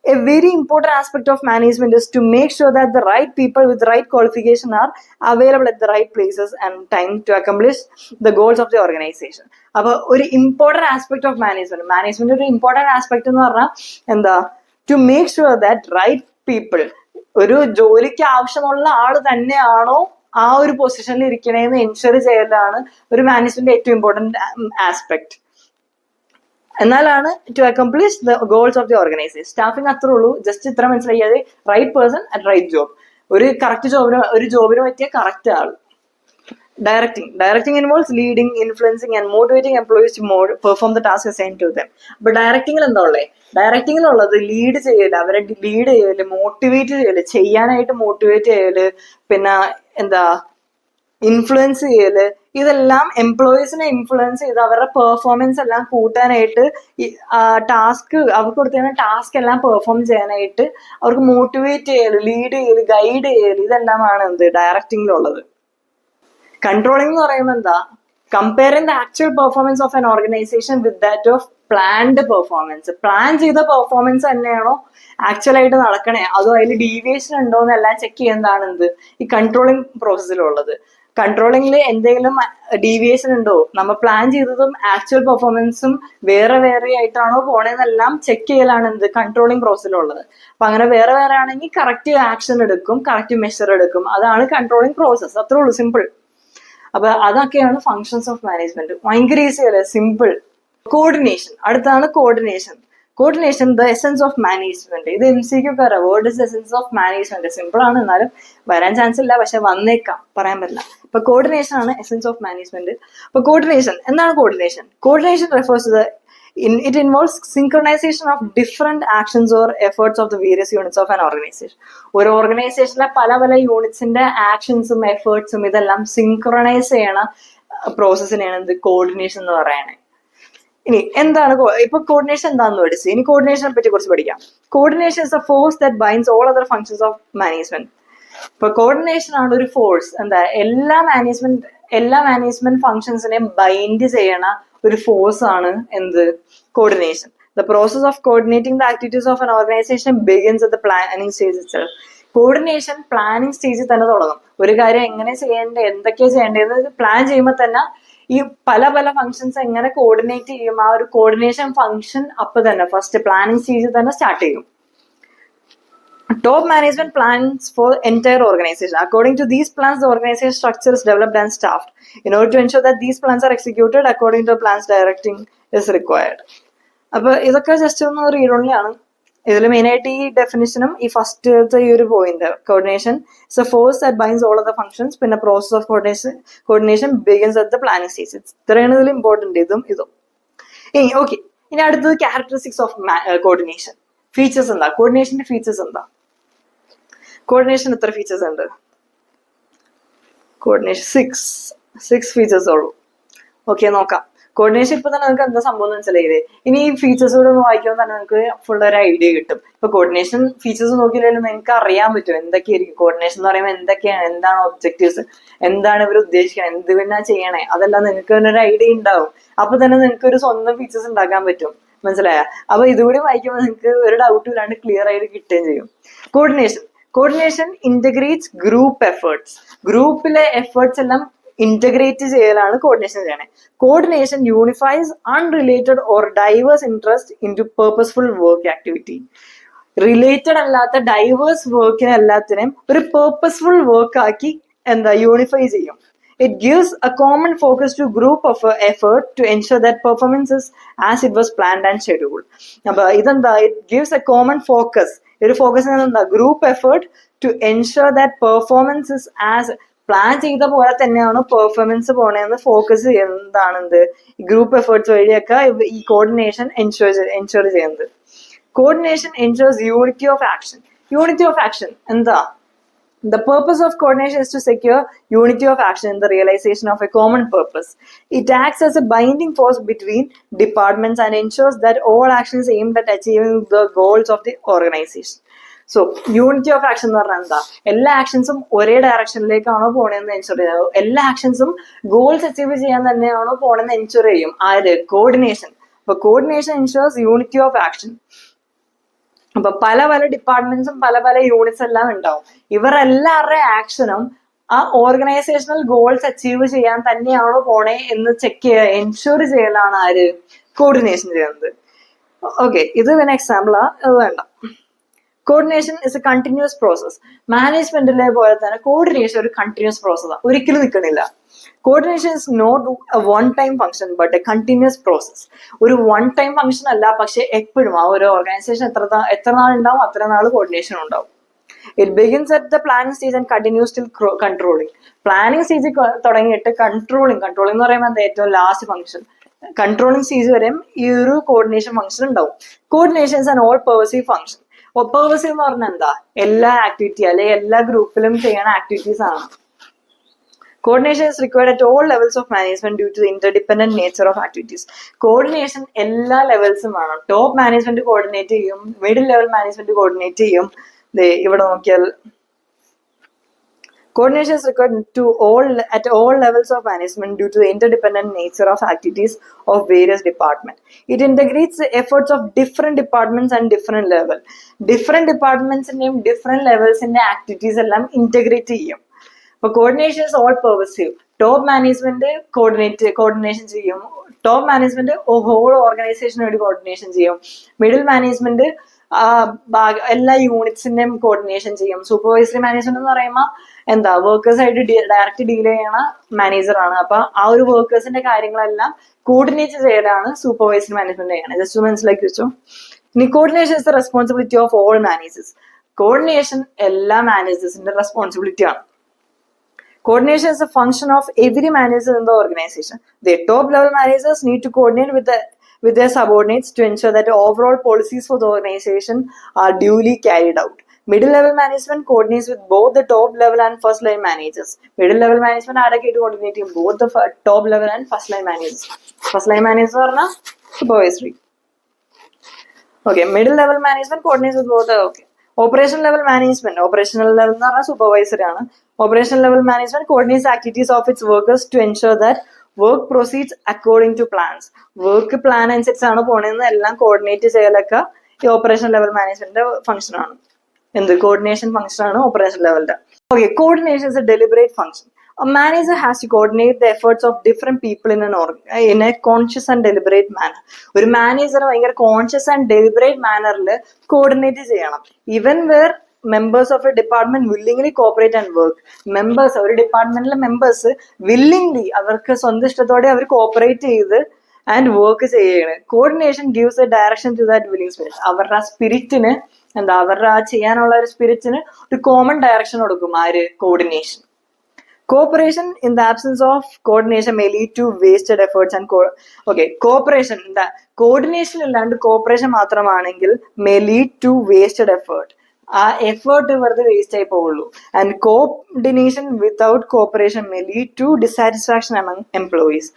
Speaker 1: A very important aspect of management is to make sure that the right people with the right qualification are available at the right places and time to accomplish the goals of the organization. അപ്പൊ ഒരു important aspect of management ഒരു important aspect എന്ന് പറഞ്ഞാൽ എന്താ, to make sure that right people, ഒരു ജോലിക്ക് ആവശ്യമുള്ള ആള് തന്നെയാണോ ആ ഒരു പൊസിഷനിൽ ഇരിക്കണേന്ന് എൻഷുർ ചെയ്യലാണ് ഒരു മാനേജ്മെന്റ് ഏറ്റവും ഇമ്പോർട്ടന്റ് ആസ്പെക്ട്. എന്നാലാണ് to accomplish the goals of the organisation. Staffing അത്രേ ഉള്ളൂ, ജസ്റ്റ് ഇത്ര മനസ്സിലാക്കിയത്, right person at right job, ഒരു കറക്റ്റ് ജോബിന് പറ്റിയ കറക്റ്റ് ആൾ. Directing involves leading, influencing and motivating employees to perform the task assigned to them. അപ്പൊ ഡയറക്ടിങ്ങിൽ എന്താ ഉള്ളത്, ഡയറക്ടിങ്ങിലുള്ളത് ലീഡ് ചെയ്യല്, അവരെ ലീഡ് ചെയ്യല്, മോട്ടിവേറ്റ് ചെയ്യല്, ചെയ്യാനായിട്ട് മോട്ടിവേറ്റ് ചെയ്യല്, പിന്നെ എന്താ ഇൻഫ്ലുവൻസ് ചെയ്യല്, ഇതെല്ലാം എംപ്ലോയീസിനെ ഇൻഫ്ലുവൻസ് ചെയ്ത് അവരുടെ പെർഫോമൻസ് എല്ലാം കൂട്ടാനായിട്ട്, ടാസ്ക് അവർക്ക് കൊടുത്തിരുന്ന ടാസ്ക് എല്ലാം പെർഫോം ചെയ്യാനായിട്ട് അവർക്ക് മോട്ടിവേറ്റ് ചെയ്യല്, ലീഡ് ചെയ്യല്, ഗൈഡ് ചെയ്യല്, ഇതെല്ലാമാണ് എന്ത് ഡയറക്ടിങ്ങിലുള്ളത്. കൺട്രോളിംഗ് എന്ന് പറയുമ്പോൾ എന്താ, comparing the actual performance of an organisation with that of planned performance. Plan ചെയ്ത പെർഫോമൻസ് തന്നെയാണോ ആക്ച്വൽ ആയിട്ട് നടക്കണേ, അതോ അതിൽ ഡീവിയേഷൻ ഉണ്ടോ എന്നെല്ലാം ചെക്ക് ചെയ്യുന്നതാണ് എന്ത് ഈ കൺട്രോളിംഗ് പ്രോസസ്സിലുള്ളത്. കൺട്രോളിംഗിൽ എന്തെങ്കിലും ഡീവിയേഷൻ ഉണ്ടോ, നമ്മൾ പ്ലാൻ ചെയ്തതും ആക്ച്വൽ പെർഫോമൻസും വേറെ വേറെ ആയിട്ടാണോ പോണേന്നെല്ലാം ചെക്ക് ചെയ്യലാണ് എന്ത് കൺട്രോളിംഗ് പ്രോസസ്സിലുള്ളത്. അപ്പൊ അങ്ങനെ വേറെ വേറെ ആണെങ്കിൽ കറക്റ്റ് ആക്ഷൻ എടുക്കും, കറക്റ്റ് മെഷർ എടുക്കും, അതാണ് കൺട്രോളിംഗ് പ്രോസസ്സ്. അത്രേ ഉള്ളൂ, സിമ്പിൾ. അപ്പൊ അതൊക്കെയാണ് ഫങ്ഷൻസ് ഓഫ് മാനേജ്മെന്റ്. ഭയങ്കര ഈസി അല്ലേ, സിമ്പിൾ. കോർഡിനേഷൻ, അടുത്താണ് coordination. Coordination the essence of management. ഇത് MCQ word is essence of management. Simple ആണ്, എന്നാലും വരാൻ ചാൻസ് ഇല്ല, പക്ഷെ വന്നേക്കാം, പറയാൻ പറ്റില്ല. അപ്പൊ കോർഡിനേഷൻ ആണ് എസെൻസ് ഓഫ് മാനേജ്മെന്റ്. അപ്പൊ കോർഡിനേഷൻ എന്താണ്? Coordination refers to the it involves synchronization of different actions or efforts of the various units of an organization. ഒരു ഓർഗനൈസേഷനിലെ പല പല യൂണിറ്റ്സിന്റെ ആക്ഷൻസും എഫേർട്സും ഇതെല്ലാം സിങ്ക്രണൈസ് ചെയ്യണ പ്രോസസ്സിനെയാണ് എന്ത്? കോർഡിനേഷൻ എന്ന് പറയുന്നത്. ഇനി എന്താണ് ഇപ്പൊ കോർഡിനേഷൻ എന്താണെന്ന് പഠിച്ചു, ഇനി കോർഡിനേഷനെ പറ്റി കുറച്ച് പഠിക്കാം. Coordination is a force that binds all other functions of management. ഇപ്പൊ കോർഡിനേഷൻ ആണ് ഒരു ഫോഴ്സ്, എന്താ എല്ലാ മാനേജ്മെന്റ് ഫങ്ഷൻസിനെ ബൈൻഡ് ചെയ്യണ ഒരു ഫോഴ്സ് ആണ് എന്ത്? Coordination. The process of coordinating the activities of N organisation begins at the planning stage itself. Coordination planning സ്റ്റേജിൽ തന്നെ തുടങ്ങും. ഒരു കാര്യം എങ്ങനെ ചെയ്യേണ്ടത്, എന്തൊക്കെയാ ചെയ്യേണ്ടത് പ്ലാൻ ചെയ്യുമ്പോൾ തന്നെ ഈ പല പല ഫങ്ഷൻസ് എങ്ങനെ കോർഡിനേറ്റ് ചെയ്യും, ആ ഒരു കോർഡിനേഷൻ ഫങ്ഷൻ അപ്പൊ തന്നെ ഫസ്റ്റ് പ്ലാനിങ് സ്റ്റേജിൽ തന്നെ സ്റ്റാർട്ട് ചെയ്യും. Top management plans for entire organization. According to these plans, the organization structure is developed and staffed. In order to ensure that these plans are executed according to the plans, directing is required. അപ്പൊ ഇതൊക്കെ just ഒന്ന് read only ആണ്. ഇതിൽ main ആയിട്ട് ഈ ഡെഫിനിഷനും ഈ ഫസ്റ്റത്തെ ഈ ഒരു point, coordination is a force that binds all of the functions, പിന്നെ process of coordination begins at the planning stage. ഇത്രയാണ് ഇതിൽ ഇമ്പോർട്ടന്റ്, ഇതും. ഇനി ഓക്കെ, ഇനി അടുത്തത് ക്യാരക്ടറിസ്റ്റിക്സ് ഓഫ് കോർഡിനേഷൻ. ഫീച്ചേഴ്സ് എന്താ? കോർഡിനേഷന്റെ ഫീച്ചേഴ്സ് എന്താ? കോർഡിനേഷൻ എത്ര ഫീച്ചേഴ്സ് ഉണ്ട്? കോർഡിനേഷൻ 6 ഫീച്ചേഴ്സ് ഉള്ളൂ. ഓക്കെ, നോക്കാം. കോർഡിനേഷൻ ഇപ്പൊ തന്നെ നിങ്ങൾക്ക് എന്താ സംഭവം എന്ന് മനസ്സിലായില്ലേ? ഇനി ഈ ഫീച്ചേഴ്സ് കൂടെ ഒന്ന് വായിക്കുമ്പോൾ തന്നെ നിങ്ങൾക്ക് ഫുൾ ഒരു ഐഡിയ കിട്ടും. ഇപ്പൊ കോർഡിനേഷൻ ഫീച്ചേഴ്സ് നോക്കിയില്ലെങ്കിലും നിങ്ങൾക്ക് അറിയാൻ പറ്റും എന്തൊക്കെയായിരിക്കും കോർഡിനേഷൻ എന്ന് പറയുമ്പോൾ എന്തൊക്കെയാണ്, എന്താണ് ഒബ്ജക്റ്റീവ്സ്, എന്താണ് ഇവർ ഉദ്ദേശിക്കുന്നത്, എന്ത് പിന്നെ ചെയ്യണേ, അതെല്ലാം നിങ്ങൾക്ക് തന്നെ ഒരു ഐഡിയ ഉണ്ടാവും. അപ്പൊ തന്നെ നിങ്ങൾക്ക് ഒരു സ്വന്തം ഫീച്ചേഴ്സ് ഉണ്ടാക്കാൻ പറ്റും. മനസ്സിലായ? അപ്പൊ ഇതുകൂടി വായിക്കുമ്പോൾ നിങ്ങൾക്ക് ഒരു ഡൗട്ടും ഇല്ലാണ്ട് ക്ലിയർ ആയിട്ട് കിട്ടുകയും ചെയ്യും. Coordination integrates group efforts. ഗ്രൂപ്പിലെ എഫേർട്സ് എല്ലാം ഇന്റഗ്രേറ്റ് ചെയ്യലാണ് കോർഡിനേഷൻ ചെയ്യണേ. Coordination unifies unrelated or diverse interest into purposeful work activity. Related അല്ലാത്ത ഡൈവേഴ്സ് വർക്കിനെ എല്ലാത്തിനെയും ഒരു പേർപ്പസ്ഫുൾ വർക്ക് ആക്കി യൂണിഫൈ ചെയ്യും. It gives a common focus to group of effort to ensure that performance is as it was planned and scheduled. അപ്പൊ ഇതെന്താ? It gives a common focus. ഒരു focus എന്താ? Group effort to ensure that performance is as plan ചെയ്ത പോലെ തന്നെയാണ് performance പോണേന്ന് focus ചെയ്യുന്നതാണ് എന്ത്? Group efforts വഴിയൊക്കെ ഈ കോർഡിനേഷൻ എൻഷുർ ചെയ്യുന്നത്. Coordination എൻഷുർസ് unity of action. Unity of action എന്താ? The purpose of coordination is to secure unity of action in the realization of a common purpose. It acts as a binding force between departments and ensures that all actions aimed at achieving the goals of the organization. So, unity of action എന്ന് പറഞ്ഞാൽ എന്താ? എല്ലാ ആക്ഷൻസും ഒരേ ഡയറക്ഷനിലേക്കാണോ പോണെന്ന് ensure ചെയ്യുക. എല്ലാ ആക്ഷൻസും goals achieve ചെയ്യാൻ തന്നെയാണോ പോണെന്ന് എൻഷുർ ചെയ്യും. ആര്? കോർഡിനേഷൻ. അപ്പൊ കോർഡിനേഷൻ എൻഷുർസ് യൂണിറ്റി ഓഫ് ആക്ഷൻ. അപ്പൊ പല പല ഡിപ്പാർട്ട്മെന്റ്സും പല പല യൂണിറ്റ്സ് എല്ലാം ഉണ്ടാവും. ഇവരെല്ലാവരുടെ ആക്ഷനും ആ ഓർഗനൈസേഷണൽ ഗോൾസ് അച്ചീവ് ചെയ്യാൻ തന്നെയാണോ പോണേ എന്ന് ചെക്ക് ചെയ്യുക, എൻഷുർ ചെയ്യലാണ് ആര്? കോർഡിനേഷൻ ചെയ്യുന്നത്. ഓക്കെ, ഇത് പിന്നെ എക്സാമ്പിളാ, അത് വേണ്ട. Coordination is a continuous process. മാനേജ്മെന്റിലെ പോലെ തന്നെ കോർഡിനേഷൻ ഒരു കണ്ടിന്യൂസ് പ്രോസസ്സാണ്, ഒരിക്കലും നിൽക്കണില്ല. Coordination is not a one time function but a continuous process. ഒരു വൺ ടൈം ഫംഗ്ഷൻ അല്ല, പക്ഷെ എപ്പോഴും ആ ഒരു ഓർഗനൈസേഷൻ എത്ര നാൾ ഉണ്ടാവും അത്ര നാൾ കോർഡിനേഷൻ ഉണ്ടാവും. It begins at the planning stage and continues till controlling. Planning സ്റ്റേജിൽ തുടങ്ങിയിട്ട് കൺട്രോളിങ് എന്ന് പറയുമ്പോൾ എന്താ? ഏറ്റവും ലാസ്റ്റ് ഫംഗ്ഷൻ. കൺട്രോളിങ് സ്റ്റേജ് വരെയും ഈ ഒരു കോർഡിനേഷൻ ഫംഗ്ഷൻ ഉണ്ടാവും. Coordination is an all pervasive function. Pervasive എന്ന് പറഞ്ഞാൽ എന്താ? എല്ലാ ആക്ടിവിറ്റി അല്ലെങ്കിൽ എല്ലാ ഗ്രൂപ്പിലും ചെയ്യുന്ന ആക്ടിവിറ്റീസ് ആണ്. Coordination is required at all levels of management due to the interdependent nature of activities. Coordination എല്ലാ ലെവൽസും വേണം. ടോപ്പ് മാനേജ്മെന്റ് കോർഡിനേറ്റ് ചെയ്യും, മിഡിൽ ലെവൽ മാനേജ്മെന്റ് കോർഡിനേറ്റ് ചെയ്യും. ഇവിടെ നോക്കിയാൽ coordination is required at all levels of management due to the interdependent nature of activities of various departments. It integrates the efforts of different departments and different level. Different departments and different levels in the activities എല്ലാം integrate ചെയ്യും. അപ്പൊ coordination is all pervasive. Top management coordination ചെയ്യും. Top management whole ഓർഗനൈസേഷന് വേണ്ടി coordination ചെയ്യും. Middle management എല്ലാ യൂണിറ്റ്സിന്റെയും coordination ചെയ്യും. Supervisory management എന്ന് പറയുമ്പോൾ എന്താ? വർക്കേഴ്സ് ആയിട്ട് ഡയറക്റ്റ് ഡീൽ ചെയ്യണ മാനേജറാണ്. അപ്പൊ ആ ഒരു വർക്കേഴ്സിന്റെ കാര്യങ്ങളെല്ലാം കോർഡിനേറ്റ് ചെയ്യലാണ് സൂപ്പർവൈസറി മാനേജ്മെന്റ് ചെയ്യണത്. ജസ്റ്റ് മനസ്സിലാക്കി വെച്ചോ. ഇനി coordination is the responsibility of all managers. Coordination എല്ലാ മാനേജേഴ്സിന്റെ റെസ്പോൺസിബിലിറ്റി ആണ്. Coordination is a function of every manager in the organization. The top level managers need to coordinate with their subordinates to ensure that the overall policies for the organization are duly carried out. Middle level management coordinates with both the top level and first line managers. Middle level management ആരൊക്കെ coordinate ചെയ്യും? Both the top level and first line managers. First line manager പറഞ്ഞാൽ supervisory. Okay, middle level management coordinates with both the Operational level management. Operational level എന്ന് പറഞ്ഞാൽ supervisory ആണ്. Operational level management coordinates activities of its workers to ensure that work proceeds according to plans. Work plan അനുസരിച്ചാണ് പോണെന്ന് എല്ലാം coordinate ചെയ്യലൊക്കെ ഈ operation level മാനേജ്മെന്റിന്റെ function ആണ്. എന്ത് കോർഡിനേഷൻ ഫംഗ്ഷൻ ആണ് operation ലെവലിന്റെ. Okay, coordination is a deliberate function. A manager has to coordinate the efforts of different people in a conscious and deliberate manner. ഒരു manager ഭയങ്കര കോൺഷ്യസ് ആൻഡ് ഡെലിബറേറ്റ് മാനറിൽ coordinate ചെയ്യണം. Even where members of a department willingly cooperate and work. Members ഒരു ഡിപ്പാർട്ട്മെന്റിലെ members willingly അവർക്ക് സ്വന്തം ഇഷ്ടത്തോടെ അവർ cooperate ചെയ്ത് ആൻഡ് വർക്ക് ചെയ്യണം. Coordination gives a direction to that willing spirit. അവരുടെ ആ സ്പിരിറ്റിന് അവരുടെ ആ ചെയ്യാനുള്ള ഒരു സ്പിരിറ്റിന് ഒരു കോമൺ ഡയറക്ഷൻ കൊടുക്കും. ആര്? Coordination. Cooperation in the absence of coordination may lead to wasted efforts and cooperation coordination ഇല്ലാണ്ട് കോപ്പറേഷൻ മാത്രമാണെങ്കിൽ may lead to wasted effort. ആ എഫേർട്ട് വെറുതെ വേസ്റ്റ് ആയി പോവുള്ളൂ. And coordination without cooperation may lead to dissatisfaction among employees.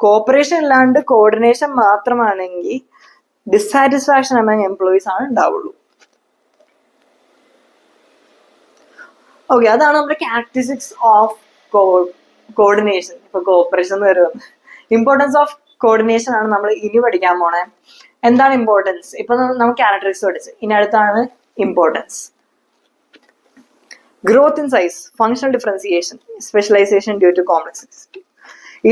Speaker 1: Cooperation ഇല്ലാണ്ട് coordination മാത്രമാണെങ്കിൽ dissatisfaction among employees ആണ് ഉണ്ടാവുള്ളൂ. ഓക്കെ, അതാണ് നമ്മുടെ ക്യാരക്ടറിസ്റ്റിക്സ് ഓഫ് കോർഡിനേഷൻ. ഇപ്പൊ കോപ്പറേഷൻ എന്ന് വരുന്നത് ഇമ്പോർട്ടൻസ് ഓഫ് കോർഡിനേഷൻ ആണ് നമ്മൾ ഇനി പഠിക്കാൻ പോണേ. എന്താണ് ഇമ്പോർട്ടൻസ്? ഇപ്പൊ നമുക്ക് ക്യാരക്ടറിസ്റ്റിക്സ് പഠിച്ചു, ഇനി അടുത്താണ് importance. Growth in size, functional differentiation, specialisation due to complexity.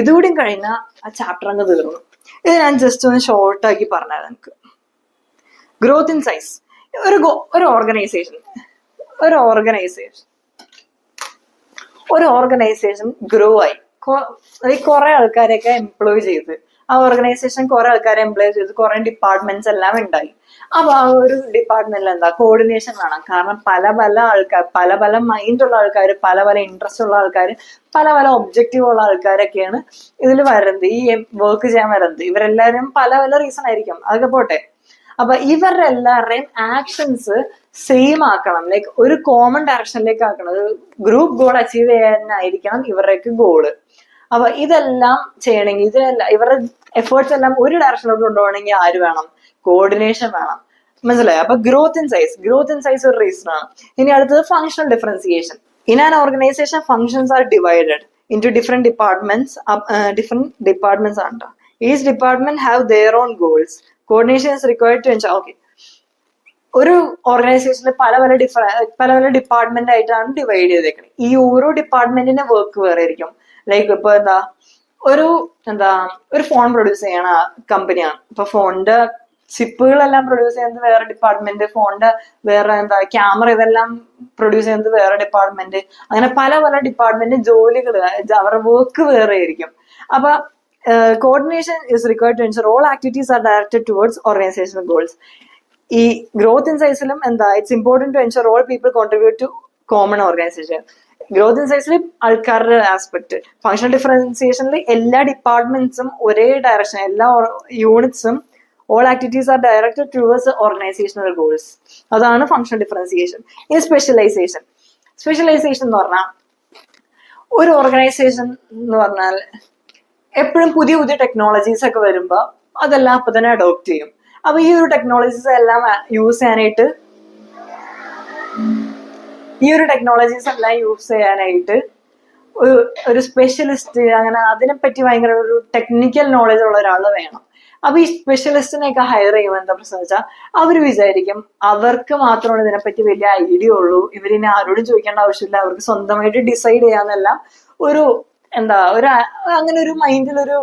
Speaker 1: ഇതുകൂടി കഴിഞ്ഞാൽ ആ ചാപ്റ്റർ അങ്ങ് തീർന്നു. ഇത് ഞാൻ ജസ്റ്റ് ഒന്ന് ഷോർട്ടാക്കി പറഞ്ഞുതരാം നിങ്ങൾക്ക്. ഗ്രോത്ത് ഇൻ സൈസ്, ഒരു ഓർഗനൈസേഷൻ ഗ്രോ ആയി, കുറെ ആൾക്കാരെയൊക്കെ എംപ്ലോയ് ചെയ്ത് ആ ഓർഗനൈസേഷൻ കുറെ ആൾക്കാരെ എംപ്ലോയ് ചെയ്ത് കുറെ ഡിപ്പാർട്ട്മെന്റ്സ് എല്ലാം ഉണ്ടായി. അപ്പൊ ആ ഒരു ഡിപ്പാർട്ട്മെന്റിൽ കോർഡിനേഷൻ വേണം. കാരണം പല ആൾക്കാർ, പല മൈൻഡുള്ള ആൾക്കാർ, പല ഇൻട്രസ്റ്റ് ഉള്ള ആൾക്കാർ, പല ഒബ്ജക്റ്റീവ് ഉള്ള ആൾക്കാരൊക്കെയാണ് ഇതിൽ വരുന്നത്, ഈ വർക്ക് ചെയ്യാൻ വരുന്നത്. ഇവരെല്ലാവരും പല റീസൺ ആയിരിക്കും, അതൊക്കെ പോട്ടെ. അപ്പൊ ഇവരുടെ എല്ലാവരുടെയും ആക്ഷൻസ് സെയിം ആക്കണം, ലൈക്ക് ഒരു കോമൺ ഡയറക്ഷനിലേക്ക് ആക്കണം. ഒരു ഗ്രൂപ്പ് ഗോൾ അച്ചീവ് ചെയ്യാനായിരിക്കണം ഇവരുടെയൊക്കെ ഗോള്. അപ്പൊ ഇതെല്ലാം ചെയ്യണമെങ്കിൽ ഇവരുടെ എഫേർട്സ് എല്ലാം ഒരു ഡയറക്ഷനിലോട്ട് കൊണ്ടുപോകണമെങ്കിൽ ആര് വേണം? കോർഡിനേഷൻ വേണം. മനസ്സിലായി? അപ്പൊ ഗ്രോത്ത് ഇൻ സൈസ് ഒരു റീസൺ ആണ്. ഇനി അടുത്തത് functional differentiation. In an organisation functions are divided into different departments ആണ്. Each department have their own goals. Coordination is required to ensure. Okay, ഒരു ഓർഗനൈസേഷനിൽ പല ഡിപ്പാർട്ട്മെന്റ് ആയിട്ടാണ് ഡിവൈഡ് ചെയ്തേക്കുന്നത്. ഈ ഓരോ ഡിപ്പാർട്ട്മെന്റിന്റെ വർക്ക് വേറെ ആയിരിക്കും. ലൈക്ക് ഇപ്പൊ ഒരു ഫോൺ പ്രൊഡ്യൂസ് ചെയ്യണ കമ്പനിയാണ്. ഇപ്പൊ ഫോണിന്റെ ചിപ്പുകളെല്ലാം പ്രൊഡ്യൂസ് ചെയ്യുന്നത് വേറെ ഡിപ്പാർട്ട്മെന്റ്, ഫോണിന്റെ വേറെ ക്യാമറ ഇതെല്ലാം പ്രൊഡ്യൂസ് ചെയ്യുന്നത് വേറെ ഡിപ്പാർട്ട്മെന്റ്. അങ്ങനെ പല ഡിപ്പാർട്ട്മെന്റ് ജോലികൾ, അവരുടെ വർക്ക് വേറെ ആയിരിക്കും. അപ്പൊ coordination is required to ensure all activities are directed towards organisational goals. ഈ ഗ്രോത്ത് ഇൻ സൈസിലും it's important to ensure all people contribute to common organisation. Growth in സൈസിൽ ആൾക്കാരുടെ ആസ്പെക്ട്. ഫങ്ഷണൽ ഡിഫറൻസിയേഷനിൽ എല്ലാ ഡിപ്പാർട്ട്മെന്റ്സും ഒരേ ഡയറക്ഷൻ, എല്ലാ യൂണിറ്റ്സും all activities are directed towards organisational goals. അതാണ് functional differentiation. ഇനി സ്പെഷ്യലൈസേഷൻ എന്ന് പറഞ്ഞാൽ ഒരു ഓർഗനൈസേഷൻ എന്ന് പറഞ്ഞാൽ എപ്പോഴും പുതിയ ടെക്നോളജീസ് ഒക്കെ വരുമ്പോൾ അതെല്ലാം അപ്പൊ തന്നെ അഡോപ്റ്റ് ചെയ്യും. അപ്പൊ ഈ ഒരു ടെക്നോളജീസ് എല്ലാം യൂസ് ചെയ്യാനായിട്ട് ഒരു സ്പെഷ്യലിസ്റ്റ്, അങ്ങനെ അതിനെപ്പറ്റി ഭയങ്കര ഒരു ടെക്നിക്കൽ നോളജ് ഉള്ള ഒരാൾ വേണം. അപ്പൊ ഈ സ്പെഷ്യലിസ്റ്റിനെയൊക്കെ ഹയർ ചെയ്യുമ്പോൾ എന്താ പ്രശ്നം വെച്ചാൽ അവർ വിചാരിക്കും അവർക്ക് മാത്രമാണ് ഇതിനെപ്പറ്റി വലിയ ഐഡിയ ഉള്ളൂ, ഇവരിനെ ആരോടും ചോദിക്കേണ്ട ആവശ്യമില്ല, അവർക്ക് സ്വന്തമായിട്ട് ഡിസൈഡ് ചെയ്യാന്നെല്ലാം അങ്ങനെ ഒരു മൈൻഡിലൊരു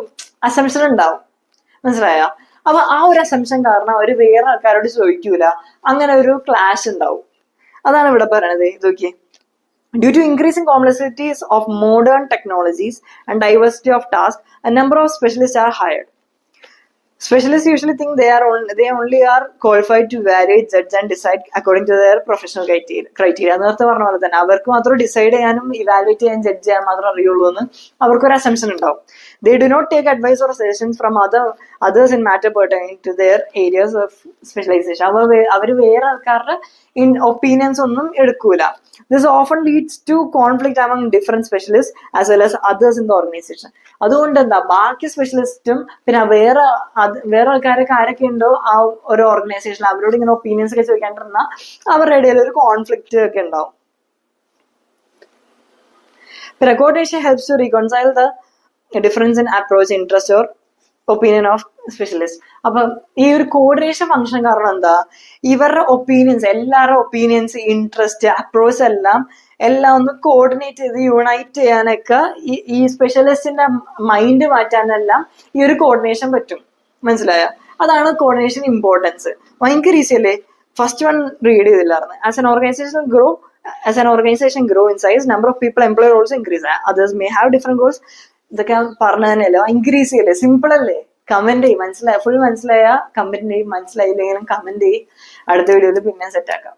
Speaker 1: അസംഷൻ ഉണ്ടാവും. മനസ്സിലായോ? അപ്പൊ ആ ഒരു അസംഷൻ കാരണം അവര് വേറെ ആൾക്കാരോട് ചോദിക്കൂല, അങ്ങനെ ഒരു ക്ലാഷ് ഉണ്ടാവും. അതാണ് ഇവിടെ പറയണത്. ഇതൊക്കെ due to increasing complexities of modern technologies and diversity of tasks, a number of specialists are hired. Specialists usually think they only are qualified to evaluate, judge and decide according to their professional criteria. നേരത്തെ പറഞ്ഞ പോലെ തന്നെ അവർക്ക് മാത്രം decide ചെയ്യാനും evaluate ചെയ്യാൻ judge ചെയ്യാൻ മാത്രം അറിയുള്ളൂ എന്ന് അവർക്കൊരു അസംഷൻ ഉണ്ടാവും. They do not take advice or suggestions from others in matter pertaining to their areas of specialization. അവർ വേറെ ആൾക്കാരുടെ ഒപ്പീനിയൻസ് ഒന്നും എടുക്കൂല. This often leads to conflict among different specialists as well as others in the organization. അതുകൊണ്ട് എന്താ ബാക്കി സ്പെഷ്യലിസ്റ്റും പിന്നെ വേറെ ആൾക്കാരൊക്കെ ആരൊക്കെ ഉണ്ടോ ആ ഒരു ഓർഗനൈസേഷനിൽ അവരോട് ഇങ്ങനെ ഒപ്പീനിയൻസ് ഒക്കെ ചോദിക്കാണ്ടിരുന്നാൽ അവരുടെ ഇടയിൽ ഒരു കോൺഫ്ലിക്റ്റ് ഒക്കെ ഉണ്ടാവും. പിന്നെ coordination helps to reconcile the difference in approach, interest or opinion of specialist. അപ്പൊ ഈ ഒരു കോർഡിനേഷൻ ഫംഗ്ഷൻ കാരണം എന്താ, ഇവരുടെ ഒപ്പീനിയൻസ്, എല്ലാവരുടെ ഒപ്പീനിയൻസ്, ഇൻട്രസ്റ്റ്, അപ്രോച്ച് എല്ലാം ഒന്ന് കോർഡിനേറ്റ് ചെയ്ത് യുണൈറ്റ് ചെയ്യാനൊക്കെ ഈ സ്പെഷ്യലിസ്റ്റിന്റെ മൈൻഡ് മാറ്റാനെല്ലാം ഈ ഒരു കോർഡിനേഷൻ പറ്റും. മനസ്സിലായ? അതാണ് കോർഡിനേഷൻ ഇമ്പോർട്ടൻസ്. ഭയങ്കര ഈസി അല്ലേ? ഫസ്റ്റ് വൺ റീഡ് ചെയ്തില്ലായിരുന്നു. As an organization grow in size, number of people employed also increase. Others may have different goals. ഇതൊക്കെ പറഞ്ഞു തന്നെയല്ലോ, ഭയങ്കര ഈസി അല്ലേ? സിമ്പിൾ അല്ലേ? കമന്റ് ചെയ്യും. ഫുൾ മനസ്സിലായ കമന്റ് ചെയ്യും, മനസ്സിലായില്ലെങ്കിലും കമന്റ് ചെയ്യും. അടുത്ത വീഡിയോയിൽ പിന്നെ സെറ്റ് ആക്കാം.